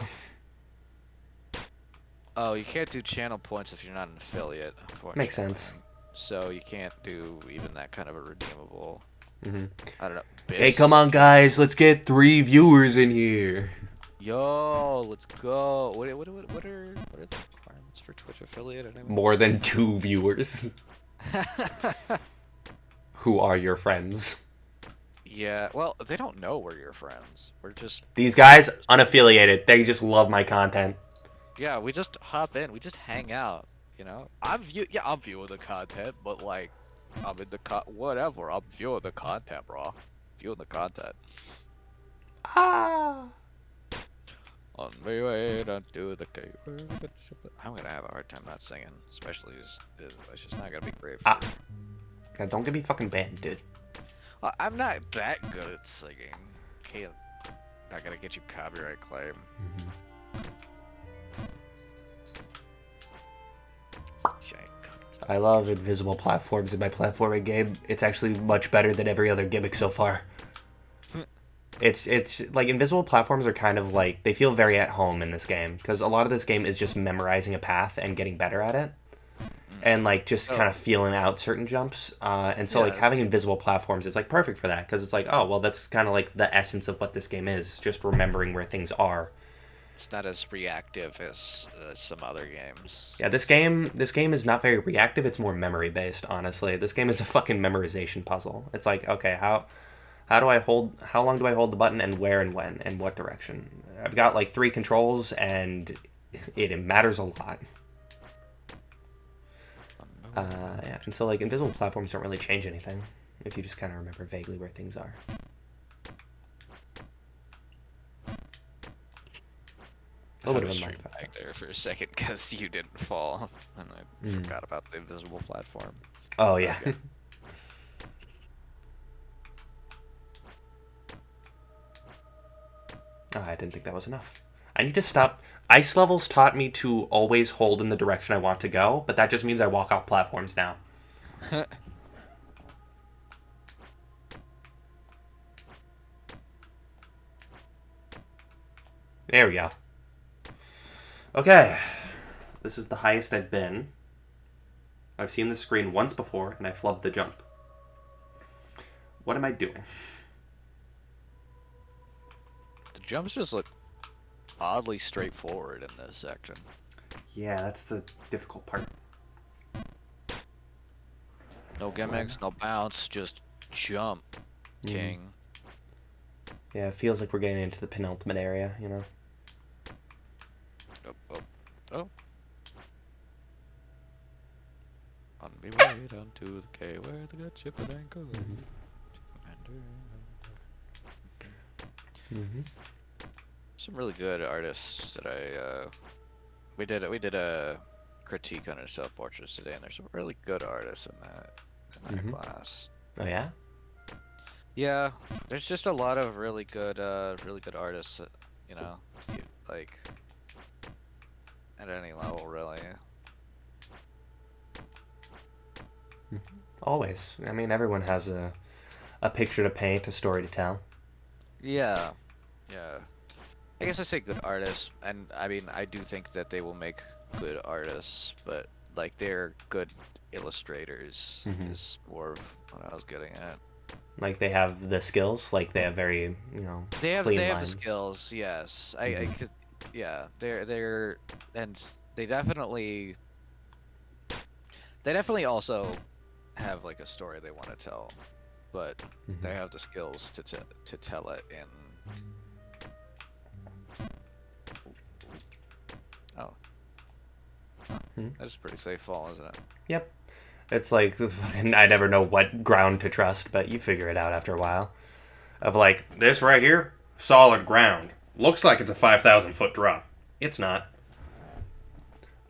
S3: Oh, you can't do channel points if you're not an affiliate, unfortunately.
S2: Makes sense.
S3: So you can't do even that kind of a redeemable.
S2: Mm-hmm.
S3: I don't know.
S2: Hey, come on, guys, let's get 3 viewers in here.
S3: Yo, let's go. What are the requirements for Twitch affiliate? Anyway?
S2: More than 2 viewers. Who are your friends?
S3: Yeah, well, they don't know we're your friends. We're just...
S2: These guys, unaffiliated. They just love my content.
S3: Yeah, we just hop in. We just hang out, you know? I'm viewing the content, but, like, I'm in the whatever. I'm viewing the content, bro. Viewing the content.
S2: Ah.
S3: On my way down to the cave. I'm gonna have a hard time not singing, especially it's just not gonna be great. For
S2: Yeah, don't get me fucking banned, dude.
S3: I'm not that good at singing. Can't. Not gonna get you copyright claim.
S2: I love invisible platforms in my platforming game. It's actually much better than every other gimmick so far. It's like invisible platforms are kind of like, they feel very at home in this game, because a lot of this game is just memorizing a path and getting better at it, and like just kind of feeling out certain jumps. And so like having invisible platforms is like perfect for that, because it's like, oh well, that's kind of like the essence of what this game is, just remembering where things are.
S3: It's not as reactive as some other games.
S2: Yeah, this game is not very reactive. It's more memory based, honestly. This game is a fucking memorization puzzle. It's like, okay, how long do I hold the button, and where and when and what direction? I've got like 3 controls, and it matters a lot. Yeah, and so like invisible platforms don't really change anything if you just kind of remember vaguely where things are.
S3: I was streaming back there for a second because you didn't fall, and I forgot about the invisible platform.
S2: Oh yeah.
S3: Okay.
S2: Oh, I didn't think that was enough. I need to stop. Ice levels taught me to always hold in the direction I want to go, but that just means I walk off platforms now. There we go. Okay. This is the highest I've been. I've seen this screen once before, and I flubbed the jump. What am I doing?
S3: The jumps just look oddly straightforward in this section.
S2: Yeah, that's the difficult part.
S3: No gimmicks, no bounce, just jump, king.
S2: Yeah, it feels like we're getting into the penultimate area, you know?
S3: Oh. On me way down to the cave where the good ship would anchor. Some really good artists that we did a critique on his self-portraits today, and there's some really good artists in that
S2: Mhm.
S3: class.
S2: Oh yeah.
S3: Yeah, there's just a lot of really good artists. That, you know, you, like at any level, really.
S2: Always. I mean, everyone has a picture to paint, a story to tell.
S3: Yeah, yeah. I guess I say good artists, and I mean I do think that they will make good artists, but like they're good illustrators
S2: Hmm.
S3: is more of what I was getting at.
S2: Like they have the skills. Like they have very,
S3: They
S2: clean
S3: have the
S2: lines.
S3: skills, yes. I
S2: Hmm.
S3: could, yeah. They're and they definitely also have like a story they want to tell, but
S2: Hmm.
S3: they have the skills to tell it in. Oh, huh.
S2: Hmm.
S3: That's a pretty safe fall, isn't it?
S2: Yep. It's like I never know what ground to trust, but you figure it out after a while. Of like this right here, solid ground. Looks like it's a 5,000 foot drop. It's not.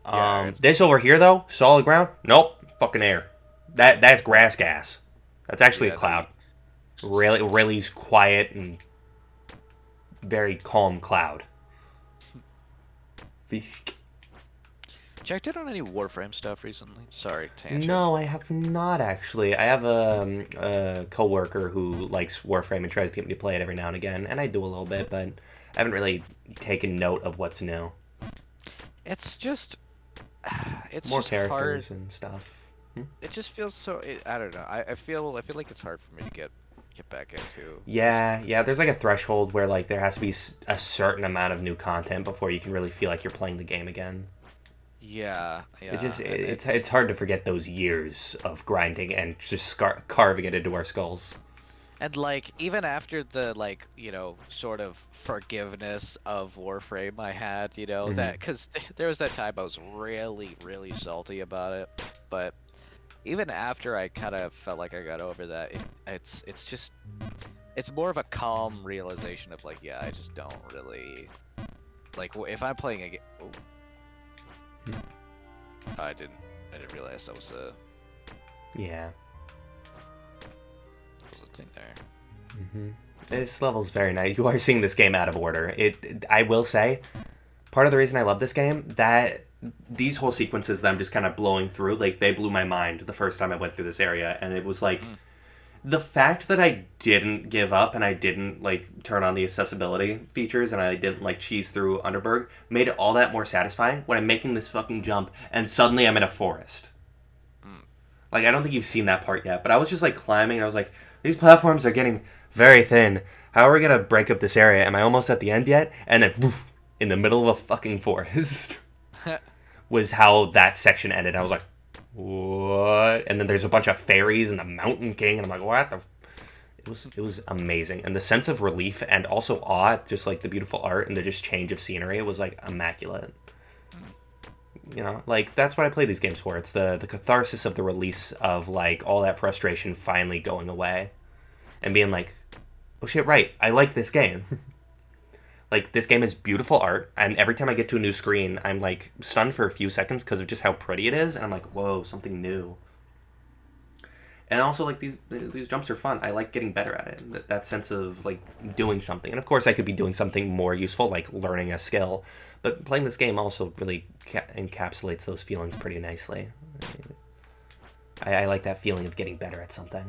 S3: Yeah, it's
S2: This over here though, solid ground. Nope, fucking air. That's grass gas. That's actually a
S3: yeah. No,
S2: cloud. Really, really quiet and very calm cloud.
S3: checked in on any Warframe stuff recently? Sorry, tangent.
S2: No, I have not actually. I have a coworker who likes Warframe and tries to get me to play it every now and again, and I do a little bit, but I haven't really taken note of what's new.
S3: It's just, it's
S2: More
S3: just hard.
S2: characters and stuff. Hmm?
S3: It just feels so. I don't know. I feel like it's hard for me to get back into.
S2: Yeah, yeah. There's like a threshold where like there has to be a certain amount of new content before you can really feel like you're playing the game again.
S3: Yeah,
S2: It
S3: yeah,
S2: just
S3: and
S2: it's hard to forget those years of grinding and just carving it into our skulls.
S3: like even after the like sort of forgiveness of Warframe I had,
S2: Hmm.
S3: that because there was that time I was really salty about it, but even after I kind of felt like I got over that, it's just it's more of a calm realization of like, yeah, I just don't really like if I'm playing a game. Oh, I didn't realize that
S2: Yeah.
S3: was a thing there.
S2: Hmm. This level's very nice. You are seeing this game out of order. I will say, part of the reason I love this game that these whole sequences that I'm just kind of blowing through, like they blew my mind the first time I went through this area, and it was like
S3: Mm.
S2: the fact that I didn't give up and I didn't like turn on the accessibility features and I didn't like cheese through Underberg made it all that more satisfying when I'm making this fucking jump and suddenly I'm in a forest.
S3: Mm.
S2: Like I don't think you've seen that part yet, but I was just like climbing and I was like, these platforms are getting very thin. How are we gonna break up this area? Am I almost at the end yet? And then woof, in the middle of a fucking forest was how that section ended. I was like, what? And then there's a bunch of fairies and the Mountain King, and I'm like, what the? It was amazing, and the sense of relief and also awe, just like the beautiful art and the just change of scenery, it was like immaculate. Like that's what I play these games for. It's the catharsis of the release of like all that frustration finally going away, and being like, oh shit, right, I like this game. Like this game is beautiful art, and every time I get to a new screen, I'm like stunned for a few seconds because of just how pretty it is, and I'm like, whoa, something new. And also like these jumps are fun. I like getting better at it. That sense of like doing something, and of course I could be doing something more useful, like learning a skill. But playing this game also really encapsulates those feelings pretty nicely. I like that feeling of getting better at something.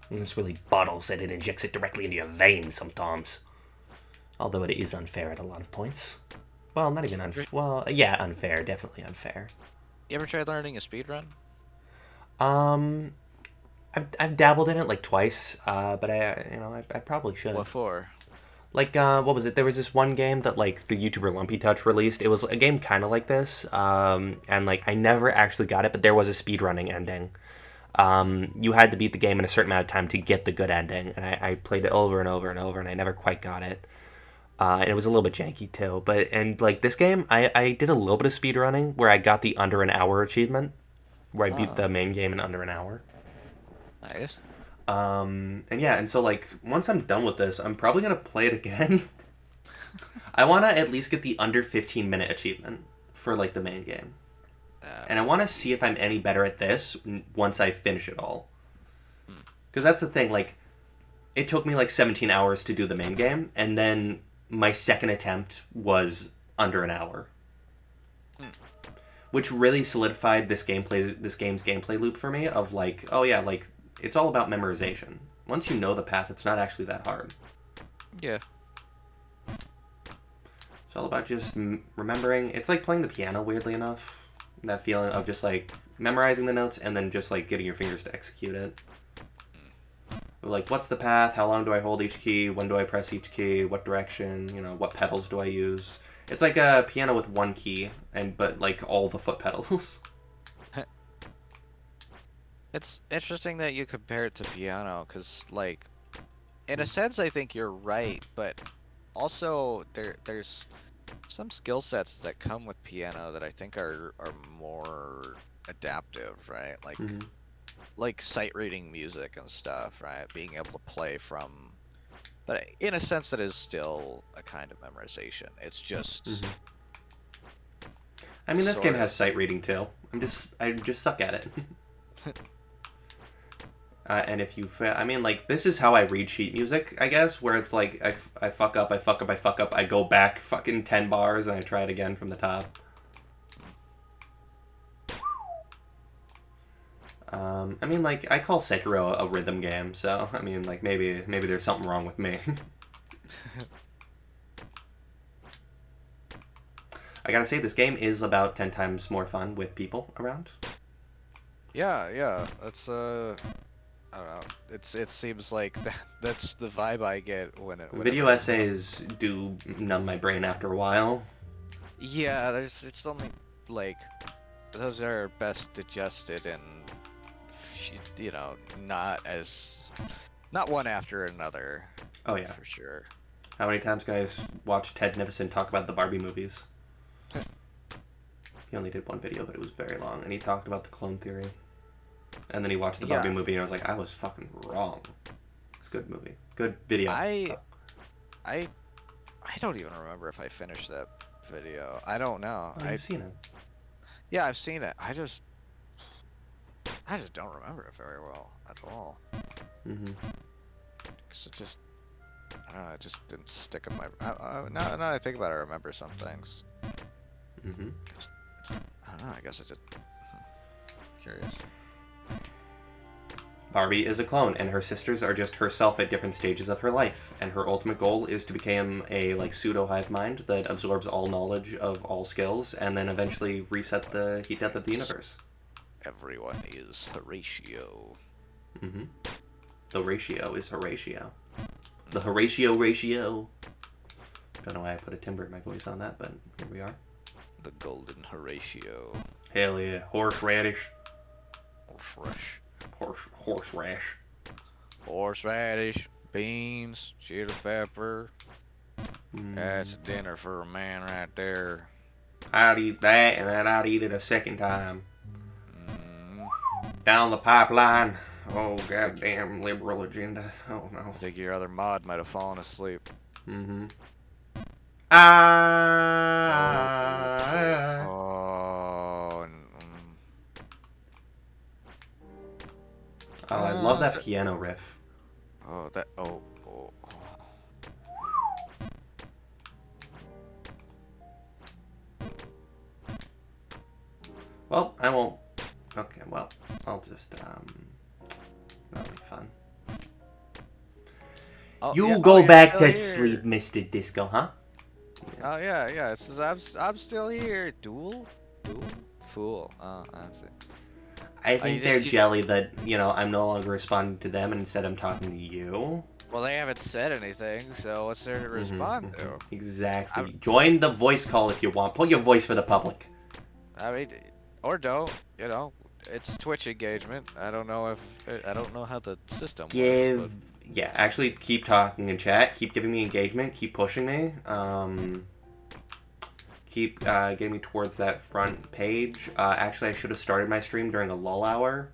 S2: And this really bottles it and injects it directly into your veins sometimes. Although it is unfair at a lot of points. Well, not even unfair. Well, yeah, unfair. Definitely unfair.
S3: You ever tried learning a speed run?
S2: Um, I've dabbled in it like twice, but I probably should.
S3: What for?
S2: Like, what was it? There was this one game that like the YouTuber Lumpy Touch released. It was a game kind of like this, and like I never actually got it, but there was a speedrunning ending. You had to beat the game in a certain amount of time to get the good ending, and I played it over and over and over, and I never quite got it. And it was a little bit janky too. And like this game, I did a little bit of speedrunning where I got the under an hour achievement, where I beat
S3: Oh,
S2: the main game in under an hour.
S3: nice.
S2: And yeah, and so like once I'm done with this, I'm probably gonna play it again. I want to at least get the under 15-minute achievement for like the main game.
S1: And I want to see if I'm any better at this once I finish it all. Because that's the thing, like, it took me like 17 hours to do the main game, and then my second attempt was under an hour. Which really solidified this game's gameplay loop for me of like, oh yeah, like, it's all about memorization. Once you know the path, it's not actually that hard.
S3: Yeah.
S1: It's all about just remembering. It's like playing the piano, weirdly enough. That feeling of just like memorizing the notes and then just like getting your fingers to execute it. Like, what's the path? How long do I hold each key? When do I press each key? What direction? You know, what pedals do I use? It's like a piano with one key, but like all the foot pedals.
S3: It's interesting that you compare it to piano, because, like, in a sense, I think you're right, but also there's some skill sets that come with piano that I think are more adaptive, right? Like, like sight reading music and stuff, right? Being able to play from, but in a sense, that is still a kind of memorization. It's just.
S1: I mean, this game has sight reading too. I just suck at it. And if you fail, I mean, like, this is how I read sheet music, I guess, where it's like, I fuck up, I go back fucking 10 bars, and I try it again from the top. I mean, like, I call Sekiro a rhythm game, so, I mean, like, maybe there's something wrong with me. I gotta say, this game is about 10 times more fun with people around.
S3: Yeah, that's, I don't know. It seems like that's the vibe I get when
S1: Video essays do numb my brain after a while.
S3: Yeah, it's only like those are best digested and not one after another.
S1: Oh yeah,
S3: for sure.
S1: How many times guys watch Ted Nivison talk about the Barbie movies? He only did one video, but it was very long, and he talked about the clone theory. And then he watched the Barbie movie, and I was like, I was fucking wrong. It's a good movie. Good video.
S3: I don't even remember if I finished that video. I don't know.
S1: Oh, I've seen it.
S3: Yeah, I've seen it. I just don't remember it very well at all. Cause I don't know, it just didn't stick in my. Now that I think about it, I remember some things. I don't know. I guess I just curious.
S1: Barbie is a clone, and her sisters are just herself at different stages of her life. And her ultimate goal is to become a like pseudo hive mind that absorbs all knowledge of all skills, and then eventually reset the heat death of the universe.
S3: Everyone is Horatio.
S1: The ratio is Horatio. The Horatio ratio. Don't know why I put a timbre in my voice on that, but here we are.
S3: The golden Horatio.
S1: Hell yeah, horseradish.
S3: Horseradish. Horseradish, beans, chili pepper. That's dinner for a man right there.
S1: I'd eat that, and then I'd eat it a second time. Down the pipeline. Oh, goddamn liberal agenda. Oh, no.
S3: I think your other mod might have fallen asleep.
S1: Oh, I love that piano riff. Well, I won't. Okay, well, I'll just, that'll be fun. Go back to sleep, Mr. Disco, huh?
S3: Oh, yeah, it says, I'm still here. Duel? Fool. Oh, that's it.
S1: I think they're jelly that, I'm no longer responding to them and instead I'm talking to you.
S3: Well, they haven't said anything, so what's there to respond to?
S1: Exactly. Join the voice call if you want. Pull your voice for the public.
S3: I mean, or don't, it's Twitch engagement. I don't know how the system works.
S1: Yeah, actually keep talking in chat. Keep giving me engagement. Keep pushing me. Keep getting me towards that front page. Actually, I should have started my stream during a lull hour.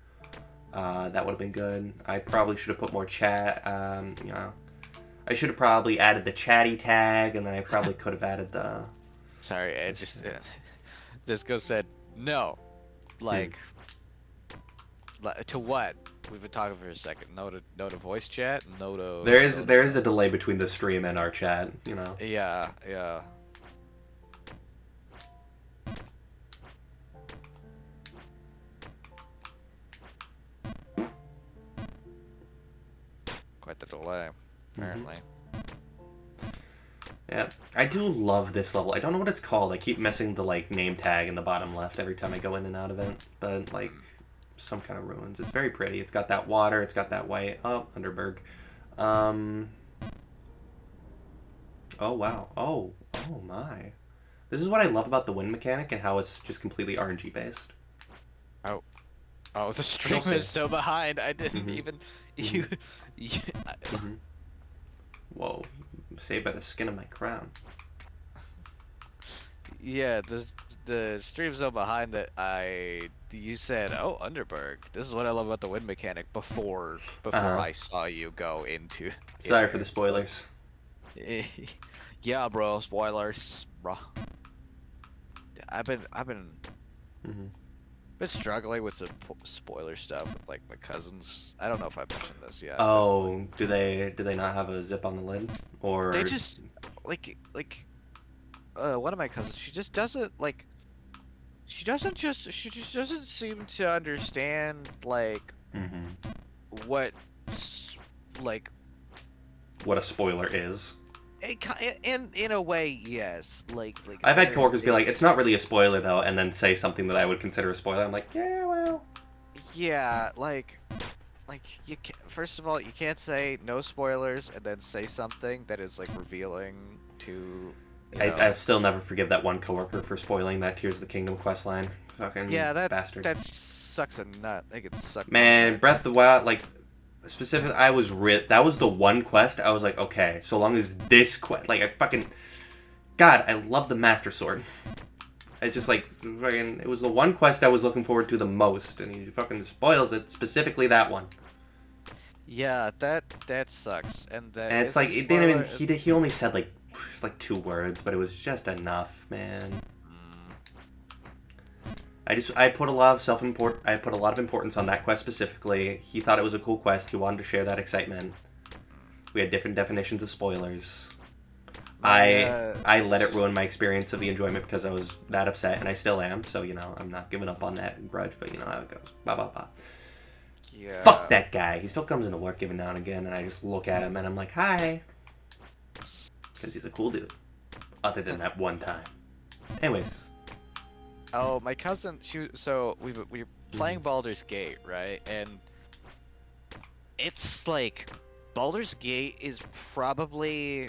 S1: That would have been good. I probably should have put more chat. I should have probably added the chatty tag, and then I probably could have added the...
S3: Sorry, Disco said, no, Like, to what? We've been talking for a second. No to voice chat. No to.
S1: There is a delay between the stream and our chat. You know.
S3: Yeah, yeah. Quite the delay, apparently.
S1: Yeah, I do love this level. I don't know what it's called. I keep missing the like name tag in the bottom left every time I go in and out of it. But like some kind of ruins. It's very pretty. It's got that water. It's got that white. Oh, Underberg. Oh wow. Oh my. This is what I love about the wind mechanic and how it's just completely RNG based.
S3: Oh, the stream is so behind. I didn't even. You.
S1: Whoa. Saved by the skin of my crown.
S3: Yeah, the stream's so behind that you said, oh, Underberg. This is what I love about the wind mechanic before I saw you go into.
S1: Sorry for the spoilers.
S3: Yeah, bro, spoilers, bro. I've been been struggling with some spoiler stuff with like my cousins. I don't know if I mentioned this yet.
S1: Oh, do they not have a zip on the lid, or
S3: they just like one of my cousins? She just doesn't like. She just doesn't seem to understand like what
S1: what a spoiler is.
S3: In a way, yes. Like
S1: I've had coworkers be like, "It's not really a spoiler though," and then say something that I would consider a spoiler. I'm like, "Yeah, well."
S3: Yeah, like you first of all, you can't say no spoilers and then say something that is like revealing to.
S1: I still never forgive that one coworker for spoiling that Tears of the Kingdom questline. Fucking bastard.
S3: That sucks a nut. I could suck.
S1: Man, Breath of the Wild, like. Specifically, that was the one quest I was like, okay, so long as this quest, like, God, I love the Master Sword. I just, like, fucking, it was the one quest I was looking forward to the most, and he fucking spoils it, specifically that one.
S3: Yeah, that sucks, and
S1: it's like, it didn't even, he only said, like 2 words, but it was just enough, man. I put a lot of importance on that quest specifically. He thought it was a cool quest. He wanted to share that excitement. We had different definitions of spoilers. I let it ruin my experience of the enjoyment because I was that upset, and I still am. So I'm not giving up on that grudge. But you know how it goes. Ba ba ba.
S3: Yeah.
S1: Fuck that guy. He still comes into work every now and again, and I just look at him and I'm like, hi, because he's a cool dude. Other than that one time. Anyways.
S3: Oh, my cousin, so we were playing Baldur's Gate, right? And it's like, Baldur's Gate is probably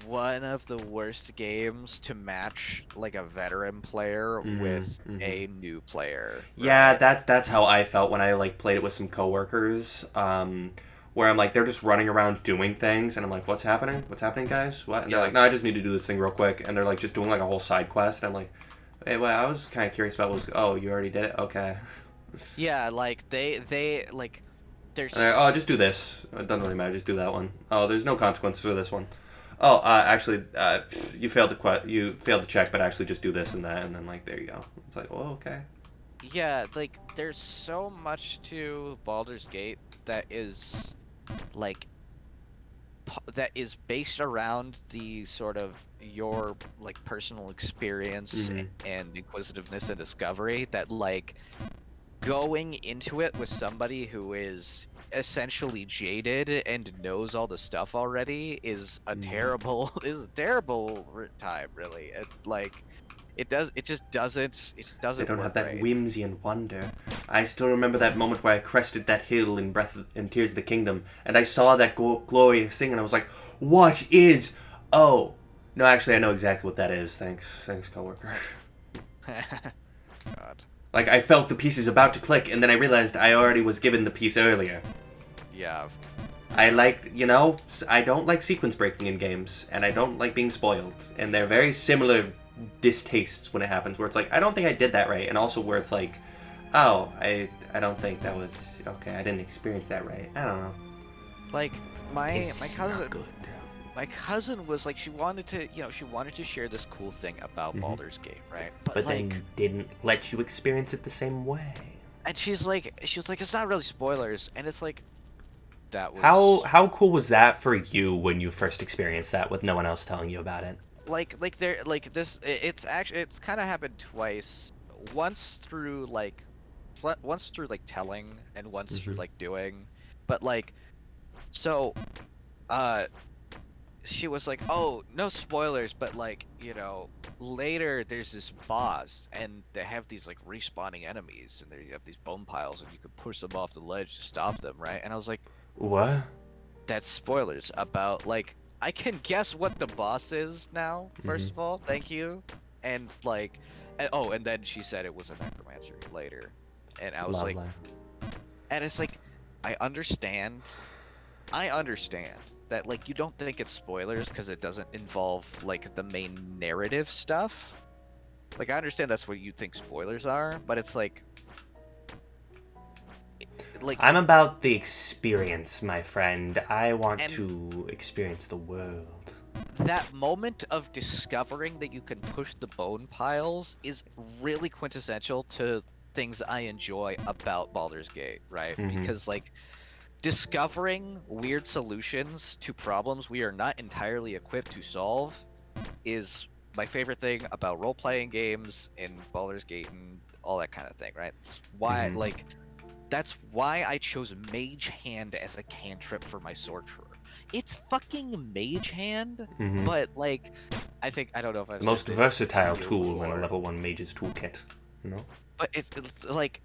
S3: one of the worst games to match like a veteran player with a new player. Right?
S1: Yeah, that's how I felt when I like played it with some coworkers. Where I'm like, they're just running around doing things, and I'm like, what's happening? What's happening, guys? What? And they're like, no, I just need to do this thing real quick. And they're like just doing like a whole side quest, and I'm like, hey, well, I was kind of curious about oh, you already did it? Okay.
S3: Yeah, like, they like, there's...
S1: oh, just do this. It doesn't really matter, just do that one. Oh, there's no consequence for this one. Oh, actually, you failed to check, but actually just do this and that, and then, like, there you go. It's like, oh, okay.
S3: Yeah, like, there's so much to Baldur's Gate that is, like, that is based around the sort of your like personal experience and inquisitiveness and discovery that like going into it with somebody who is essentially jaded and knows all the stuff already is a terrible time, really. It just doesn't
S1: They don't have that
S3: right.
S1: whimsy and wonder. I still remember that moment where I crested that hill in Tears of the Kingdom, and I saw that glorious thing, and I was like, what is... Oh. No, actually, I know exactly what that is. Thanks, coworker.
S3: God.
S1: Like, I felt the pieces about to click, and then I realized I already was given the piece earlier.
S3: Yeah.
S1: I don't like sequence breaking in games, and I don't like being spoiled, and they're very similar distastes when it happens, where it's like, I don't think I did that right, and also where it's like, oh, I don't think that was okay, I didn't experience that right. I don't know.
S3: Like my cousin, my cousin was like, she wanted to, she wanted to share this cool thing about
S2: Mhm.
S3: Baldur's Gate, right? But
S2: But
S3: like,
S2: then didn't let you experience it the same way.
S3: and she was like, it's not really spoilers, and it's like, that
S2: How
S3: was
S2: how cool was that for you when you first experienced that with no one else telling you about it?
S3: like there like this. It's actually it's kind of happened twice. Once through like, once through like telling, and once through
S2: Mhm.
S3: like doing. But like, so uh she was like, "Oh, no spoilers, but like, later there's this boss, and they have these like respawning enemies, and they have these bone piles, and you can push them off the ledge to stop them, right?" And I was like,
S2: What?
S3: "That's spoilers about like, I can guess what the boss is now.
S2: Mm-hmm.
S3: First of all, thank you." And like, oh, and then she said it was a necromancer later, and I was like,
S2: Lovely.
S3: and it's like, I understand. I understand that like you don't think it's spoilers because it doesn't involve like the main narrative stuff. Like I understand that's what you think spoilers are, but it's like
S2: I'm about the experience, my friend. I want
S3: and
S2: to experience the world.
S3: that moment of discovering that you can push the bone piles is really quintessential to things I enjoy about Baldur's Gate, right?
S2: Mm-hmm.
S3: Because like discovering weird solutions to problems we are not entirely equipped to solve is my favorite thing about role-playing games and Baldur's Gate and all that kind of thing, right?
S2: Mm-hmm.
S3: That's why I chose Mage Hand as a cantrip for my sorcerer. It's fucking Mage Hand,
S2: Mm-hmm.
S3: but like, I don't know if I've
S2: The
S3: said
S2: most
S3: this to
S2: versatile
S3: you
S2: tool in a
S3: before,
S2: level 1 mage's toolkit. No?
S3: but it's like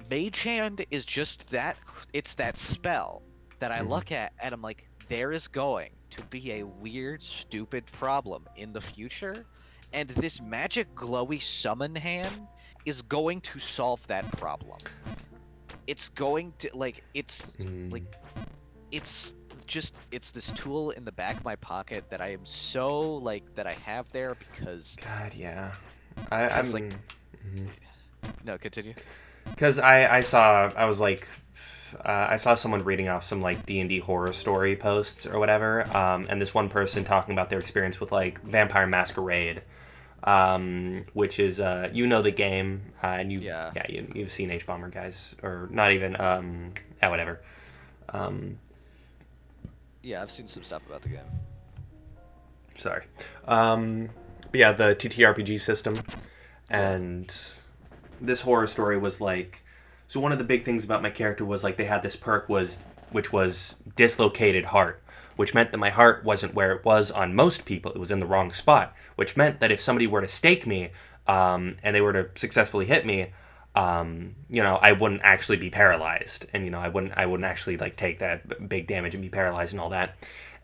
S3: Mage Hand is just that. It's that spell that I
S2: Mm-hmm.
S3: look at and I'm like, there is going to be a weird, stupid problem in the future, and this magic glowy summon hand is going to solve that problem. It's going to
S2: Mm.
S3: like it's it's this tool in the back of my pocket that I am so like that I have there
S2: God, yeah.
S3: because like
S2: I'm. Mhm.
S3: no, continue.
S2: Because I was like, I saw someone reading off some like D&D horror story posts or whatever, and this one person talking about their experience with like Vampire Masquerade, which is the game, and
S3: Yeah.
S2: you've seen H Bomber guys, or not even whatever. Um,
S3: Yeah, I've seen some stuff about the game.
S2: Sorry, but yeah, the TTRPG system,
S3: Yeah.
S2: and this horror story was like, so one of the big things about my character was like they had this perk which was dislocated heart, which meant that my heart wasn't where it was on most people. It was in the wrong spot, which meant that if somebody were to stake me, and they were to successfully hit me, I wouldn't actually be paralyzed, and I wouldn't actually like take that big damage and be paralyzed and all that.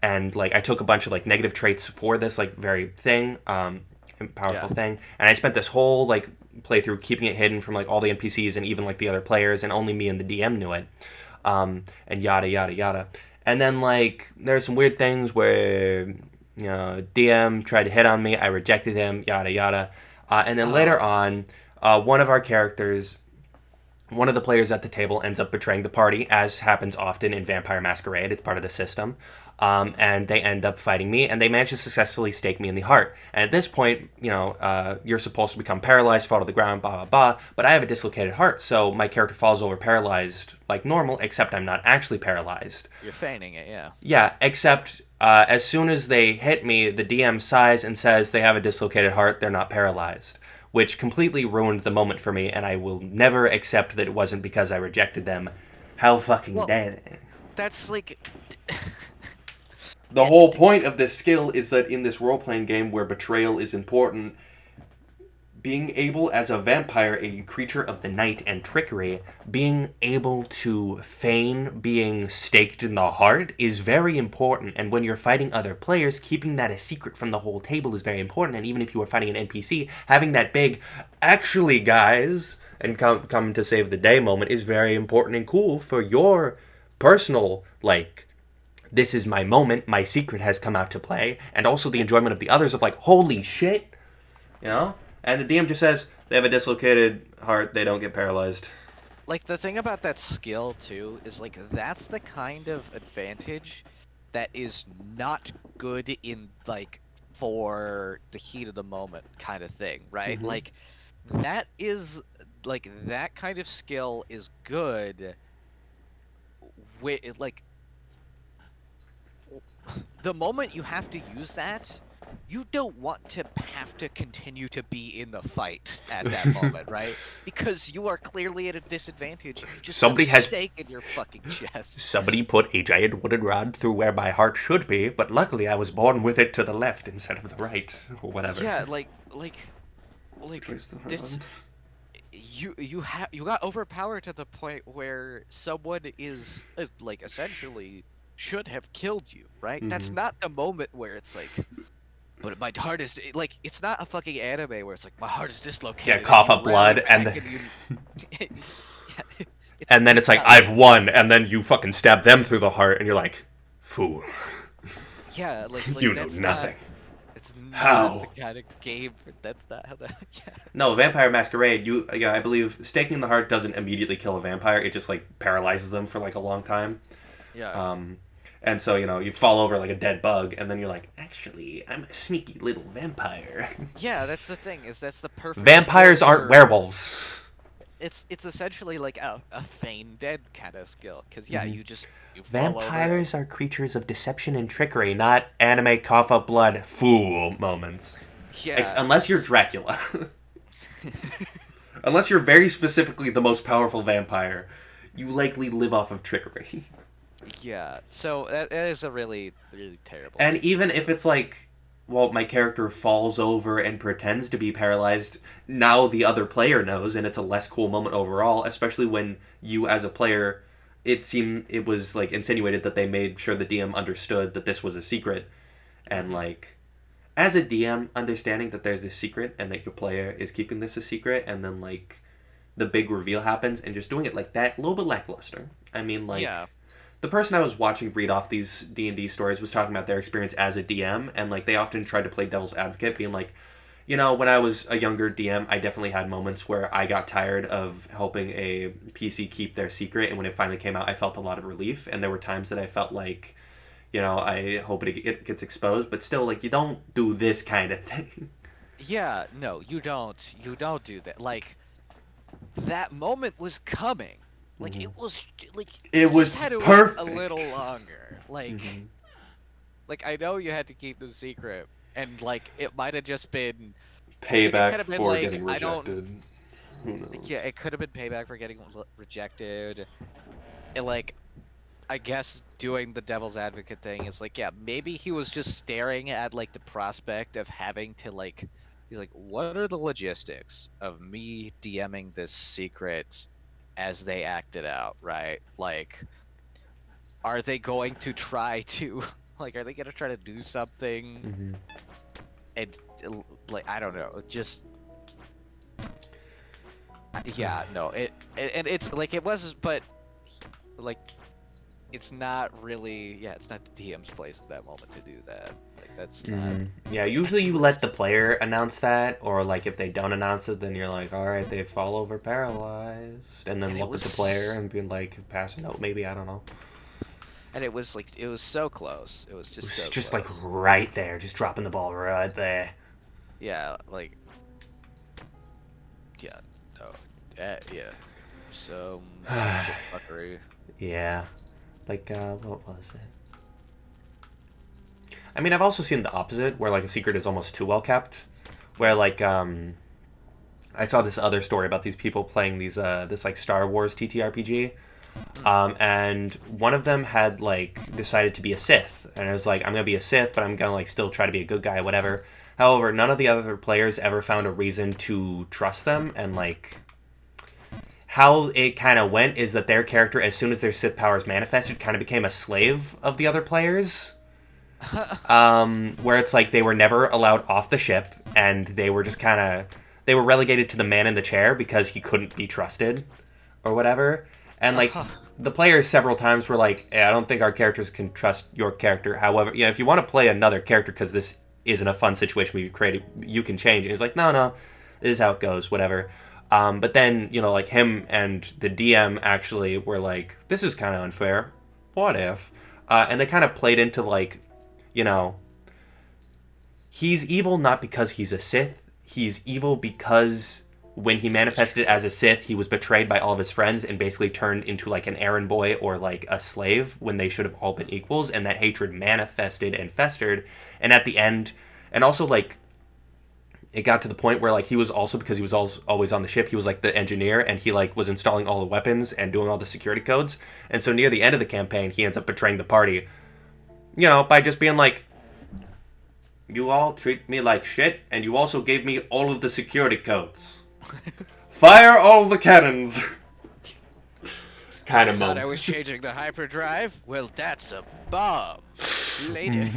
S2: And like I took a bunch of like negative traits for this like very thing, powerful
S3: Yeah.
S2: thing, and I spent this whole like playthrough keeping it hidden from like all the NPCs and even like the other players, and only me and the DM knew it, and yada yada yada. And then like there's some weird things where DM tried to hit on me, I rejected him, yada yada, and then later
S3: Oh.
S2: on, one of our characters, one of the players at the table ends up betraying the party, as happens often in Vampire Masquerade. It's part of the system. And they end up fighting me, and they manage to successfully stake me in the heart. And at this point, you're supposed to become paralyzed, fall to the ground, blah, blah, blah. But I have a dislocated heart, so my character falls over paralyzed like normal, except I'm not actually paralyzed.
S3: You're feigning it, yeah.
S2: Yeah, except as soon as they hit me, the DM sighs and says they have a dislocated heart, they're not paralyzed, which completely ruined the moment for me, and I will never accept that it wasn't because I rejected them. How fucking
S3: Well,
S2: dare they?
S3: that's like
S1: The
S3: it,
S1: whole point of this skill is that in this role playing game where betrayal is important, being able, as a vampire, a creature of the night and trickery, being able to feign being staked in the heart is very important. And when you're fighting other players, keeping that a secret from the whole table is very important. And even if you are fighting an NPC, having that big, actually, guys, and come to save the day moment is very important and cool for your personal, like, this is my moment, my secret has come out to play, and also the
S3: and
S2: enjoyment of the others of like, holy shit, you know? And the DM just says they have a dislocated heart, they don't get paralyzed.
S3: like the thing about that skill too is like that's the kind of advantage that is not good in like for the heat of the moment kind of thing, right?
S1: Mm-hmm.
S3: Like that is like that kind of skill is good with like the moment you have to use that, you don't want to have to continue to be in the fight at that moment, right? Because you are clearly at a disadvantage. You just have a
S1: Somebody has
S3: stake in your fucking chest.
S1: Somebody put a giant wooden rod through where my heart should be, but luckily I was born with it to the left instead of the right, or whatever.
S3: Yeah, like
S1: Place the heart on.
S3: this. You got overpowered to the point where someone is like essentially should have killed you, right? That's
S1: Mm-hmm.
S3: not the moment where it's like, but my heart is like it's not a fucking anime where it's like my heart is
S1: Yeah,
S3: dislocated and
S1: cough
S3: you
S1: up
S3: rally
S1: blood,
S3: back and you yeah,
S1: and then it's like,
S3: not
S1: I've
S3: like
S1: won, and then you fucking stab them through the heart, and you're like, fool,
S3: yeah, like
S1: you know
S3: that's not
S1: nothing.
S3: it's not the
S1: How?
S3: kind of game that's not how that yeah.
S1: No, Vampire Masquerade, yeah, I believe staking the heart doesn't immediately kill a vampire, it just, like, paralyzes them for, like, a long time.
S3: Yeah.
S1: Um, and so, you fall over like a dead bug, and then you're like, actually, I'm a sneaky little vampire.
S3: Yeah, that's the thing, is that's the perfect skill
S1: Vampires aren't
S3: for
S1: werewolves.
S3: it's essentially like a feign dead kind of skill because yeah
S1: Mm-hmm.
S3: you fall over and
S1: Vampires are creatures of deception and trickery, not anime cough up blood fool moments.
S3: yeah
S1: Unless you're Dracula. Unless you're very specifically the most powerful vampire, you likely live off of trickery.
S3: yeah so that is a really really terrible
S1: And
S3: thing.
S1: even if it's like, well, my character falls over and pretends to be paralyzed, now the other player knows, and it's a less cool moment overall, especially when you as a player, it was like insinuated that they made sure the DM understood that this was a secret, and
S3: Hmm.
S1: like, as a DM, understanding that there's this secret and that your player is keeping this a secret, and then like the big reveal happens, and just doing it like that, a little bit lackluster. I mean, like,
S3: Yeah.
S1: the person I was watching read off these D&D stories was talking about their experience as a DM, and like they often tried to play devil's advocate, being like, when I was a younger DM, I definitely had moments where I got tired of helping a PC keep their secret, and when it finally came out, I felt a lot of relief, and there were times that I felt like, I hope it gets exposed, but still, like, you don't do this kind of thing.
S3: Yeah, no, you don't do that. Like that moment was coming. Like
S1: Hmm.
S3: it was like
S1: It
S3: you just
S1: was
S3: had to wait a
S1: perfect.
S3: little longer.
S1: Hmm.
S3: Like I know you had to keep the secret and like it might have just been like it
S1: Payback
S3: could have been
S1: for
S3: like
S1: getting
S3: I don't
S1: rejected. Who knows?
S3: yeah, it could have been payback for getting rejected. And like I guess doing the devil's advocate thing is like, yeah, maybe he was just staring at like the prospect of having to like, he's like, what are the logistics of me DMing this secret as they act it out, right? Like, are they going to try to, like, are they going to try to do something?
S1: Hmm.
S3: And, like, I don't know, just, yeah, no, and it's like, it was, but, like, it's not really it's not the DM's place at that moment to do that. Like that's not
S1: Yeah, usually you let the player announce that, or like if they don't announce it, then you're like, all right, they fall over paralyzed, and then
S3: and
S1: look at the player and be like, pass a note, maybe, I don't know.
S3: it was like it was so close. It was
S1: It
S3: just
S1: was
S3: so
S1: just like
S3: close.
S1: right there, just dropping the ball right there.
S3: Yeah, like yeah, no. Yeah. So much shit fuckery.
S1: Yeah, like what was it? I mean, I've also seen the opposite, where like a secret is almost too well kept, where like I saw this other story about these people playing this like Star Wars TTRPG. And one of them had like decided to be a Sith, and it was like, I'm gonna be a Sith, but I'm gonna like still try to be a good guy, whatever. However, none of the other players ever found a reason to trust them, and like how it kind of went is that their character, as soon as their Sith powers manifested, kind of became a slave of the other players. Where it's like they were never allowed off the ship, and they were just kind of they were relegated to the man in the chair because he couldn't be trusted, or whatever. And like the players several times were like, hey, I don't think our characters can trust your character. However, if you want to play another character because this isn't a fun situation we've created, you can change it. It's like, no, this is how it goes, whatever. But then, like him and the DM actually were like, this is kind of unfair. What if?
S2: and they kind of played into like, you know, he's evil not because he's a Sith. He's evil because when he manifested as a Sith, he was betrayed by all of his friends and basically turned into like an errand boy or like a slave when they should have all been equals. And that hatred manifested and festered. And at the end, and also like, it got to the point where like he was also, because he was always on the ship, he was like the engineer, and he like was installing all the weapons and doing all the security codes. And so near the end of the campaign, he ends up betraying the party, you know, by just being like, you all treat me like shit, and you also gave me all of the security codes. Fire all the cannons. Kind of
S3: Thought
S2: moment.
S3: I was changing the hyperdrive? Well, that's a bomb. Later.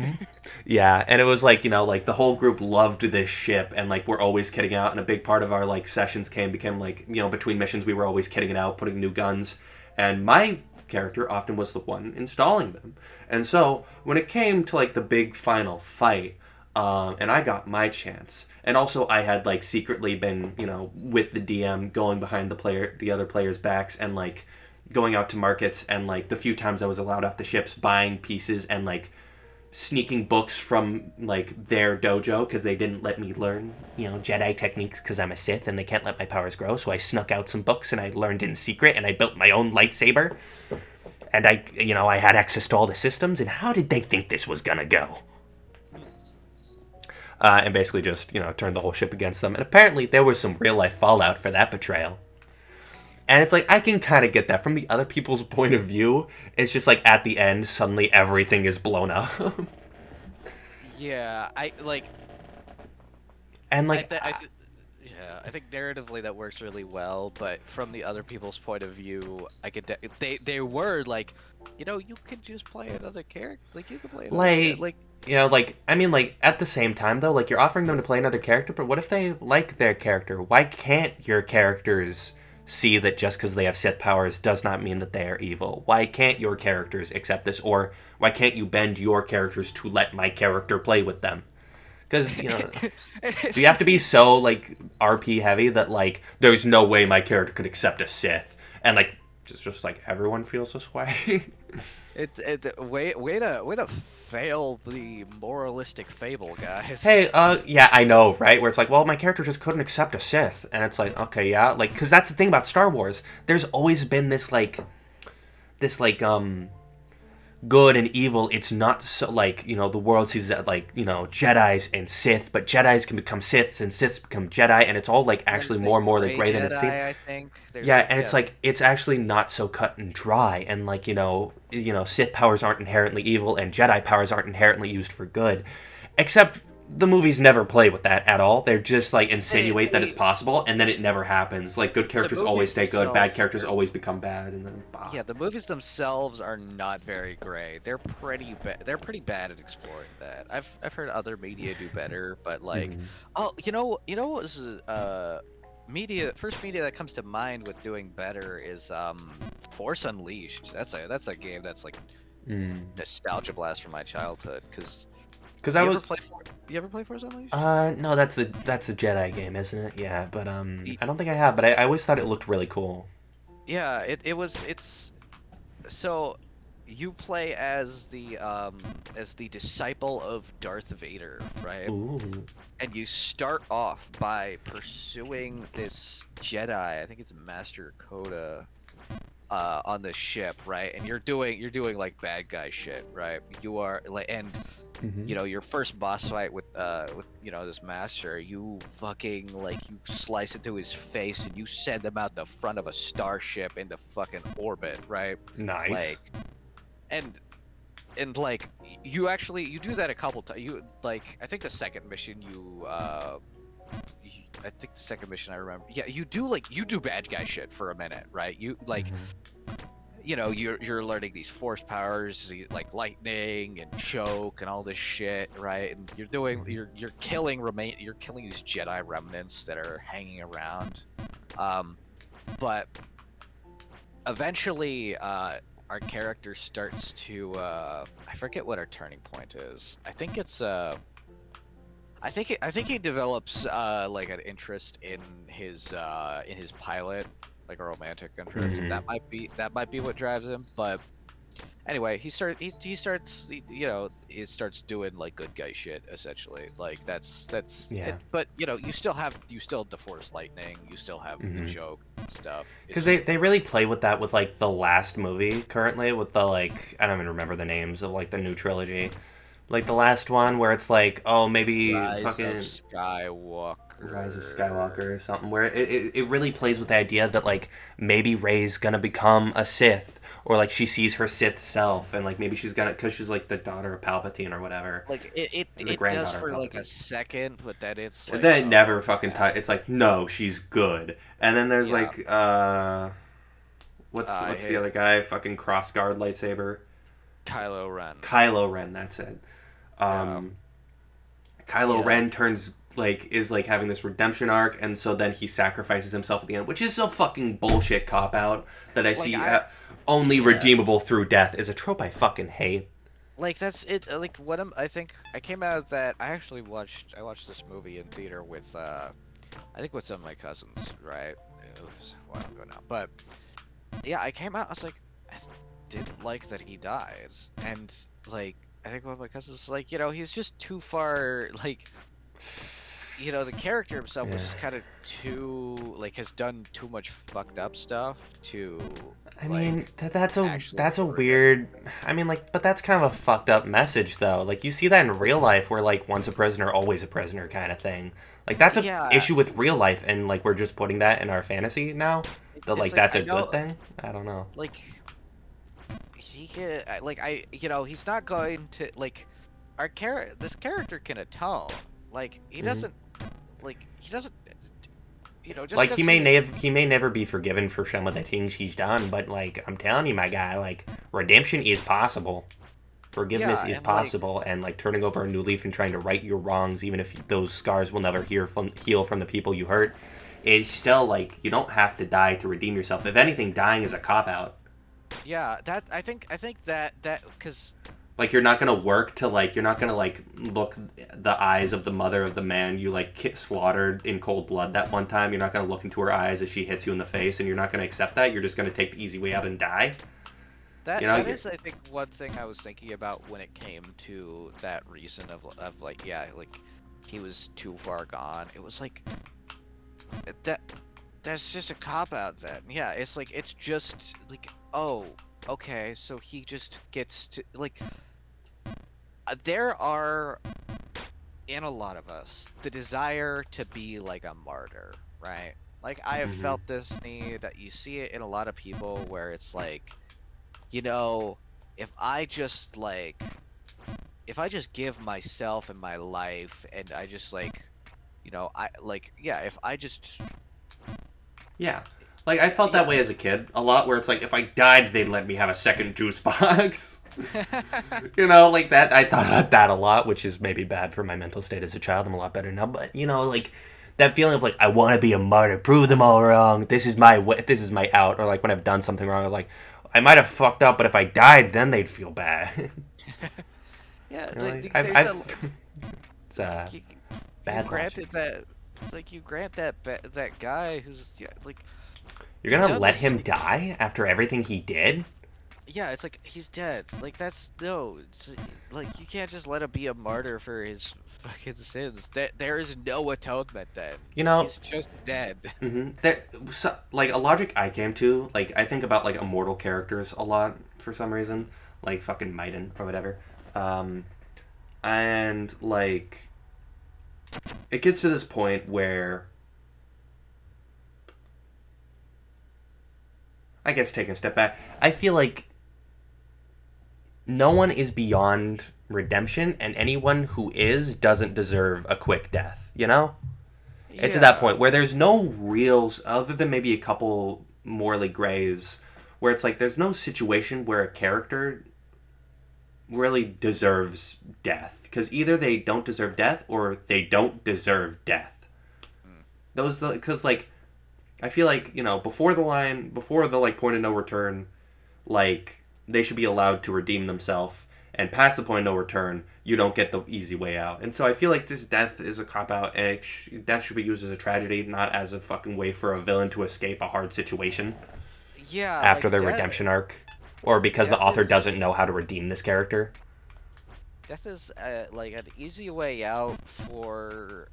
S2: Yeah, and it was like, you know, like the whole group loved this ship, and like we're always kitting out, and a big part of our like sessions became like, you know, between missions we were always kitting it out, putting new guns, and my character often was the one installing them. And so when it came to like the big final fight, and I got my chance, and also I had like secretly been, you know, with the DM going behind the other players' backs, and like going out to markets, and like the few times I was allowed off the ships, buying pieces and like sneaking books from like their dojo because they didn't let me learn, you know, Jedi techniques because I'm a Sith and they can't let my powers grow. So I snuck out some books and I learned in secret, and I built my own lightsaber, and I, you know, I had access to all the systems. And how did they think this was gonna go? And basically just, you know, turned the whole ship against them. And apparently there was some real life fallout for that betrayal. And it's like, I can kind of get that from the other people's point of view. It's just like at the end, suddenly everything is blown up.
S3: Yeah, I like.
S2: And like,
S3: Yeah, I think narratively that works really well, but from the other people's point of view, I could. They were like, you know, you could just play another character. Like you could play another
S2: like, you know, like, I mean, like, at the same time, though, like, you're offering them to play another character, but what if they like their character? Why can't your characters see that just because they have Sith powers does not mean that they are evil? Why can't your characters accept this? Or why can't you bend your characters to let my character play with them? Because, you know, do you have to be so, like, RP heavy that, like, there's no way my character could accept a Sith? And, like, just like, everyone feels this way?
S3: It's way to fail the moralistic fable, guys.
S2: Hey, yeah, I know, right? Where it's like, well, my character just couldn't accept a Sith. And it's like, okay, yeah, like, because that's the thing about Star Wars. There's always been this, like, good and evil. It's not so, like, you know, the world sees that, like, you know, Jedis and Sith, but Jedis can become Siths and Siths become Jedi, and it's all, like, actually more and more, like, gray than it seems.
S3: I think.
S2: Yeah, and it's like, it's actually not so cut and dry, and, like, you know, Sith powers aren't inherently evil, and Jedi powers aren't inherently used for good. Except the movies never play with that at all. They're just, like, insinuate that it's possible, and then it never happens. Like, good characters always stay good, bad characters always become bad, and then bah.
S3: Yeah, the movies themselves are not very gray. They're pretty bad. They're pretty bad at exploring that. I've heard other media do better, but like, oh, you know what was first media that comes to mind with doing better is Force Unleashed. That's a game that's like nostalgia blast from my childhood because you ever play Force Unleashed?
S2: No, that's a Jedi game, isn't it? Yeah, but I don't think I have, but I always thought it looked really cool.
S3: Yeah, it's so you play as the disciple of Darth Vader, right?
S2: Ooh.
S3: And you start off by pursuing this Jedi, I think it's Master Coda, on the ship, right? And you're doing like bad guy shit, right? You are like, and you know, your first boss fight with you know, this master, you fucking like, you slice into his face and you send him out the front of a starship into fucking orbit, right?
S2: Nice.
S3: Like, and like, you do that a couple times. You like, I think the second mission I think the second mission I remember. Yeah, you do bad guy shit for a minute, right? You like, you know, you're learning these force powers like lightning and choke and all this shit, right? And you're killing these Jedi remnants that are hanging around. But eventually, our character starts to I forget what our turning point is. I think it's I think he develops like an interest in his pilot, like a romantic interest. And that might be what drives him. But Anyway, he starts he starts doing like good guy shit essentially. Like that's
S2: Yeah.
S3: it. But you still have the Force lightning. You still have the
S2: Mm-hmm.
S3: joke and stuff. It's
S2: Because
S3: just
S2: they really play with that with like the last movie currently with the like I don't even remember the names of like the new trilogy, like the last one where it's like oh maybe
S3: Rise of
S2: fucking Rise of
S3: Skywalker.
S2: Skywalker or something where it really plays with the idea that like maybe Rey's gonna become a Sith or like she sees her Sith self and like maybe she's gonna because she's like the daughter of Palpatine or whatever
S3: Like it
S2: and the
S3: does
S2: granddaughter of
S3: for like a
S2: Palpatine.
S3: second, but then it's
S2: And
S3: like,
S2: then it
S3: oh
S2: never fucking
S3: yeah,
S2: it's like no she's good and then there's
S3: yeah.
S2: like what's the
S3: Hey,
S2: other guy fucking cross guard lightsaber
S3: Kylo Ren.
S2: Kylo Ren, that's it.
S3: Yeah,
S2: Um, Kylo
S3: yeah.
S2: Ren turns like is like having this redemption arc, and so then he sacrifices himself at the end, which is a fucking bullshit cop out that I
S3: Like
S2: see.
S3: I
S2: Only
S3: yeah.
S2: redeemable through death is a trope I fucking hate.
S3: Like that's it. Like I think I came out of that. I watched this movie in theater with I think with some of my cousins. Right. It was a while ago now, but yeah, I came out. I was like, I didn't like that he died, and like I think one of my cousins was like, he's just too far. Like, the character himself was
S2: Yeah.
S3: just kind of too like has done too much fucked up stuff to
S2: I mean
S3: like actually
S2: that's a
S3: be redeemed.
S2: weird. I mean like, but that's kind of a fucked up message though. Like you see that in real life where like once a prisoner always a prisoner kind of thing. Like that's a
S3: Yeah,
S2: issue with real life, and like we're just putting that in our fantasy now. That
S3: it's
S2: like
S3: like
S2: that's
S3: I
S2: a good
S3: know,
S2: thing. I don't know.
S3: like he can, he's not going to like this character can atone. Like
S2: Hmm.
S3: he doesn't, just
S2: Like
S3: because he,
S2: he may never be forgiven for some of the things he's done, but like I'm telling you, my guy, like redemption is possible. Forgiveness
S3: yeah,
S2: is
S3: and like,
S2: possible, and like turning over a new leaf and trying to right your wrongs, even if those scars will never heal from the people you hurt, is still like you don't have to die to redeem yourself. If anything, dying is a cop out.
S3: yeah, that I think that because
S2: Like you're not gonna work to like you're not gonna like look the eyes of the mother of the man you like slaughtered in cold blood that one time. You're not gonna look into her eyes as she hits you in the face, and you're not gonna accept that. You're just gonna take the easy way out and die. You know,
S3: that is, I think, one thing I was thinking about when it came to that reason of like, yeah, like he was too far gone. It was like that that's just a cop out then. Yeah, it's like it's just like, oh, okay, so he just gets to like there are in a lot of us the desire to be like a martyr, right? Like I have
S2: mm-hmm.
S3: felt this need. You see it in a lot of people where it's like, you know, if I just like if I just give myself and my life and I just like, I like, yeah, if I just
S2: Yeah. Like I felt that
S3: yeah.
S2: way as a kid a lot, where it's like if I died, they'd let me have a second juice box. You know, like that. I thought about that a lot, which is maybe bad for my mental state as a child. I'm a lot better now, but you know, like that feeling of like I want to be a martyr, prove them all wrong. This is my way, this is my out. Or like when I've done something wrong, I was like, I might have fucked up, but if I died, then they'd feel bad.
S3: Yeah,
S2: You know, like,
S3: there's a
S2: it's
S3: like you
S2: bad logic.
S3: granted that it's like you grant that that guy who's, yeah, like
S2: You're
S3: he
S2: gonna
S3: done
S2: let
S3: this,
S2: him
S3: like,
S2: die after everything he did?
S3: yeah, it's like he's dead. Like that's no, it's like you can't just let him be a martyr for his fucking sins. That there is no atonement then.
S2: You know,
S3: He's just dead.
S2: That so, like a logic I came to, like I think about like immortal characters a lot for some reason, like fucking Maiden or whatever, um, and like it gets to this point where I guess taking a step back, I feel like no one is beyond redemption, and anyone who is doesn't deserve a quick death. You know, it's at that
S3: Yeah.
S2: point where there's no reals other than maybe a couple morally grays where it's like there's no situation where a character really deserves death because either they don't deserve death or they don't deserve death.
S3: Mm.
S2: Those because like I feel like before the like point of no return, like they should be allowed to redeem themselves, and past the point of no return you don't get the easy way out. And so I feel like this death is a cop out, and death should be used as a tragedy, not as a fucking way for a villain to escape a hard situation
S3: Yeah,
S2: after
S3: like
S2: their
S3: death.
S2: redemption arc. or because the
S3: Death
S2: author
S3: is
S2: doesn't know how to redeem this character.
S3: death is like an easy way out for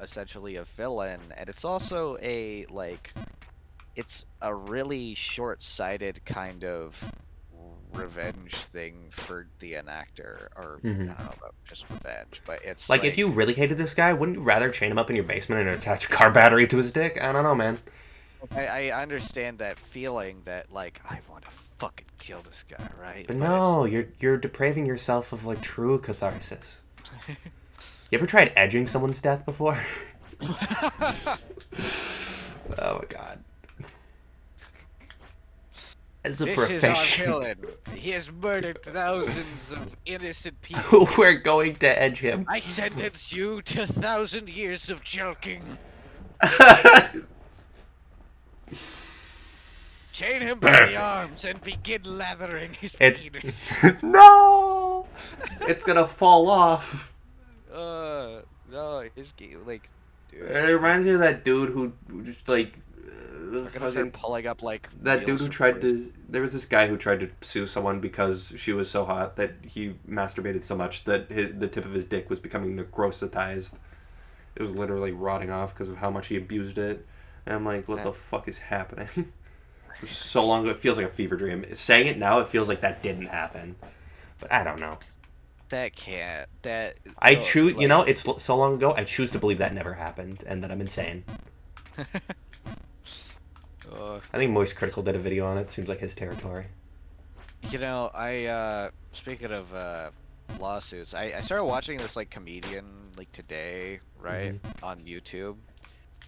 S3: essentially a villain, and it's also a like it's a really short-sighted kind of revenge thing for the enactor, or I
S2: Hmm.
S3: don't know about just revenge, but it's
S2: Like, if
S3: like
S2: you really hated this guy, wouldn't you rather chain him up in your basement and attach a car battery to his dick? I don't know, man.
S3: I understand that feeling that like I want to fucking kill this guy, right?
S2: But
S3: But it's
S2: no,
S3: like
S2: you're depraving yourself of like true catharsis. You ever tried edging someone's death before? Oh my god. As a
S3: this is our
S2: profession,
S3: villain. He has murdered thousands of innocent people.
S2: we're going to edge him.
S3: I sentence you to 1,000 years of joking. Chain him by the arms and begin lathering his
S2: It's
S3: penis.
S2: no. It's gonna fall off.
S3: No, like, dude,
S1: It reminds me of that dude who just like
S3: we're gonna start pulling up like
S1: that dude
S3: meals
S1: who
S3: from
S1: tried
S3: prison.
S1: to. There was this guy who tried to sue someone because she was so hot that he masturbated so much that the tip of his dick was becoming necrositized. It was literally rotting off because of how much he abused it. And I'm like, what the fuck is happening? So long ago, it feels like a fever dream. Saying it now, it feels like that didn't happen.
S2: But I don't know.
S3: That can't. That
S2: I
S3: no,
S2: choose. You
S3: like,
S2: know, it's so long ago. I choose to believe that never happened and that I'm insane. I think Moist Critical did a video on it. Seems like his territory.
S3: I speaking of lawsuits, I started watching this like comedian like today, right, on YouTube,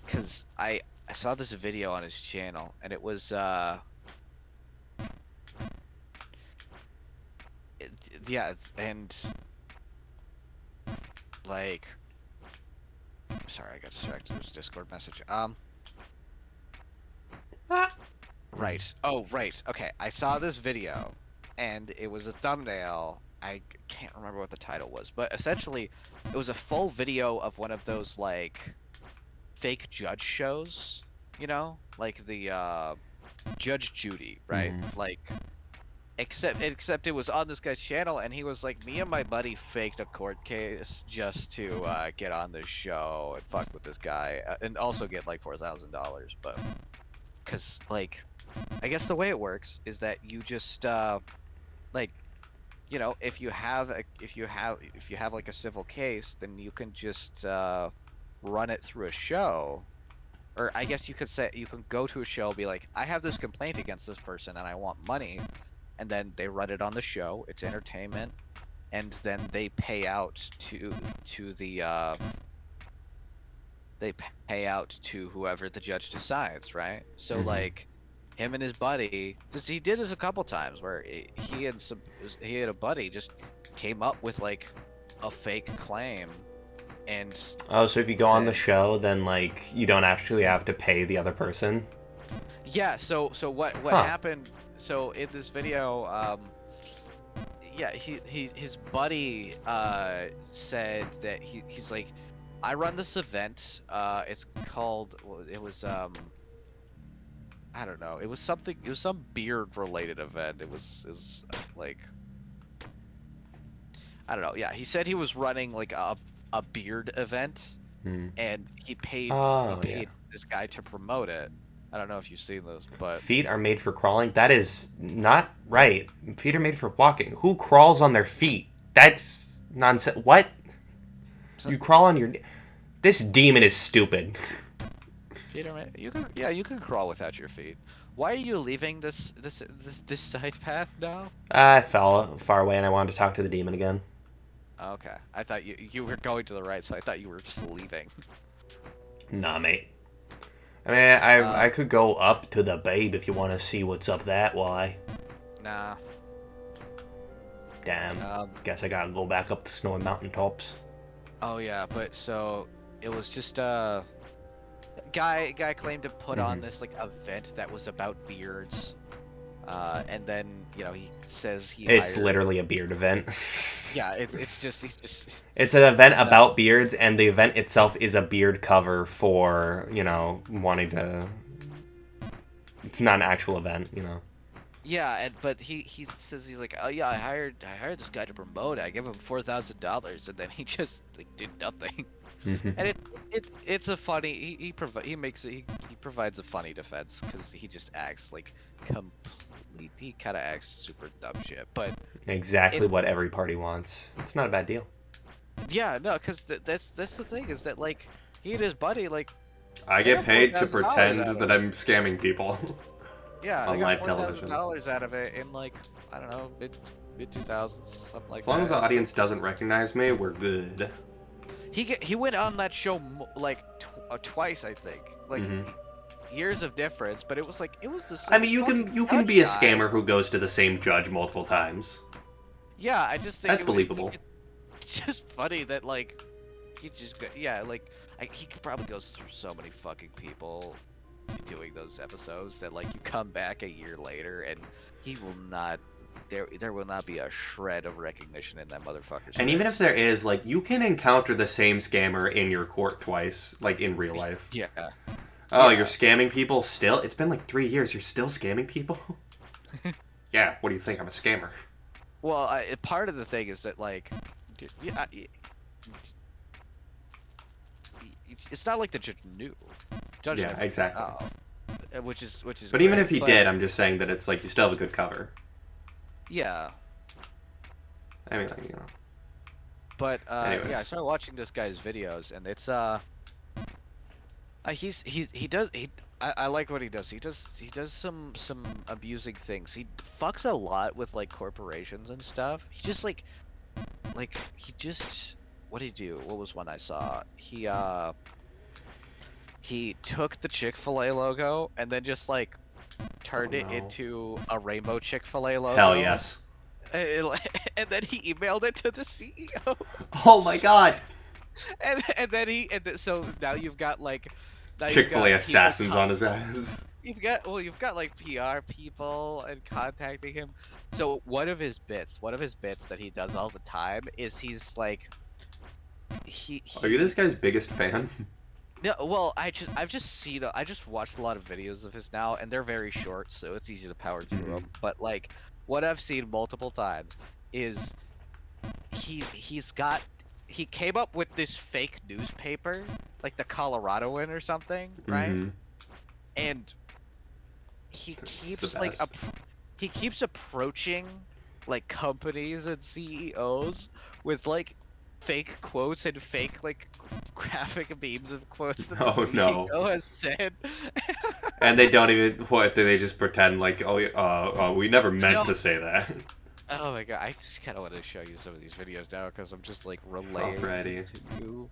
S3: because I saw this video on his channel, and it was yeah, and like, sorry, I got distracted. It was a Discord message. Right. Oh, right. Okay, I saw this video, and it was a thumbnail. I can't remember what the title was, but essentially, it was a full video of one of those like fake judge shows, like the Judge Judy, right? Like, except it was on this guy's channel, and he was like, me and my buddy faked a court case just to get on this show and fuck with this guy, and also get like $4,000, but because like, I guess the way it works is that you just like, if you have like a civil case, then you can just run it through a show. Or I guess you could say you can go to a show, be like, I have this complaint against this person and I want money, and then they run it on the show. It's entertainment, and then they pay out to whoever the judge decides, right? So like, him and his buddy, he did this a couple times where he and a buddy just came up with like a fake claim. And
S2: oh, so if you go on the show, then like you don't actually have to pay the other person.
S3: Yeah. So what happened? So in this video, yeah, his buddy said that he's like, I run this event. It's called. It was I don't know. It was something. It was some beard related event. It was like, I don't know. Yeah, he said he was running like a beard event, and he paid this guy to promote it. I don't know if you've seen those, but
S2: Feet are made for crawling. That is not right. Feet are made for walking. Who crawls on their feet? That's nonsense. What? You crawl on your. This demon is stupid.
S3: feet are you can crawl without your feet. Why are you leaving this side path now?
S2: I fell far away and I wanted to talk to the demon again.
S3: Okay, I thought you were going to the right, so I thought you were just leaving.
S2: Nah, mate. I mean, I could go up to the babe if you want to see what's up that way.
S3: Nah.
S2: Damn. Guess I gotta go back up the snowy mountaintops.
S3: Oh yeah, but so it was just guy claimed to put on this like event that was about beards. And then he says
S2: It's literally a beard event.
S3: Yeah, it's just
S2: It's an event about beards, and the event itself is a beard cover for wanting to. It's not an actual event,
S3: Yeah, but he says he's like, oh yeah, I hired this guy to promote it. I gave him $4,000, and then he just like did nothing. And it's a funny he makes it he provides a funny defense because he just acts like complete he kind of acts super dumb shit. But
S2: Exactly
S3: it
S2: what every party wants. It's not a bad deal.
S3: yeah no because that's the thing is that like he and his buddy like
S1: I
S3: they
S1: get
S3: got
S1: paid to
S3: $4,000
S1: pretend
S3: out of
S1: that
S3: it.
S1: I'm scamming people
S3: Yeah, they
S1: on
S3: got
S1: live
S3: $4,000
S1: television.
S3: out of it in like I don't know mid 2000s something like
S1: As long as the
S3: that.
S1: audience doesn't recognize me, we're good.
S3: He went on that show like twice I think like
S1: hmm
S3: years of difference, but it was like it was the
S1: I
S3: same
S1: mean,
S3: fucking
S1: you can
S3: judge
S1: be a
S3: guy.
S1: scammer who goes to the same judge multiple times.
S3: Yeah, I just think
S1: That's believable.
S3: it's just funny that like he just yeah like he could probably goes through so many fucking people doing those episodes that like you come back a year later and he will not there will not be a shred of recognition in that motherfucker's
S1: And even if
S3: face.
S1: there is, like, you can encounter the same scammer in your court twice, like in real life.
S3: Yeah.
S1: Oh,
S3: Yeah.
S1: you're scamming people still? It's been like 3 years. You're still scamming people? Yeah, what do you think? I'm a scammer.
S3: Well, part of the thing is that like yeah, it's not like the judge knew. Judge
S1: Yeah,
S3: never
S1: exactly.
S3: which is
S1: But even
S3: great,
S1: if he
S3: but
S1: did, I'm just saying that it's like you still have a good cover.
S3: yeah.
S1: I mean, like, you know.
S3: But yeah, I
S1: Anyways.
S3: started watching this guy's videos, and it's he does he I like what he does. He does some abusing things. He fucks a lot with like corporations and stuff. He just like he just what did he do? What was one I saw? He took the Chick-fil-A logo and then just like
S1: Oh
S3: turned it
S1: no.
S3: into a rainbow Chick-fil-A
S1: Hell
S3: logo.
S1: yes.
S3: And then he emailed it to the CEO.
S1: Oh my god!
S3: So now you've got like now you've
S1: Chick-fil-A
S3: got people
S1: assassins on his ass.
S3: you've got like PR people and contacting him. So one of his bits that he does all the time is he's like
S1: Are you this guy's biggest fan?
S3: no, well, I've just seen I just watched a lot of videos of his now, and they're very short, so it's easy to power through them. But like, what I've seen multiple times is he's got he came up with this fake newspaper, like the Coloradoan or something, right?
S1: Mm-hmm.
S3: And he
S1: It's the
S3: keeps like
S1: best.
S3: he keeps approaching like companies and CEOs with like fake quotes and fake like graphic memes of quotes that the
S1: Oh no.
S3: CEO has said.
S1: And they don't even, what, they just pretend like, oh, we never meant
S3: No.
S1: to say that.
S3: Oh my god, I just kind of want to show you some of these videos now because I'm just like relaying
S1: Alrighty.
S3: it to you.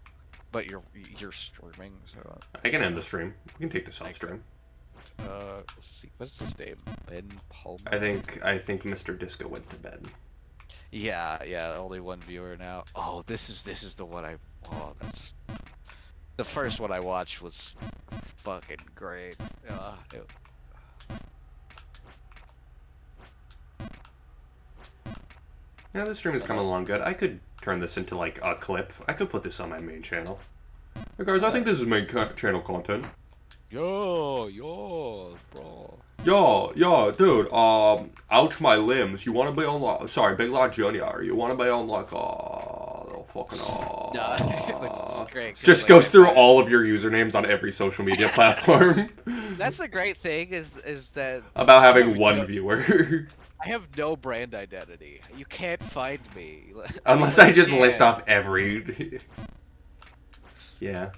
S3: But you're streaming, so
S1: I can end the stream. We can take this off stream.
S3: let's see, what's his name? Ben Palmer.
S1: I think Mr. Disco went to bed.
S3: Yeah, only one viewer now. Oh, this is the one that's the first one I watched was fucking great.
S1: Yeah, this stream is coming along good. I could turn this into like a clip. I could put this on my main channel. Hey guys, I think this is main channel content.
S3: Yo, bro.
S1: Yo, dude, ouch my limbs. You wanna be on like, sorry, Big Lot Junior. You wanna be on like, little fucking,
S3: No, which is great. 'Cause,
S1: Just
S3: like,
S1: goes through all of your usernames on every social media platform.
S3: That's the great thing is that
S1: About
S3: I
S1: having
S3: have
S1: one
S3: no-
S1: viewer.
S3: I have no brand identity. You can't find me.
S1: Unless
S3: mean,
S1: I
S3: you
S1: just list
S3: can.
S1: off every... Yeah.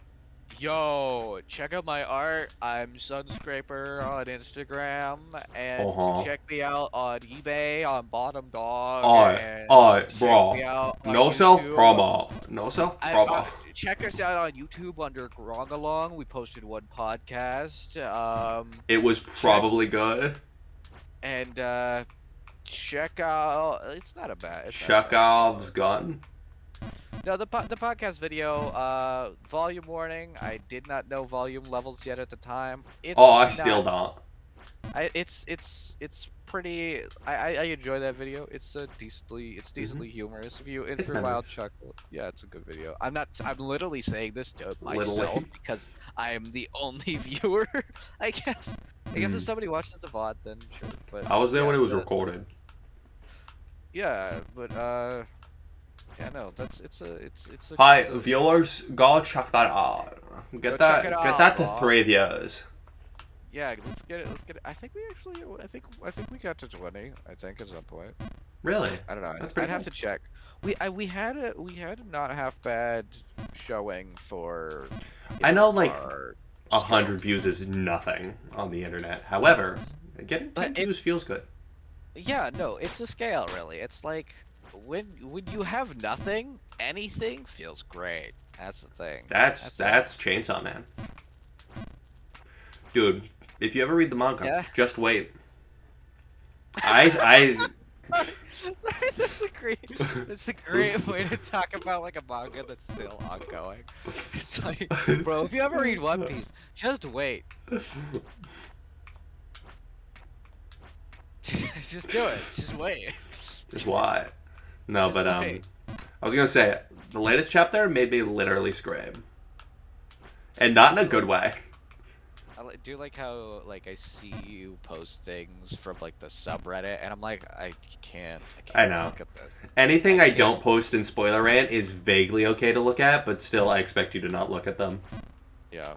S3: Yo, check out my art. I'm Sunscraper on Instagram, and
S1: Uh-huh.
S3: check me out on eBay on Bottom Dog.
S1: Alright,
S3: and check
S1: bro.
S3: me out on
S1: No
S3: YouTube.
S1: self-promo. No self-promo.
S3: Check us out on YouTube under Grongalong. We posted one podcast.
S1: It was probably good.
S3: And check out. It's not a bad. It's not a bad
S1: Chekhov's gun.
S3: No, the podcast video, volume warning. I did not know volume levels yet at the time. It's
S1: Oh, I still don't.
S3: it's pretty. I enjoy that video. It's decently humorous. If you in
S1: It's
S3: for a mild
S1: nice.
S3: chuckle, yeah, it's a good video. I'm literally saying this to
S1: Literally.
S3: myself because I am the only viewer, I guess. I guess if somebody watches the VOD, then sure. But
S1: I was there
S3: yeah,
S1: when it was recorded.
S3: yeah, but yeah, no, it's a
S1: Hi,
S3: it's a
S1: viewers, go check that out.
S3: go check it
S1: Get
S3: out,
S1: that to
S3: bro.
S1: 3 views.
S3: Yeah, let's get it. Let's get it. I think we got to 20. I think at some point.
S1: Really?
S3: I don't know.
S1: That's
S3: I'd
S1: pretty
S3: have
S1: good.
S3: to check. We had a not half bad showing for.
S1: I know, like,
S3: Our
S1: 100 views is nothing on the internet. However, getting 10
S3: But
S1: views
S3: it's
S1: feels good.
S3: yeah, no, it's a scale really. It's like when you have nothing, anything feels great. That's the thing.
S1: That's
S3: it.
S1: Chainsaw Man. Dude, if you ever read the manga,
S3: Yeah.
S1: just wait. I
S3: That's a great way to talk about like a manga that's still ongoing. It's like, bro, if you ever read One Piece, just wait. Just do it. Just wait.
S1: just why? No,
S3: Just
S1: but
S3: wait.
S1: I was gonna say the latest chapter made me literally scream, and not in a good way.
S3: Do like how like I see you post things from like the subreddit, and I'm like, I can't
S1: I know.
S3: look at this.
S1: Anything I
S3: can't.
S1: don't post in spoiler rant is vaguely okay to look at, but still I expect you to not look at them.
S3: Yeah.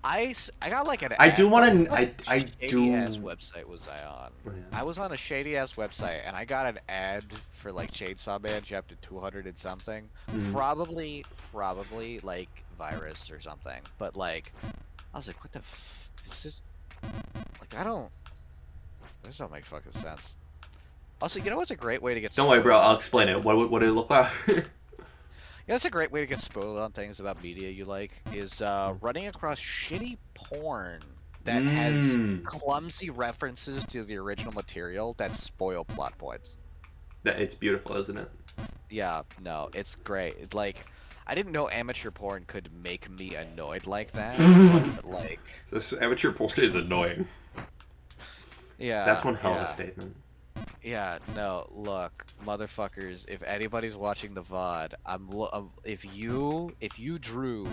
S3: I got like an.
S1: I do want to.
S3: What
S1: I
S3: shady ass
S1: do.
S3: website was I on?
S1: Yeah.
S3: I was on a shady ass website, and I got an ad for like Chainsaw Man chapter 200 and something.
S1: Mm.
S3: Probably like virus or something. But like, I was like, what the is this? Like, I don't. This don't make fucking sense. Also, you know what's a great way to get
S1: Don't worry, bro.
S3: spoiled
S1: I'll
S3: on-
S1: explain it. What did it look like?
S3: Yeah, that's a great way to get spoiled on things about media you like, is running across shitty porn that has clumsy references to the original material that spoil plot points.
S1: It's beautiful, isn't it?
S3: Yeah, no, it's great. Like, I didn't know amateur porn could make me annoyed like that. But, like,
S1: This amateur porn is annoying.
S3: yeah,
S1: That's one hell of
S3: yeah.
S1: a statement.
S3: Yeah, no, look, motherfuckers, if anybody's watching the VOD, if you drew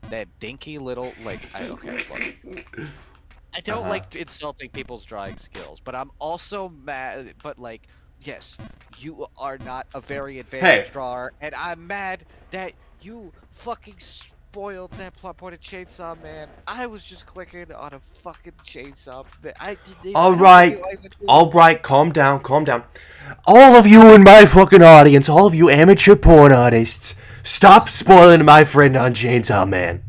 S3: that dinky little, like, okay, look, I don't like insulting people's drawing skills, but I'm also mad, but like, yes, you are not a very advanced drawer, and I'm mad that you fucking spoiled that plot point of Chainsaw Man. I was just clicking on a fucking chainsaw.
S1: All right, calm down. All of you in my fucking audience, all of you amateur porn artists, stop spoiling my friend on Chainsaw Man.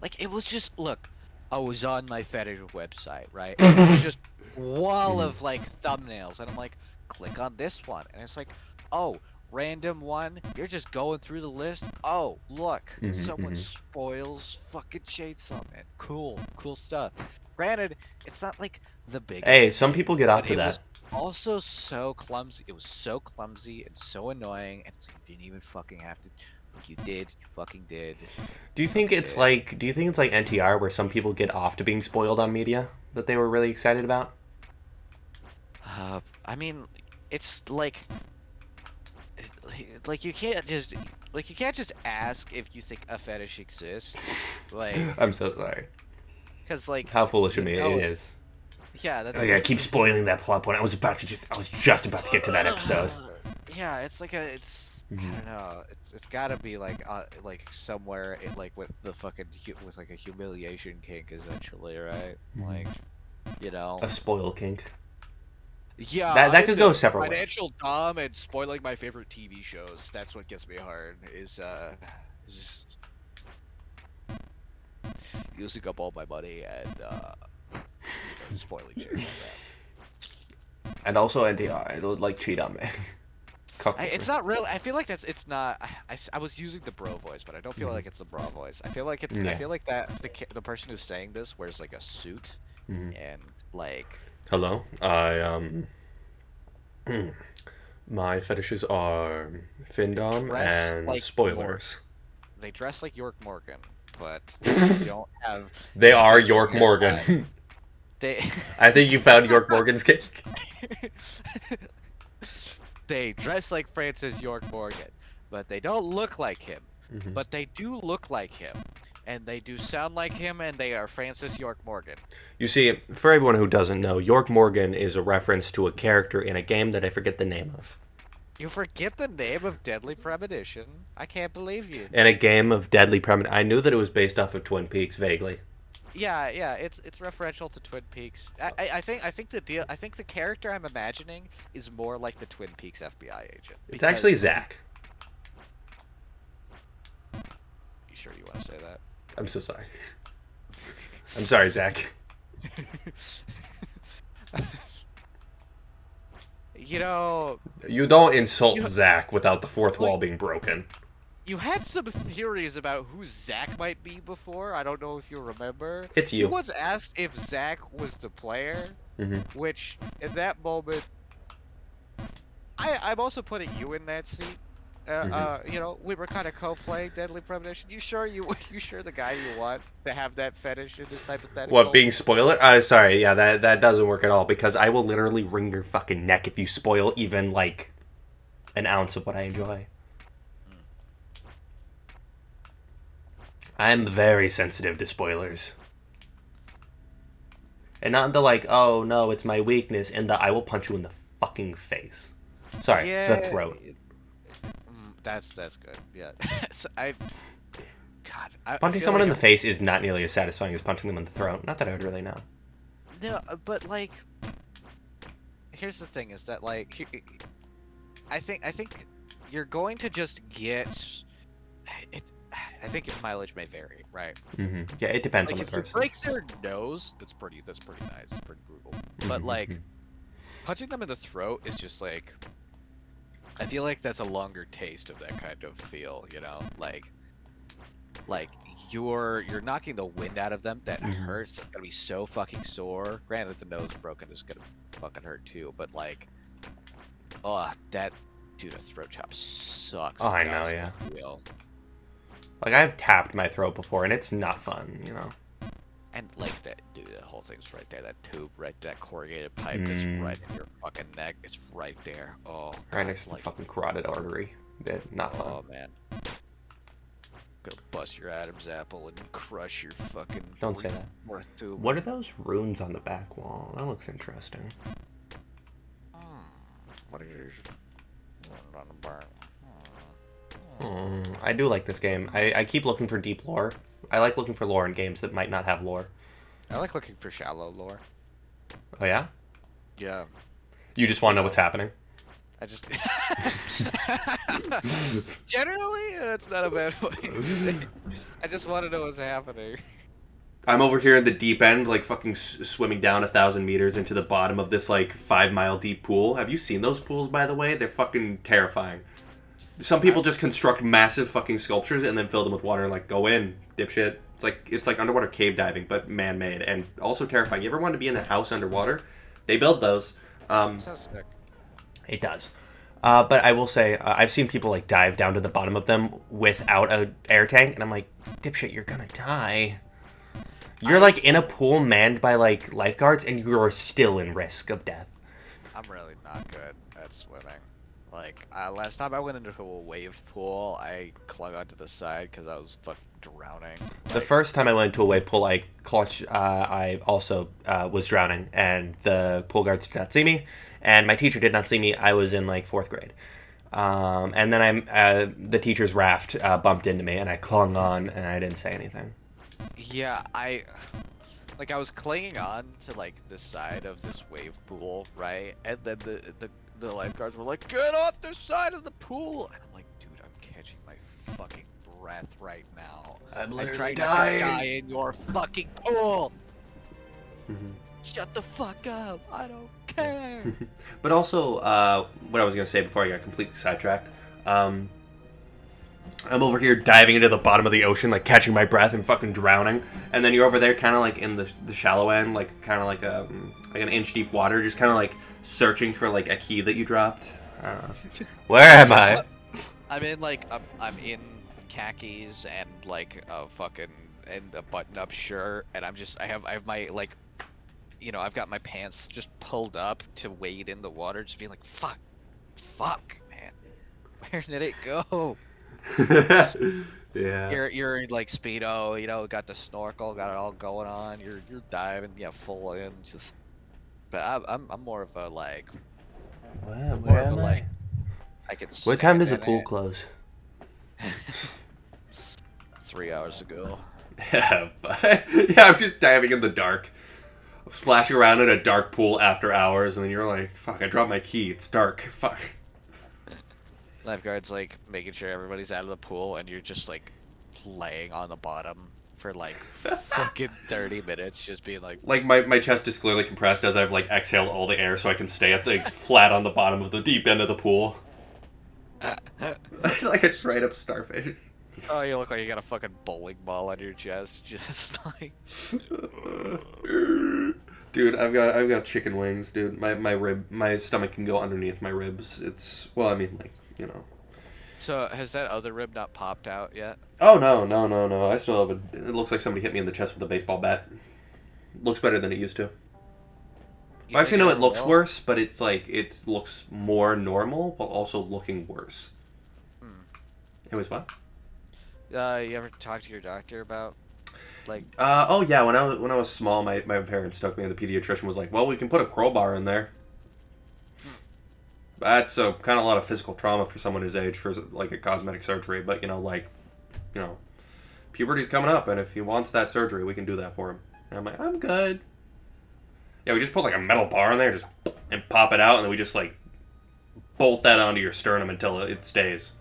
S3: Like, it was just, look, I was on my fetish website, right? And it was just wall of like thumbnails, and I'm like, click on this one, and it's like, oh, random one. You're just going through the list. Oh, look, someone spoils fucking Chainsaw Man. Cool stuff. Granted, it's not like the biggest.
S1: Hey, some people get off to
S3: it
S1: that.
S3: was also so clumsy. It was so clumsy and so annoying, and it's like, you didn't even fucking have to. You did. You fucking did.
S1: Do you think it's like NTR, where some people get off to being spoiled on media that they were really excited about?
S3: I mean, it's like you can't just ask if you think a fetish exists, like.
S1: I'm so sorry.
S3: Because like.
S1: How foolish of me it is.
S3: Yeah, that's.
S1: I keep spoiling that plot point. I was just about to get to that episode.
S3: Yeah, it's like I don't know. It's gotta be like somewhere with the fucking with like a humiliation kink essentially, right? Like, you know.
S1: A spoil kink.
S3: Yeah,
S1: that could go separate ways.
S3: Financial dom and spoiling my favorite TV shows. That's what gets me hard. Is just using up all my money and spoiling shit like that.
S1: And also NTR, it'll like cheat on me.
S3: It's not really. I feel like it's not. I was using the bro voice, but I don't feel like it's the bro voice. I feel like it's. I feel like that the person who's saying this wears like a suit and like.
S1: Hello, my fetishes are findom and
S3: like
S1: spoilers.
S3: They dress like York Morgan, but they don't have.
S1: They are York Morgan. I think you found York Morgan's kink.
S3: They dress like Francis York Morgan, but they don't look like him. But they do look like him. and they do sound like him, and they are Francis York Morgan.
S2: You see, for everyone who doesn't know, York Morgan is a reference to a character in a game that I forget the name of.
S3: You forget the name of Deadly Premonition? I can't believe you.
S2: In a game of Deadly Premonition. I knew that it was based off of Twin Peaks vaguely.
S3: Yeah, it's referential to Twin Peaks. I think the character I'm imagining is more like the Twin Peaks FBI agent.
S2: It's actually Zach.
S3: You sure you want to say that?
S2: I'm so sorry. I'm sorry, Zach.
S3: You know,
S2: You don't insult Zach without the fourth wall being broken.
S3: you had some theories about who Zach might be before. I don't know if you remember.
S2: It's you.
S3: You once asked if Zach was the player, which in that moment, I'm also putting you in that seat. You know, we were kind of co-playing Deadly Premonition. You sure the guy you want to have that fetish in this hypothetical?
S2: What, being spoiled? Sorry, yeah, that doesn't work at all, because I will literally wring your fucking neck if you spoil even, like, an ounce of what I enjoy. I'm very sensitive to spoilers. And not in the, like, oh, no, it's my weakness, in the I will punch you in the fucking face. Sorry, the throat.
S3: That's good. Yeah. So
S2: Punching someone in the face is not nearly as satisfying as punching them in the throat. Not that I would really know.
S3: No, but like, here's the thing: is that like, I think you're going to just get it. I think your mileage may vary, right?
S2: Yeah, it depends
S3: like
S2: on the
S3: if
S2: person.
S3: If you break their nose, that's pretty nice. It's pretty brutal. But like, punching them in the throat is just like. I feel like that's a longer taste of that kind of feel, you know, like you're knocking the wind out of them. That hurts. It's gonna be so fucking sore. Granted, the nose broken is gonna fucking hurt too, but like, oh, that dude, a throat chop sucks.
S2: Oh, I know, yeah. Like I've tapped my throat before, and it's not fun, you know.
S3: And like that, dude, that whole thing's right there. That tube, right, that corrugated pipe is right in your fucking neck. It's right there. Oh,
S2: right next to the fucking carotid artery. Not fun.
S3: Oh man, gonna bust your Adam's apple and crush your fucking.
S2: Don't say that.
S3: Tube.
S2: What are those runes on the back wall? That looks interesting.
S3: What are yours? On the bar.
S2: I do like this game. I keep looking for deep lore. I like looking for lore in games that might not have lore.
S3: I like looking for shallow lore.
S2: Oh, yeah?
S3: Yeah.
S2: You just want to know what's happening?
S3: I just... Generally, that's not a bad way to say it. I just want to know what's happening.
S2: I'm over here in the deep end, like fucking swimming down 1,000 meters into the bottom of this, like, 5-mile deep pool. Have you seen those pools, by the way? They're fucking terrifying. Some people just construct massive fucking sculptures and then fill them with water and like go in, dipshit. It's like underwater cave diving, but man-made and also terrifying. You ever want to be in a house underwater? They build those.
S3: Sounds sick.
S2: It does. But I will say, I've seen people like dive down to the bottom of them without an air tank, and I'm like, dipshit, you're gonna die. You're like in a pool manned by like lifeguards, and you're still in risk of death.
S3: I'm really not good at swimming. Like, last time I went into a wave pool, I clung onto the side because I was fucking drowning.
S2: The first time I went into a wave pool, I also was drowning, and the pool guards did not see me, and my teacher did not see me. I was in, like, 4th grade. And then the teacher's raft bumped into me, and I clung on, and I didn't say anything.
S3: Yeah, I was clinging on to, like, the side of this wave pool, right? And then the lifeguards were like, get off the side of the pool! And I'm like, dude, I'm catching my fucking breath right now.
S2: I'm literally
S3: trying
S2: dying.
S3: to die in your fucking pool! Shut the fuck up! I don't care!
S2: But also, what I was going to say before I got completely sidetracked, I'm over here diving into the bottom of the ocean, like catching my breath and fucking drowning. And then you're over there kind of like in the shallow end, like kind of like an inch deep water, just kind of like searching for like a key that you dropped. Where am I?
S3: I'm in like, I'm in khakis and like a fucking, and a button-up shirt, and I have my like, you know, I've got my pants just pulled up to wade in the water, just being like, fuck, man, where did it go?
S1: Yeah.
S3: You're in like speedo, you know, got the snorkel, got it all going on. You're diving, yeah, full in, just. But I'm more of a like, I'm more
S1: Where
S3: of a
S1: am I?
S3: like, I can
S1: What time
S3: stand
S1: does the
S3: in
S1: pool
S3: it.
S1: close?
S3: 3 hours ago.
S1: Yeah, yeah, I'm just diving in the dark. I'm splashing around in a dark pool after hours, and then you're like, fuck, I dropped my key. It's dark. Fuck.
S3: Lifeguard's like making sure everybody's out of the pool, and you're just like laying on the bottom for like fucking 30 minutes, just being like,
S1: Like, my chest is clearly compressed as I've, like, exhaled all the air so I can stay at the flat on the bottom of the deep end of the pool. Like a dried up starfish.
S3: oh, you look like you got a fucking bowling ball on your chest, just like.
S1: Dude, I've got chicken wings, dude. My stomach can go underneath my ribs. It's, well, I mean, like, you know.
S3: So has that other rib not popped out yet?
S1: Oh no! I still have a. It looks like somebody hit me in the chest with a baseball bat. Looks better than it used to.
S3: You
S1: Well,
S3: think
S1: actually, no, it
S3: ever
S1: looks
S3: will?
S1: worse, but it's like it looks more normal, but also looking worse.
S3: Hmm.
S1: Anyways, what?
S3: You ever talk to your doctor about like?
S1: Oh yeah, when I was small, my parents took me, and the pediatrician was like, "Well, we can put a crowbar in there."
S3: Hmm.
S1: That's kind of a lot of physical trauma for someone his age for like a cosmetic surgery, but you know, puberty's coming up, and if he wants that surgery, we can do that for him. And I'm like, I'm good. Yeah, we just put like a metal bar in there, just and pop it out, and then we just like bolt that onto your sternum until it stays,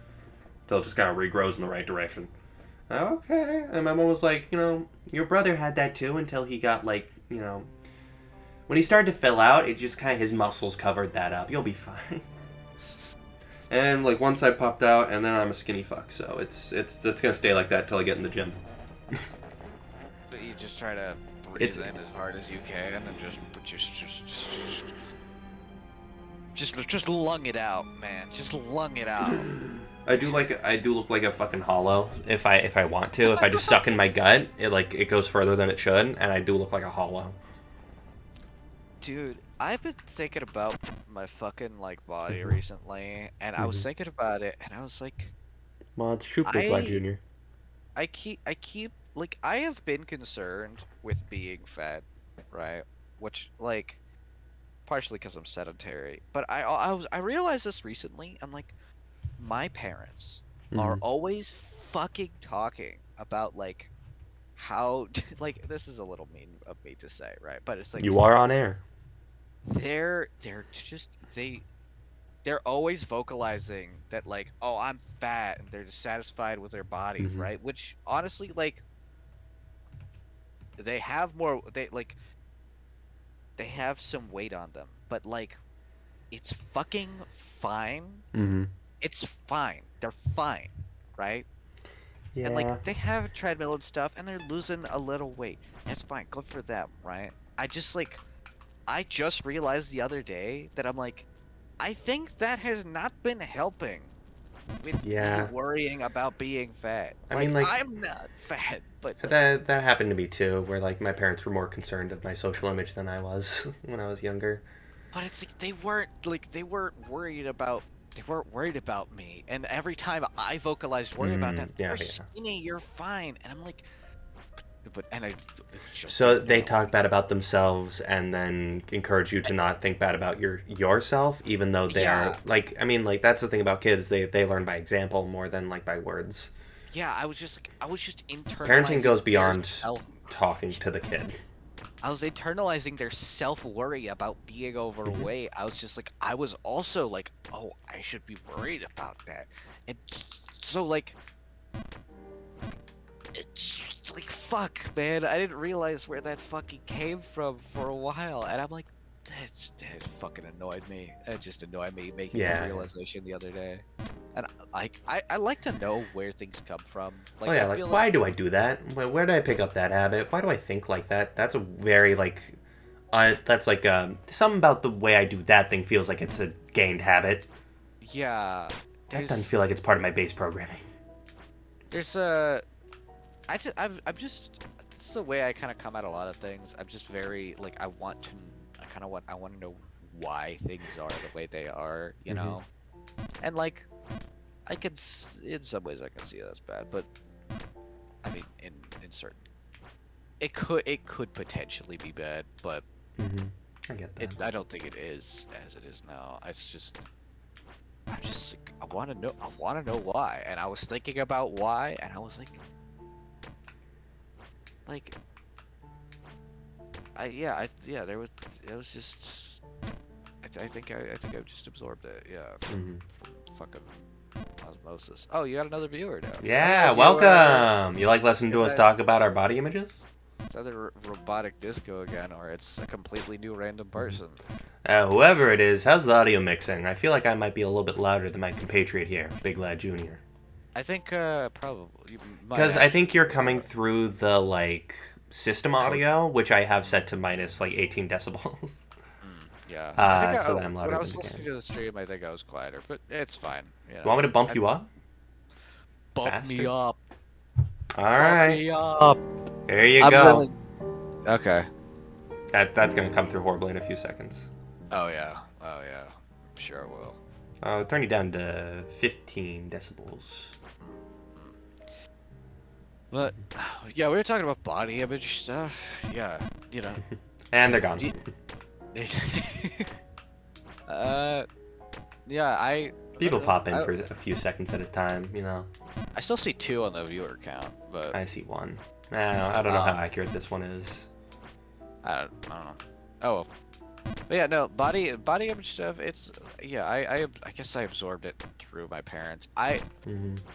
S1: until it just kind of regrows in the right direction. Okay. And my mom was like, your brother had that too until he got like, when he started to fill out, it just kind of his muscles covered that up. You'll be fine. And like once I popped out, and then I'm a skinny fuck, so it's gonna stay like that till I get in the gym.
S3: But you just try to breathe
S1: It's
S3: in as hard as you can, and just lung it out, man. Just lung it out.
S1: I do look like a fucking hollow if I want to. If I just suck in my gut, it goes further than it should, and I do look like a hollow.
S3: Dude, I've been thinking about my fucking like body
S1: Mhm.
S3: recently, and I was
S1: Mhm.
S3: thinking about it, and I was like,
S1: Well, it's shoot Big Black
S3: I
S1: Junior.
S3: I keep like I have been concerned with being fat, right? Which like partially because I'm sedentary, but I realized this recently. I'm like, my parents are
S1: Mhm.
S3: always fucking talking about like how like this is a little mean of me to say, right? But it's like
S1: You are on air.
S3: they're just they're always vocalizing that like, oh, I'm fat, and they're dissatisfied with their body,
S1: Mhm.
S3: right? Which honestly, like, they have more they have some weight on them, but like it's fucking fine.
S1: Mhm.
S3: It's fine. They're fine, right? And like
S1: Yeah.
S3: they have a treadmill and stuff, and they're losing a little weight. And it's fine. Good for them, right? I just realized the other day that I'm like, I think that has not been helping with me
S1: Yeah.
S3: worrying about being fat.
S1: I mean,
S3: Like
S1: like
S3: I'm not fat, but like,
S1: that happened to me too, where like my parents were more concerned of my social image than I was when I was younger.
S3: but it's like they weren't worried about me. And every time I vocalized worry about that,
S1: Yeah,
S3: you're
S1: yeah.
S3: skinny, you're fine. And I'm like, but and I it's just
S1: So they
S3: annoying.
S1: talk bad about themselves and then encourage you to not think bad about yourself, even though they are
S3: Yeah,
S1: like. I mean, like that's the thing about kids; they learn by example more than like by words.
S3: yeah. I was just
S1: Parenting
S3: internalizing
S1: goes
S3: their
S1: beyond
S3: self.
S1: talking to the kid.
S3: I was internalizing their self worry about being
S1: Hmm.
S3: overweight. I was just like, I was also like, oh, I should be worried about that. And so like, it's like, fuck, man. I didn't realize where that fucking came from for a while, and I'm like, that fucking annoyed me. It just annoyed me making that
S1: Yeah, yeah.
S3: realization the other day. And like, I like to know where things come from.
S1: Oh
S3: Like,
S1: yeah,
S3: I
S1: like
S3: feel like,
S1: why do I do that? Where did I pick up that habit? Why do I think like that? That's a very like, that's like something about the way I do that thing feels like it's a gained habit.
S3: yeah,
S1: That doesn't feel like it's part of my base programming.
S3: there's a I'm just this is the way I kind of come at a lot of things. I'm just very like I want to know why things are the way they are,
S1: Hmm.
S3: And like in some ways I can see that's bad, but I mean, in certain, it could potentially be bad, but
S2: I get that.
S3: I don't think it is as it is now. It's just, I'm just like, I want to know why, and I was thinking about why, and I was like, yeah, there was, it was just, I think I've just absorbed it, yeah, from fucking osmosis. Oh, you got another viewer now.
S2: Yeah,
S3: Hello, viewer.
S2: welcome. You like listening to
S3: Is
S2: us
S3: that
S2: talk about our body images?
S3: it's either robotic disco again, or it's a completely new random person.
S2: Whoever it is, how's the audio mixing? I feel like I might be a little bit louder than my compatriot here, Big Lad Jr.
S3: I think probably you might
S2: Because I think
S3: actually
S2: you're
S3: be
S2: coming
S3: right.
S2: through the like system audio, which I have set to minus like 18 decibels.
S3: Yeah, I think
S2: So that I'm
S3: when
S2: louder
S3: I
S2: than
S3: was
S2: the
S3: listening
S2: game.
S3: to the stream, I think I was quieter, but it's fine. You
S2: You
S3: know,
S2: want me to bump you up?
S3: bump me
S2: Faster?
S3: up,
S2: All
S3: bump
S2: right.
S3: me up.
S2: There you
S3: I'm
S2: go.
S3: really okay.
S2: That's gonna come through horribly in a few seconds.
S3: Oh yeah, I'm sure it will.
S2: I'll turn you down to 15 decibels.
S3: But yeah, we were talking about body image stuff. Yeah, you know.
S2: And they're gone.
S3: Do yeah,
S2: People pop in for a few seconds at a time, you know.
S3: I still see 2 on the viewer count, but
S2: I see 1. I don't know how accurate this one is.
S3: I don't know. Oh well. But yeah, no, body image stuff. It's yeah. I guess I absorbed it through my parents. I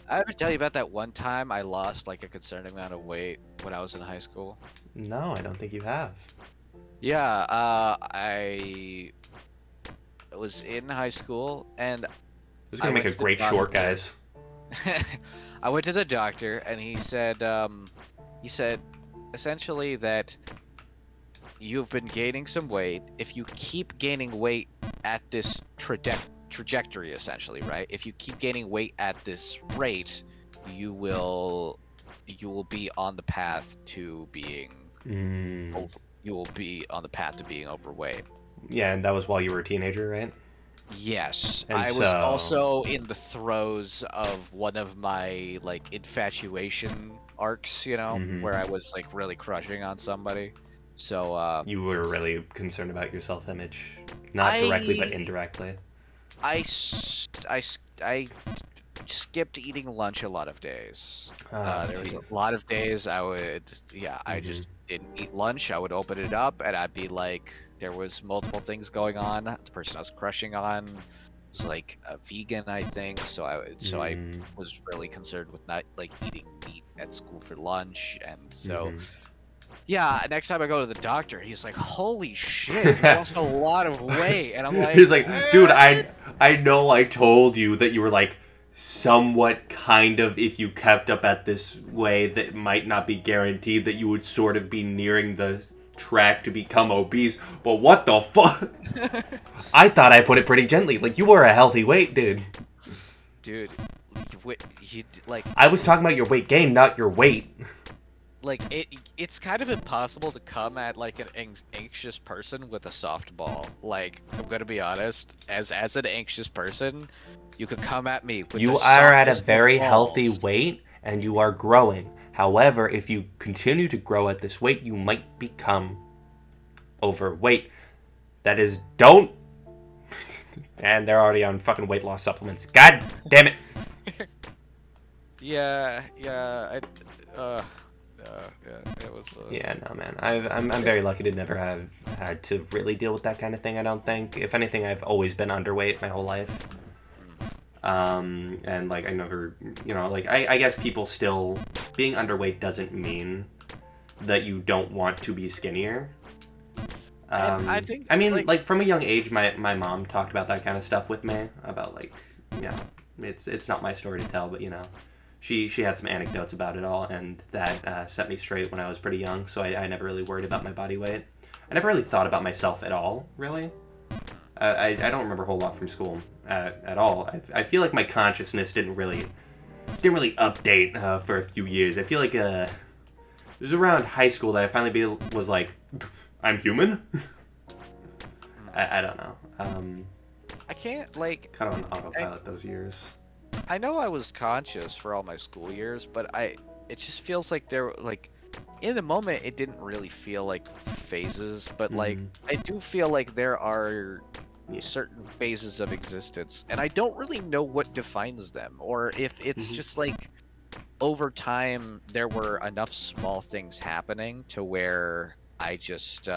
S3: ever tell you about that one time I lost like a concerning amount of weight when I was in high school?
S2: No, I don't think you have.
S3: Yeah. I was in high school and
S2: This is gonna make a great short, guys.
S3: I went to the doctor and he said essentially that you've been gaining some weight. If you keep gaining weight at this trajectory, essentially, right? If you keep gaining weight at this rate, you will be on the path to being you will be on the path to being overweight.
S2: Yeah, and that was while you were a teenager, right?
S3: Yes,
S2: And
S3: I was also in the throes of one of my like infatuation arcs, you know, where I was like really crushing on somebody. So
S2: you were really concerned about your self-image, not directly but indirectly.
S3: I skipped eating lunch a lot of days. There was a lot of days I would, I just didn't eat lunch. I would open it up and I'd be like, there was multiple things going on. The person I was crushing on was like a vegan, I think. So I was really concerned with not like eating meat at school for lunch, and so. Yeah, next time I go to the doctor, he's like, "Holy shit, you lost a lot of weight," and I'm like,
S2: he's like, "Dude, I know I told you that you were like somewhat kind of, if you kept up at this way, that might not be guaranteed that you would sort of be nearing the track to become obese, but what the fuck?" I thought I put it pretty gently. Like, you were a healthy weight, dude.
S3: Dude, you like.
S2: I was talking about your weight gain, not your weight.
S3: Like it's kind of impossible to come at like an anxious person with a softball. Like, I'm gonna be honest, as an anxious person, you could come at me with
S2: you
S3: the
S2: are at a
S3: softest
S2: very
S3: of
S2: healthy
S3: balls.
S2: weight and you are growing. However, if you continue to grow at this weight, you might become overweight. That is, don't. And they're already on fucking weight loss supplements. God damn it.
S3: Yeah, it was.
S2: Yeah, no, man. I'm very lucky to never have had to really deal with that kind of thing. I don't think. If anything, I've always been underweight my whole life. And like I never, you know, like I guess people still being underweight doesn't mean that you don't want to be skinnier.
S3: I think.
S2: I mean, like from a young age, my mom talked about that kind of stuff with me about like, you know, it's not my story to tell, but you know. She had some anecdotes about it all, and that set me straight when I was pretty young, so I never really worried about my body weight. I never really thought about myself at all, really. I don't remember a whole lot from school at all. I feel like my consciousness didn't really update for a few years. I feel like it was around high school that I finally was like, I'm human? I don't know.
S3: I can't, like...
S2: Kind of on autopilot those years.
S3: I know I was conscious for all my school years, but I it just feels like there like in the moment it didn't really feel like phases, but like
S1: Mm-hmm.
S3: I do feel like there are
S1: Yeah.
S3: certain phases of existence, and I don't really know what defines them, or if it's
S1: Mm-hmm.
S3: just like over time there were enough small things happening to where I just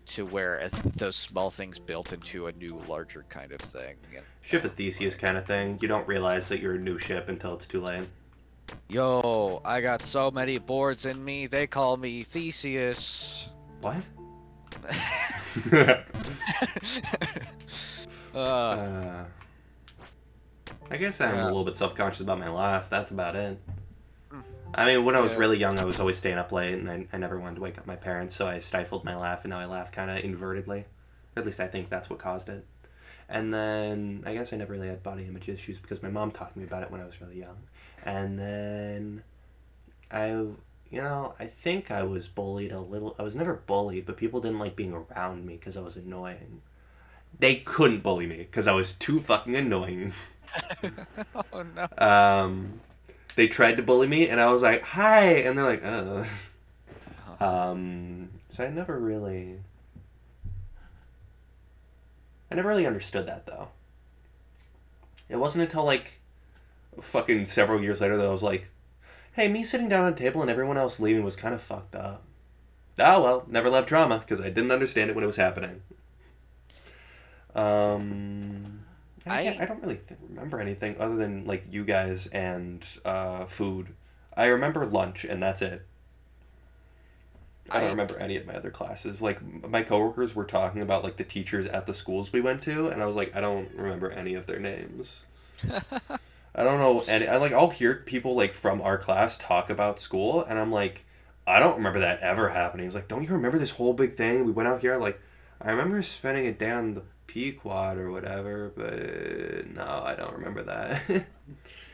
S3: to where those small things built into a new larger kind of thing. And
S1: Ship of Theseus kind of thing. You don't realize that you're a new ship until it's too late.
S3: yo, I got so many boards in me, they call me Theseus.
S1: What?
S3: uh,
S1: uh, I guess I'm a
S3: yeah.
S1: little bit self-conscious about my laugh. That's about it. I mean, when I was
S3: Yeah.
S1: really young, I was always staying up late, and I never wanted to wake up my parents, so I stifled my laugh, and now I laugh kind of invertedly. Or at least I think that's what caused it. And then I guess I never really had body image issues because my mom talked to me about it when I was really young. And then I think I was bullied a little. I was never bullied, but people didn't like being around me because I was annoying. They couldn't bully me because I was too fucking annoying.
S3: Oh no.
S1: Um, they tried to bully me, and I was like, "Hi," and they're like, "Oh." So I never really understood that though. It wasn't until like fucking several years later that I was like, "Hey, me sitting down at a table and everyone else leaving was kind of fucked up." Ah, well, never left drama because I didn't understand it when it was happening. Um, I
S3: I
S1: don't really remember anything other than like you guys and food. I remember lunch and that's it. I don't
S3: I
S1: remember any of my other classes. Like my coworkers were talking about like the teachers at the schools we went to, and I was like, I don't remember any of their names. I don't know any. I'll hear people like from our class talk about school, and I'm like, I don't remember that ever happening. He's like, don't you remember this whole big thing? We went out here. Like, I remember spending it down the Pequot or whatever, but no, I don't remember that.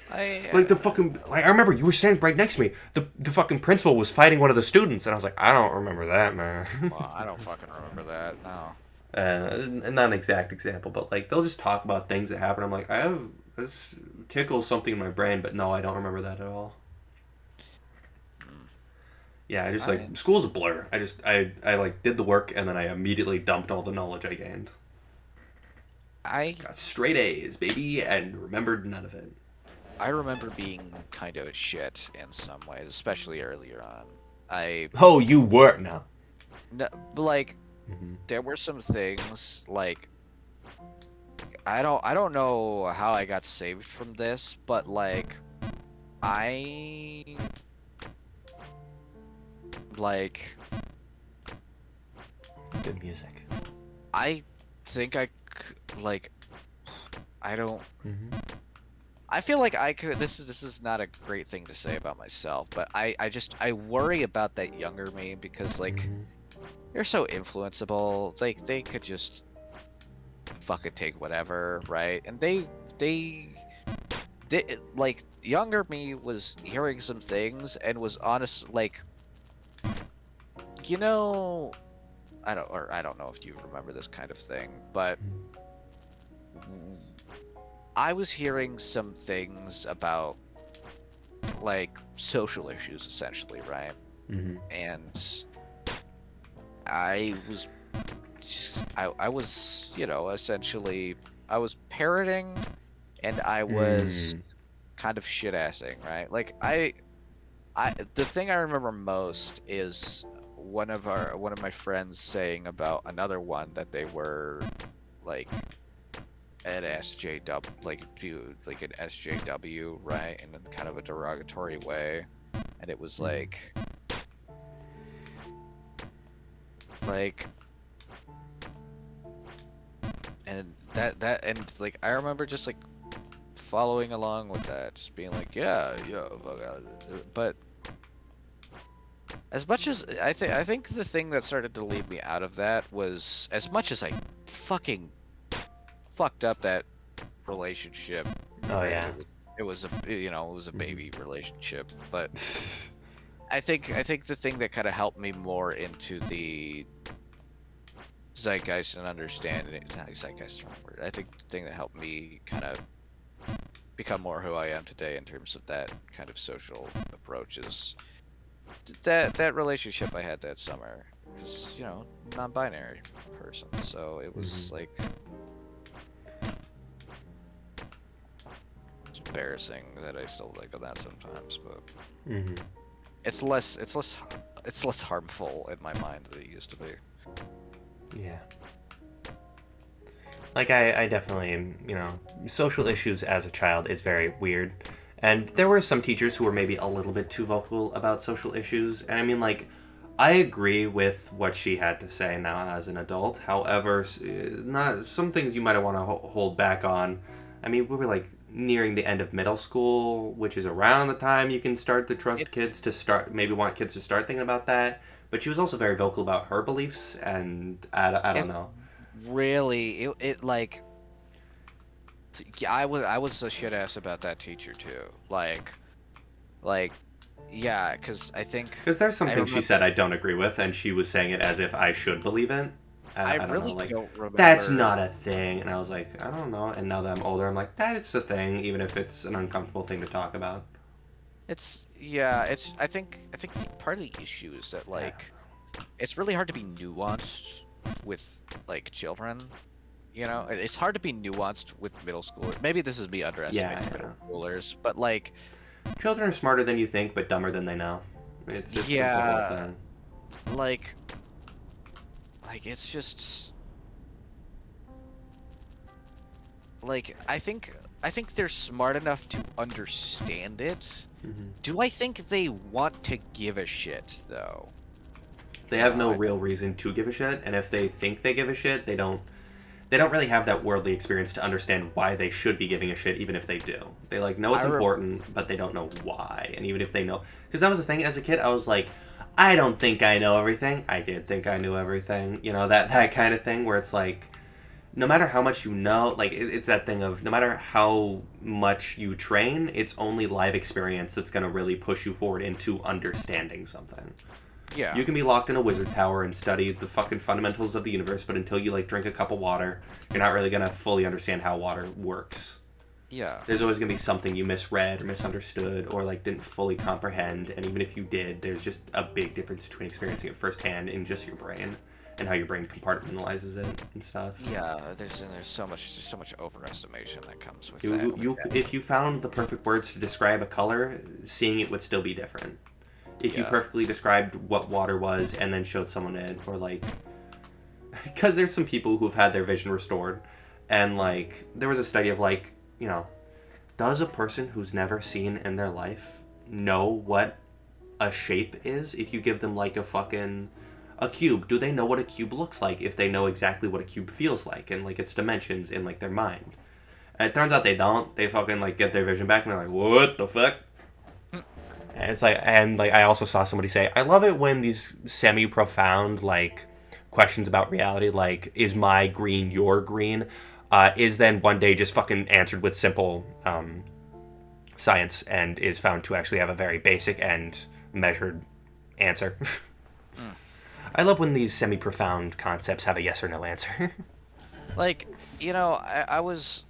S3: I
S1: Like the fucking I remember you were standing right next to me. The fucking principal was fighting one of the students, and I was like, I don't remember that, man.
S3: well, I don't fucking remember that. No.
S1: Not an exact example, but like they'll just talk about things that happen. I'm like, I have this tickles something in my brain, but no, I don't remember that at all. Yeah, I just like
S3: I
S1: school's a blur. I like did the work and then I immediately dumped all the knowledge I gained.
S3: I
S1: Got straight A's, baby, and remembered none of it.
S3: I remember being kind of shit in some ways, especially earlier on. I
S1: Oh, you were now.
S3: no, like
S1: Mm-hmm.
S3: there were some things like I don't know how I got saved from this, but like I like
S1: Good music.
S3: I think like I don't
S1: Mm-hmm.
S3: I feel like I could this is not a great thing to say about myself, but I worry about that younger me because like
S1: Mm-hmm.
S3: they're so influenceable. Like they could just fucking take whatever, right? And they like younger me was hearing some things and was honest like you know I don't know if you remember this kind of thing, but I was hearing some things about like social issues essentially, right?
S1: Mm-hmm.
S3: And I was I was, you know, essentially I was parroting and I was
S1: Mm.
S3: kind of shit-assing, right? Like the thing I remember most is one of my friends saying about another one that they were like at SJW, like do like an SJW, right? In kind of a derogatory way. And it was
S1: Mm.
S3: like and and like I remember just like following along with that, just being like, yeah, yeah, fuck out. But as much as I think the thing that started to lead me out of that was as much as I fucking fucked up that relationship.
S1: Oh
S3: Granted,
S1: yeah.
S3: it was a you know it was a
S1: Mhm.
S3: baby relationship, but I think the thing that kind of helped me more into the zeitgeist and understanding, not zeitgeist is the wrong word. I think the thing that helped me kind of become more who I am today in terms of that kind of social approach is that relationship I had that summer. Because, you know, non-binary person, so it was like it's embarrassing that I still think of that sometimes, but
S2: Mm-hmm.
S3: it's less harmful in my mind than it used to be.
S2: Yeah. Like, I definitely, you know, social issues as a child is very weird. And there were some teachers who were maybe a little bit too vocal about social issues. And I mean, like, I agree with what she had to say now as an adult. However, not some things you might want to hold back on. I mean, we were like nearing the end of middle school, which is around the time you can start to trust
S3: It's
S2: kids to start, maybe want kids to start thinking about that. But she was also very vocal about her beliefs, and I don't
S3: it's
S2: know.
S3: really it like yeah, I was a shit ass about that teacher too. Like yeah, because I think
S2: Because there's some
S3: I
S2: things she
S3: remember
S2: said I don't agree with, and she was saying it as if I should believe it.
S3: I
S2: I don't know,
S3: really
S2: like,
S3: don't
S2: that's
S3: remember.
S2: not a thing. And I was like, I don't know. And now that I'm older, I'm like, that's a thing, even if it's an uncomfortable thing to talk about.
S3: It's yeah, it's I think part of the issue is that
S2: Yeah.
S3: like it's really hard to be nuanced with like children. You know, it's hard to be nuanced with middle schoolers. Maybe this is me
S2: Yeah,
S3: underestimating
S2: yeah.
S3: middle schoolers, but like
S2: Children are smarter than you think, but dumber than they know. It's a whole
S3: yeah,
S2: thing.
S3: like it's just like I think they're smart enough to understand it.
S2: Hmm.
S3: Do I think they want to give a shit though?
S2: They have
S3: No,
S2: no
S3: I
S2: real reason to give a shit, and if they think they give a shit, they don't. They don't really have that worldly experience to understand why they should be giving a shit, even if they do. They like know
S3: I
S2: it's
S3: rem-
S2: important, but they don't know why. And even if they know, because that was the thing as a kid, I was like, I don't think I know everything. I did think I knew everything. You know, that kind of thing where it's like, no matter how much you know, like it's that thing of no matter how much you train, it's only live experience that's gonna really push you forward into understanding something.
S3: yeah.
S2: You can be locked in a wizard tower and study the fucking fundamentals of the universe, but until you like drink a cup of water, you're not really gonna fully understand how water works.
S3: Yeah.
S2: There's always gonna be something you misread or misunderstood or like didn't fully comprehend, and even if you did, there's just a big difference between experiencing it firsthand in just your brain and how your brain compartmentalizes it and stuff.
S3: Yeah, there's so much overestimation that comes with that.
S2: You if you found the perfect words to describe a color, seeing it would still be different. If you
S3: Yeah.
S2: perfectly described what water was and then showed someone it, or like, because there's some people who've had their vision restored, and like there was a study of like, you know, does a person who's never seen in their life know what a shape is if you give them like a cube? Do they know what a cube looks like if they know exactly what a cube feels like and like its dimensions in like their mind? And it turns out they don't. They fucking like get their vision back and they're like, what the fuck? And it's like, and like I also saw somebody say, I love it when these semi-profound like questions about reality, like is my green your green, is then one day just fucking answered with simple science and is found to actually have a very basic and measured answer. I love when these semi-profound concepts have a yes or no answer.
S3: Like, you know, I was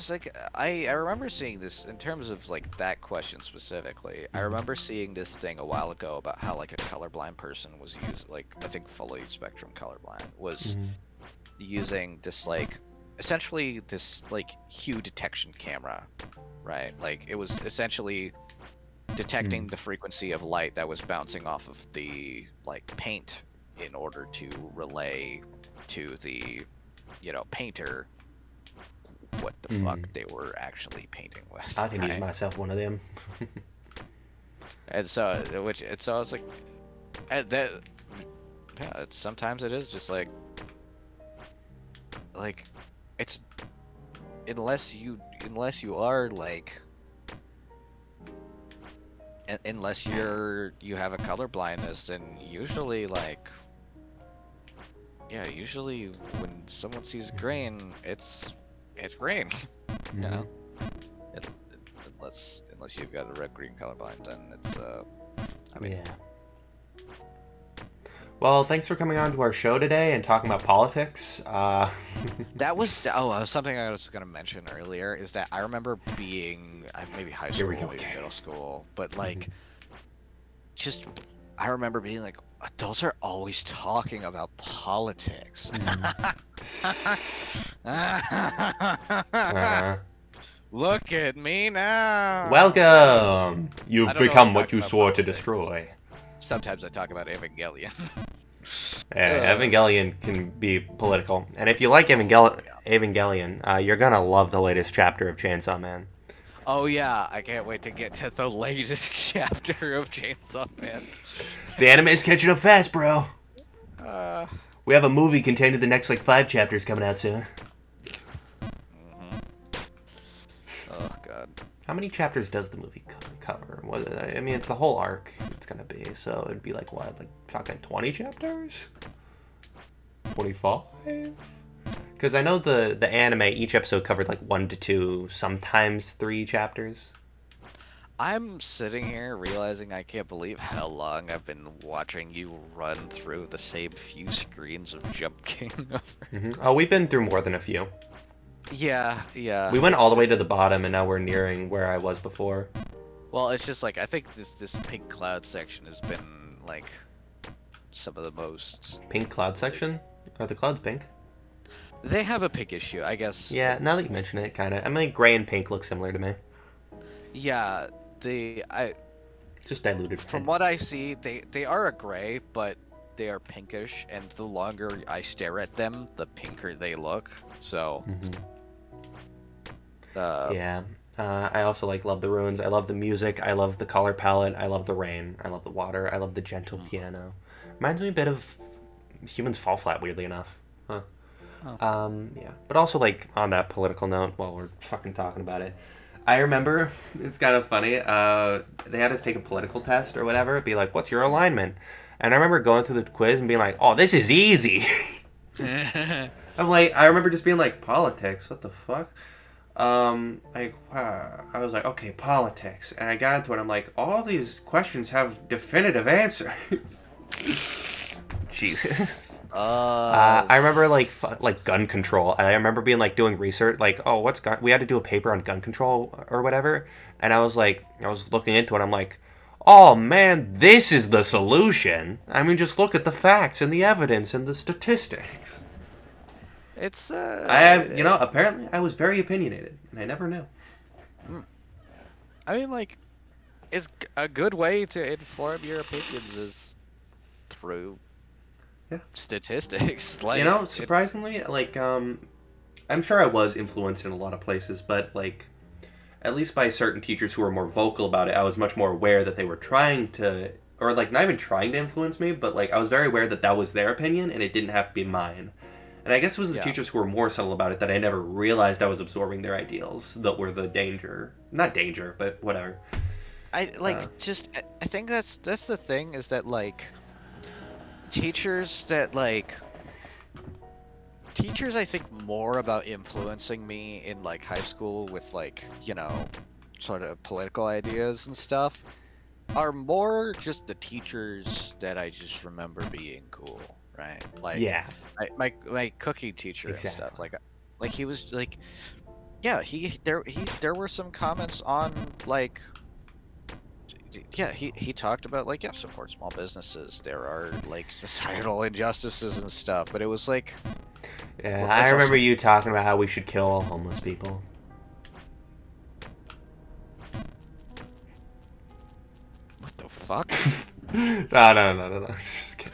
S3: like I remember seeing this in terms of like that question specifically. I remember seeing this thing a while ago about how like a colorblind person was used like I think fully spectrum colorblind was using this like essentially this like hue detection camera, right? Like it was essentially detecting the frequency of light that was bouncing off of the like paint in order to relay to the painter what the fuck they were actually painting with,
S2: I can use
S3: right?
S2: myself one of them.
S3: And so I was like that yeah, sometimes it is just like it's unless you are like unless you have a color blindness, then usually like yeah, usually when someone sees green, it's green. You know, it, unless you've got a red green colorblind, then it's I mean
S2: Yeah. Well, thanks for coming on to our show today and talking about politics.
S3: That was something I was gonna mention earlier is that I remember being maybe high
S2: Here we
S3: school,
S2: go
S3: maybe
S2: again.
S3: middle school, but like just I remember being like adults are always talking about politics.
S2: Uh,
S3: Look at me now.
S2: welcome!
S3: I
S2: You've
S3: don't always
S2: become what
S3: talk
S2: you
S3: about
S2: swore to
S3: politics.
S2: destroy.
S3: Sometimes I talk about Evangelion.
S2: Evangelion can be political. And if you like Evangelion, you're gonna love the latest chapter of Chainsaw Man.
S3: Oh yeah, I can't wait to get to the latest chapter of Chainsaw Man.
S2: The anime is catching up fast, bro.
S3: Uh,
S2: We have a movie containing the next, 5 chapters coming out soon.
S3: oh god.
S2: How many chapters does the movie cover? I mean, it's the whole arc it's gonna be, so it'd be fucking 20 chapters? 25? Because I know the anime, each episode covered 1 to 2, sometimes 3 chapters.
S3: I'm sitting here realizing I can't believe how long I've been watching you run through the same few screens of Jump King.
S2: Oh, we've been through more than a few.
S3: Yeah.
S2: We went all the way to the bottom, and now we're nearing where I was before.
S3: Well, it's just I think this pink cloud section has been some of the most.
S2: Pink cloud section? Are the clouds pink?
S3: They have a pink issue, I guess.
S2: Yeah, now that you mention it, kind of. I mean, gray and pink look similar to me.
S3: Yeah,
S2: Just diluted.
S3: from what I see, they are a gray, but they are pinkish, and the longer I stare at them, the pinker they look. So.
S2: Yeah. I also love the ruins. I love the music. I love the color palette. I love the rain. I love the water. I love the gentle piano. Reminds me a bit of Humans Fall Flat, weirdly enough. Huh. Yeah. But also, on that political note, while we're fucking talking about it, I remember, it's kind of funny, they had us take a political test or whatever. It'd be like, what's your alignment? And I remember going through the quiz and being like, oh, this is easy. I remember just being like, politics? What the fuck? I was like, okay, politics. And I got into it. I'm like, all these questions have definitive answers. Jesus. I remember gun control. I remember being doing research, oh, what's gun? We had to do a paper on gun control or whatever. And I was looking into it. I'm like, oh man, this is the solution. I mean, just look at the facts and the evidence and the statistics.
S3: It's
S2: I have, apparently I was very opinionated, and I never knew.
S3: I mean, it's a good way to inform your opinions is through statistics.
S2: Surprisingly, I'm sure I was influenced in a lot of places, but at least by certain teachers who were more vocal about it, I was much more aware that they were trying to, or not even trying to influence me, but I was very aware that that was their opinion and it didn't have to be mine. And I guess it was the teachers who were more subtle about it that I never realized I was absorbing their ideals that were the danger. Not danger, but whatever.
S3: I think that's the thing is that teachers I think more about influencing me in high school with sort of political ideas and stuff are more just the teachers that I just remember being cool. Right, my cooking teacher and stuff. He was there were some comments on he talked about support small businesses. There are societal injustices and stuff, but it was
S2: I remember you talking about how we should kill all homeless people.
S3: What the fuck?
S2: No. Just kidding.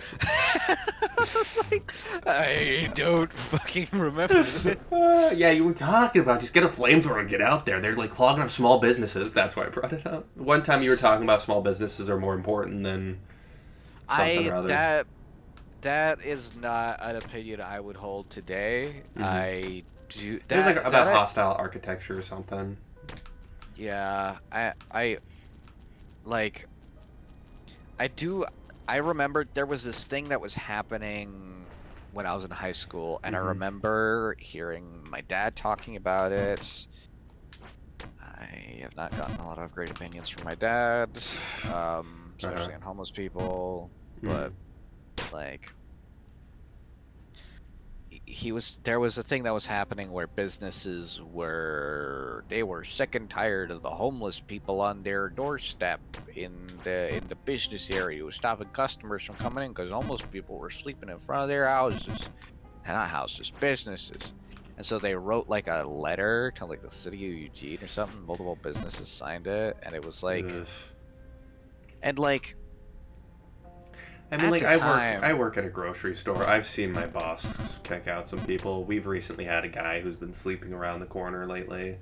S3: I don't fucking remember.
S2: Yeah, you were talking about just get a flamethrower and get out there. They're clogging up small businesses. That's why I brought it up. One time you were talking about small businesses are more important than something or other.
S3: That is not an opinion I would hold today.
S2: Mm-hmm. It was about hostile architecture or something.
S3: Yeah, I remember there was this thing that was happening when I was in high school, and I remember hearing my dad talking about it. I have not gotten a lot of great opinions from my dad, especially on homeless people, but like there was a thing that was happening where businesses were sick and tired of the homeless people on their doorstep in the business area. It was stopping customers from coming in because homeless people were sleeping in front of their houses, not houses, businesses. And so they wrote like a letter to like the city of Eugene or something. Multiple businesses signed it, and it was like,
S1: Ugh.
S3: and like
S1: I mean,
S3: at
S1: like
S3: the
S1: I
S3: time,
S1: work at a grocery store. I've seen my boss kick out some people. We've recently had a guy who's been sleeping around the corner lately,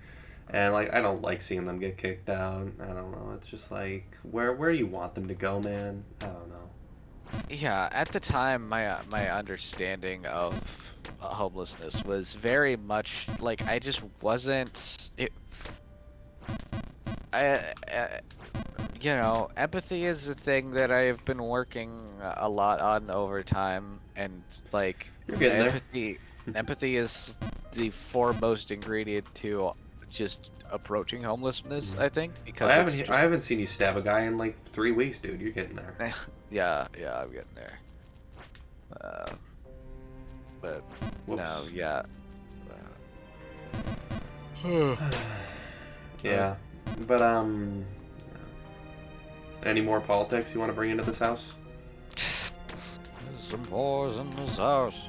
S1: and like I don't like seeing them get kicked out. I don't know. It's just like where do you want them to go, man? I don't know.
S3: yeah, at the time, my understanding of homelessness was very much like I just wasn't. I you know, empathy is a thing that I have been working a lot on over time, and like
S1: You're getting there.
S3: empathy is the foremost ingredient to just approaching homelessness, I think, because it's
S1: I
S3: just
S1: haven't seen you stab a guy in like 3 weeks, dude. You're getting there.
S3: yeah, I'm getting there. But
S1: Whoops.
S3: no, yeah.
S1: Yeah, but any more politics you want to bring into this house?
S3: Some boys in this house.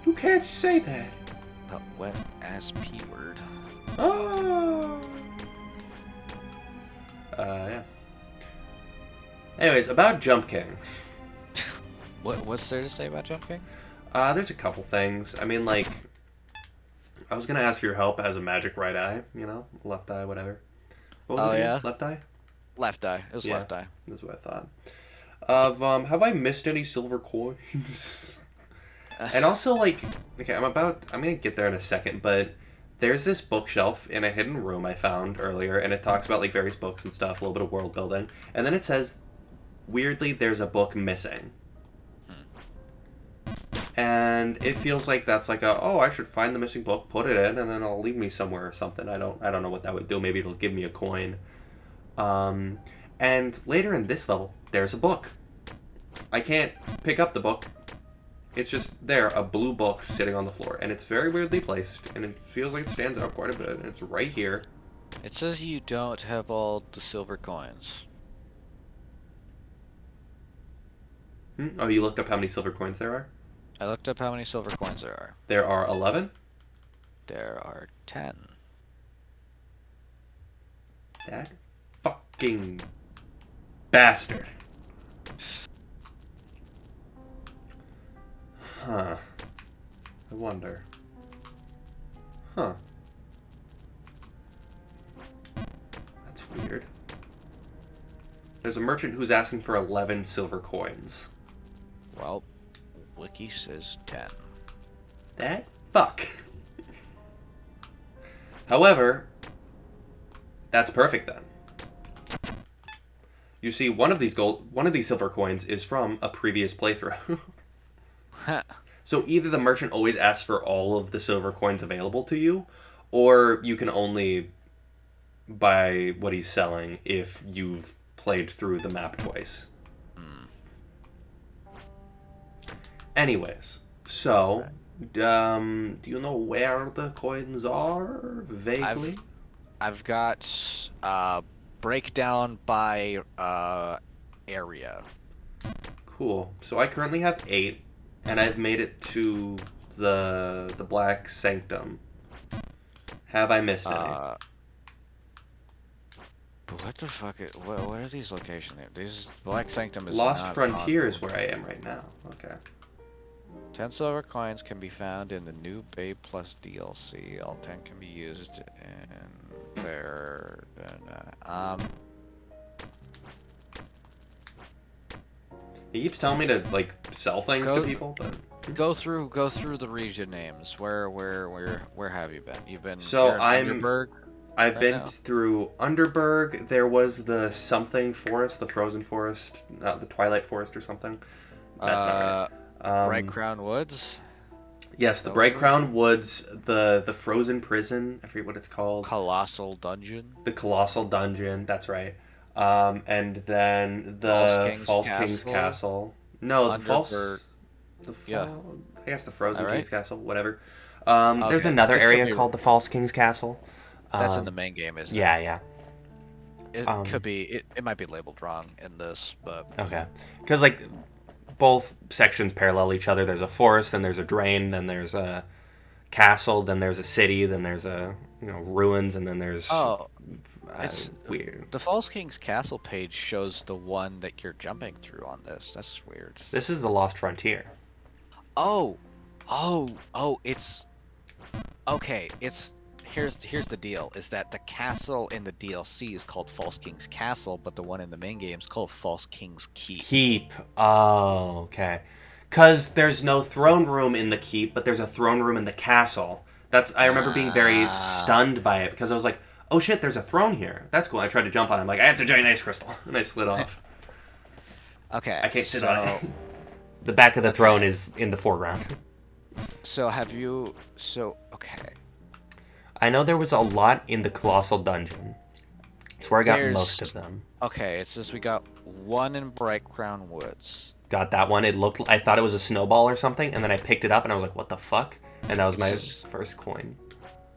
S1: You can't say that.
S3: The wet ass P word.
S1: Oh. Yeah. Anyways, about Jump King.
S3: What's there to say about Jump King?
S1: There's a couple things. I mean, like, I was gonna ask for your help as a magic right eye. You know, left eye, whatever. What was
S3: Oh
S1: it again?
S3: yeah,
S1: Left eye.
S3: left eye. It was
S1: Yeah.
S3: left eye.
S1: That's what I thought. Have I missed any silver coins? And also, like, okay, I'm gonna get there in a second, but there's this bookshelf in a hidden room I found earlier, and it talks about, like, various books and stuff, a little bit of world building, and then it says, weirdly, there's a book missing. And it feels like that's like I should find the missing book, put it in, and then it'll leave me somewhere or something. I don't know what that would do. Maybe it'll give me a coin. And later in this level, there's a book. I can't pick up the book. It's just there, a blue book sitting on the floor, and it's very weirdly placed, and it feels like it stands out quite a bit, and it's right here.
S3: It says you don't have all the silver coins.
S1: Oh, you looked up how many silver coins there are?
S3: I looked up how many silver coins there are.
S1: There are 11.
S3: There are 10.
S1: That fucking bastard. Huh. I wonder. Huh. That's weird. There's a merchant who's asking for 11 silver coins.
S3: Well, Wiki says 10.
S1: That fuck. However, that's perfect then. You see, one of these silver coins is from a previous playthrough. So either the merchant always asks for all of the silver coins available to you, or you can only buy what he's selling if you've played through the map twice. Anyways, so, do you know where the coins are? Vaguely?
S3: I've got breakdown by area.
S1: Cool. So I currently have 8, and I've made it to the Black Sanctum. Have I missed any?
S3: But what the fuck? What are these locations? These Black Sanctum is
S1: Lost
S3: not
S1: Frontier
S3: on-
S1: is where I am right now. Okay.
S3: 10 silver coins can be found in the new Bay Plus DLC. All 10 can be used in there.
S1: He keeps telling me to like sell things to people, but
S3: Go through the region names. Where have you been? You've been
S1: So
S3: here in
S1: I'm-
S3: Underberg?
S1: I've
S3: Right
S1: been
S3: now?
S1: through Underberg. There was the something forest, the frozen forest, the Twilight Forest or something. That's not right.
S3: Bright Crown Woods?
S1: Yes, the
S3: that
S1: Bright
S3: what it
S1: Crown Woods, the frozen prison. I forget what it's called.
S3: Colossal Dungeon?
S1: The Colossal Dungeon. That's right. And then the
S3: False King's
S1: False King's
S3: Castle?
S1: Castle. No, the
S3: Underberg. Yeah.
S1: I guess the Frozen
S3: All right.
S1: King's Castle, whatever. There's
S3: Okay.
S2: another
S3: This could
S2: area
S3: be.
S2: called the False King's Castle.
S3: That's in the
S2: Um,
S3: main game, isn't it?
S2: yeah, yeah.
S3: It could be. It might be labeled wrong in this, but
S2: Okay. Because, like, both sections parallel each other. There's a forest, then there's a drain, then there's a castle, then there's a city, then there's a, ruins, and then there's
S3: oh, it's
S2: weird.
S3: the False King's Castle page shows the one that you're jumping through on this. That's weird.
S2: This is the Lost Frontier.
S3: Oh, oh, it's okay. It's here's the deal: is that the castle in the DLC is called False King's Castle, but the one in the main game is called False King's Keep.
S2: Keep. Oh, okay. Because there's no throne room in the keep, but there's a throne room in the castle. I remember being very stunned by it because I was like, oh shit, there's a throne here. That's cool. I tried to jump on it. I'm like, it's a giant ice crystal. And I slid off.
S3: Okay,
S2: I can't sit on it. The back of the throne is in the foreground.
S3: So have you? So okay.
S2: I know there was a lot in the Colossal Dungeon. It's where I got
S3: There's-
S2: most of them.
S3: Okay, it says we got one in Bright Crown Woods.
S2: Got that one. I thought it was a snowball or something, and then I picked it up and I was like, what the fuck? And that was my first coin.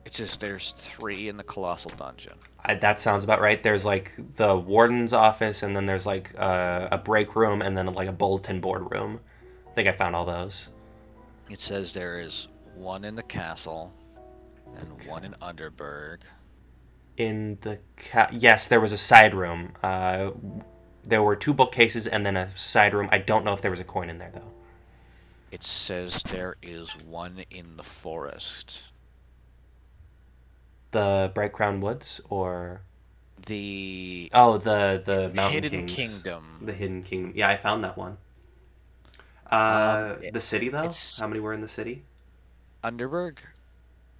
S3: It's just there's 3 in the Colossal Dungeon.
S2: That sounds about right. There's like the warden's office, and then there's like a break room, and then like a bulletin board room. I think I found all those.
S3: It says there is one in the castle and one in Underberg.
S2: Yes, there was a side room. There were 2 bookcases and then a side room. I don't know if there was a coin in there though.
S3: It says there is one in the forest.
S2: The Bright Crown Woods or
S3: The
S2: the Mountain
S3: Hidden
S2: Kings.
S3: Kingdom.
S2: The Hidden Kingdom. Yeah, I found that one. The city though? How many were in the city?
S3: Underberg?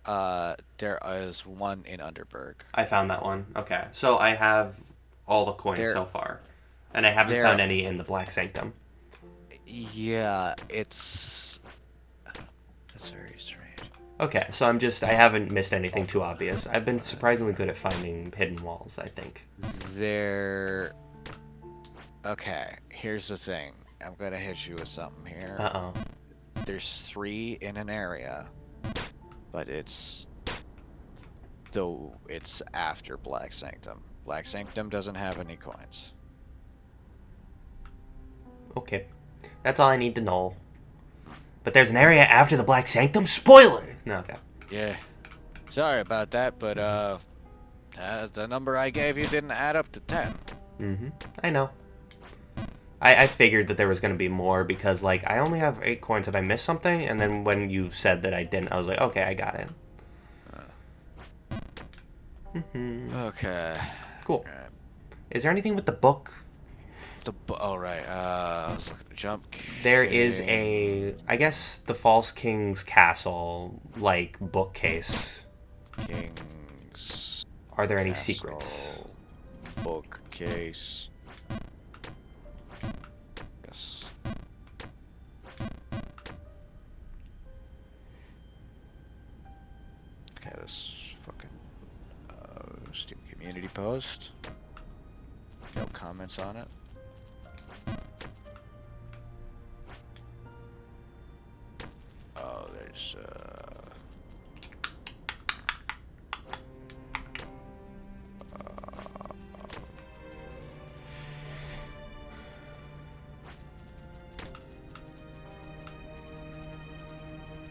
S3: There is one in Underberg.
S2: I found that one. Okay. So I have all the coins so far. And I haven't found any in the Black Sanctum.
S3: Yeah, that's very strange.
S2: Okay, so I haven't missed anything too obvious. I've been surprisingly good at finding hidden walls, I think.
S3: Okay, here's the thing. I'm gonna hit you with something here.
S2: Uh-oh.
S3: There's 3 in an area, but it's after Black Sanctum. Black Sanctum doesn't have any coins.
S2: Okay. That's all I need to know. But there's an area after the Black Sanctum? Spoiler! No, okay.
S3: Yeah. Sorry about that, but the number I gave you didn't add up to 10.
S2: Mm-hmm. I know. I figured that there was going to be more because, like, I only have 8 coins. Have I missed something? And then when you said that I didn't, I was like, okay, I got it.
S3: Okay.
S2: Cool.
S3: Alright.
S2: Is there anything with the book?
S3: Right. Jump King.
S2: There is I guess, the False King's Castle, like, bookcase.
S3: King's
S2: Are there any
S3: Castle
S2: secrets?
S3: Bookcase. Yes. Okay, this fucking Steam community post. No comments on it. Oh, there's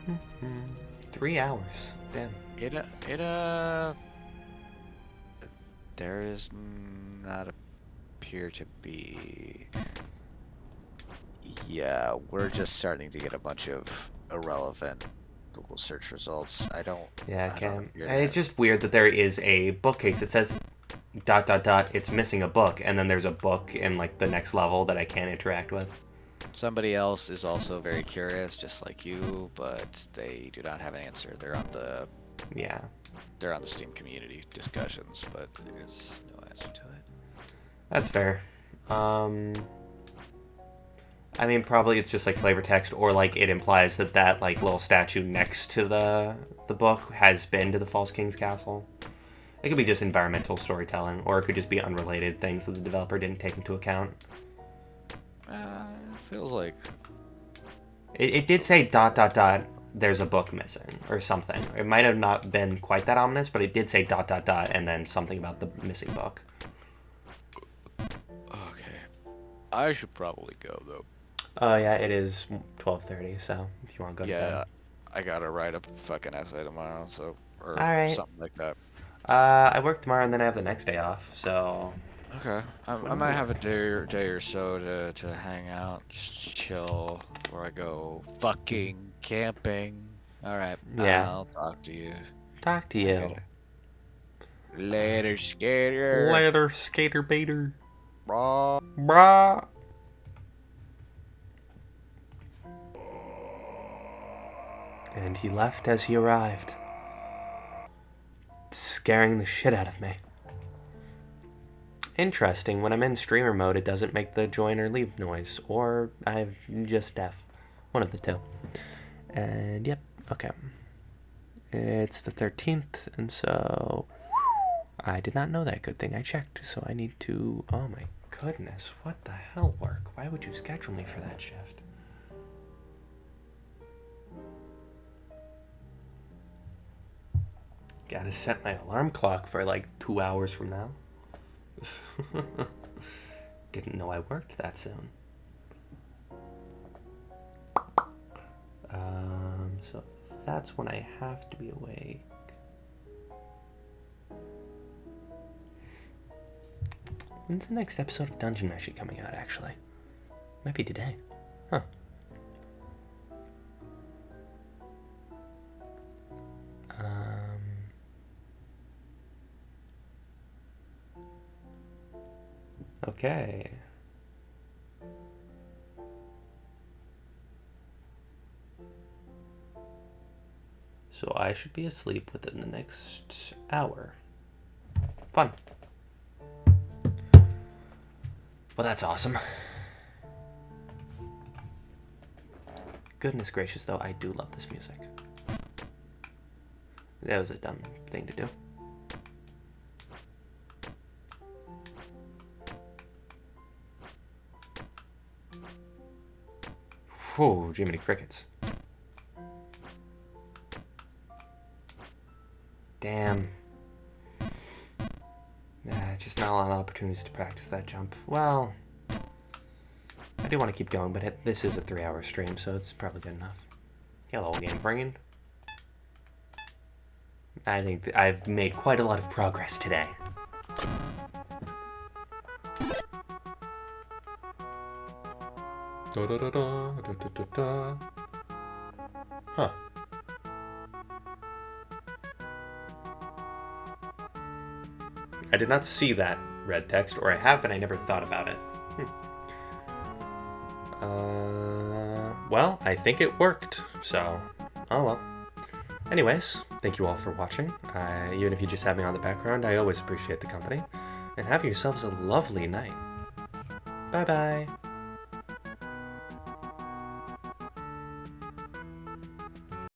S2: Mm-hmm. 3 hours. Damn.
S3: there is not appear to be. Yeah, we're just starting to get a bunch of irrelevant Google search results.
S2: Yeah, I can't. It's just weird that there is a bookcase. It says ... it's missing a book, and then there's a book in like the next level that I can't interact with.
S3: Somebody else is also very curious, just like you, but they do not have an answer. They're on the Steam community discussions, but there's no answer to it.
S2: That's fair. I mean, probably it's just like flavor text, or like it implies that like little statue next to the book has been to the False King's Castle. It could be just environmental storytelling, or it could just be unrelated things that the developer didn't take into account.
S3: feels like.
S2: It did say ... there's a book missing or something. It might have not been quite that ominous, but it did say ... and then something about the missing book.
S3: Okay. I should probably go though.
S2: Oh yeah, it is 12:30. So if you want to go to bed.
S3: Yeah, I gotta write a fucking essay tomorrow, so or
S2: Alright.
S3: something like that.
S2: I work tomorrow and then I have the next day off. So
S3: Okay, I might have a day or so to hang out, just chill before I go fucking camping. All right,
S2: Yeah.
S3: I'll talk to you.
S2: Talk to
S3: I
S2: you.
S3: gotta... Later, skater.
S2: Later, skater baiter.
S3: Bro.
S2: Brah. And he left as he arrived, scaring the shit out of me. Interesting, when I'm in streamer mode, it doesn't make the join or leave noise, or I'm just deaf. One of the two. And yep, okay. It's the 13th, and so I did not know that. Good thing I checked, so I need to... Oh my goodness, what the hell, work? Why would you schedule me for that shift? Gotta set my alarm clock for like 2 hours from now. Didn't know I worked that soon. So that's when I have to be awake. When's the next episode of Dungeon Meshi coming out, actually? Might be today. Huh. Okay. So I should be asleep within the next hour. Fun. Well, that's awesome. Goodness gracious, though, I do love this music. That was a dumb thing to do. Whew, Jiminy Crickets. Damn. Just not a lot of opportunities to practice that jump. Well, I do want to keep going, but this is a 3-hour stream, so it's probably good enough. Hello, game brain. I think I've made quite a lot of progress today. Da, da, da, da, da, da, da. Huh. I did not see that red text, or I have and I never thought about it. Well, I think it worked, so, oh well. Anyways, thank you all for watching. Even if you just have me on the background, I always appreciate the company. And have yourselves a lovely night. Bye-bye.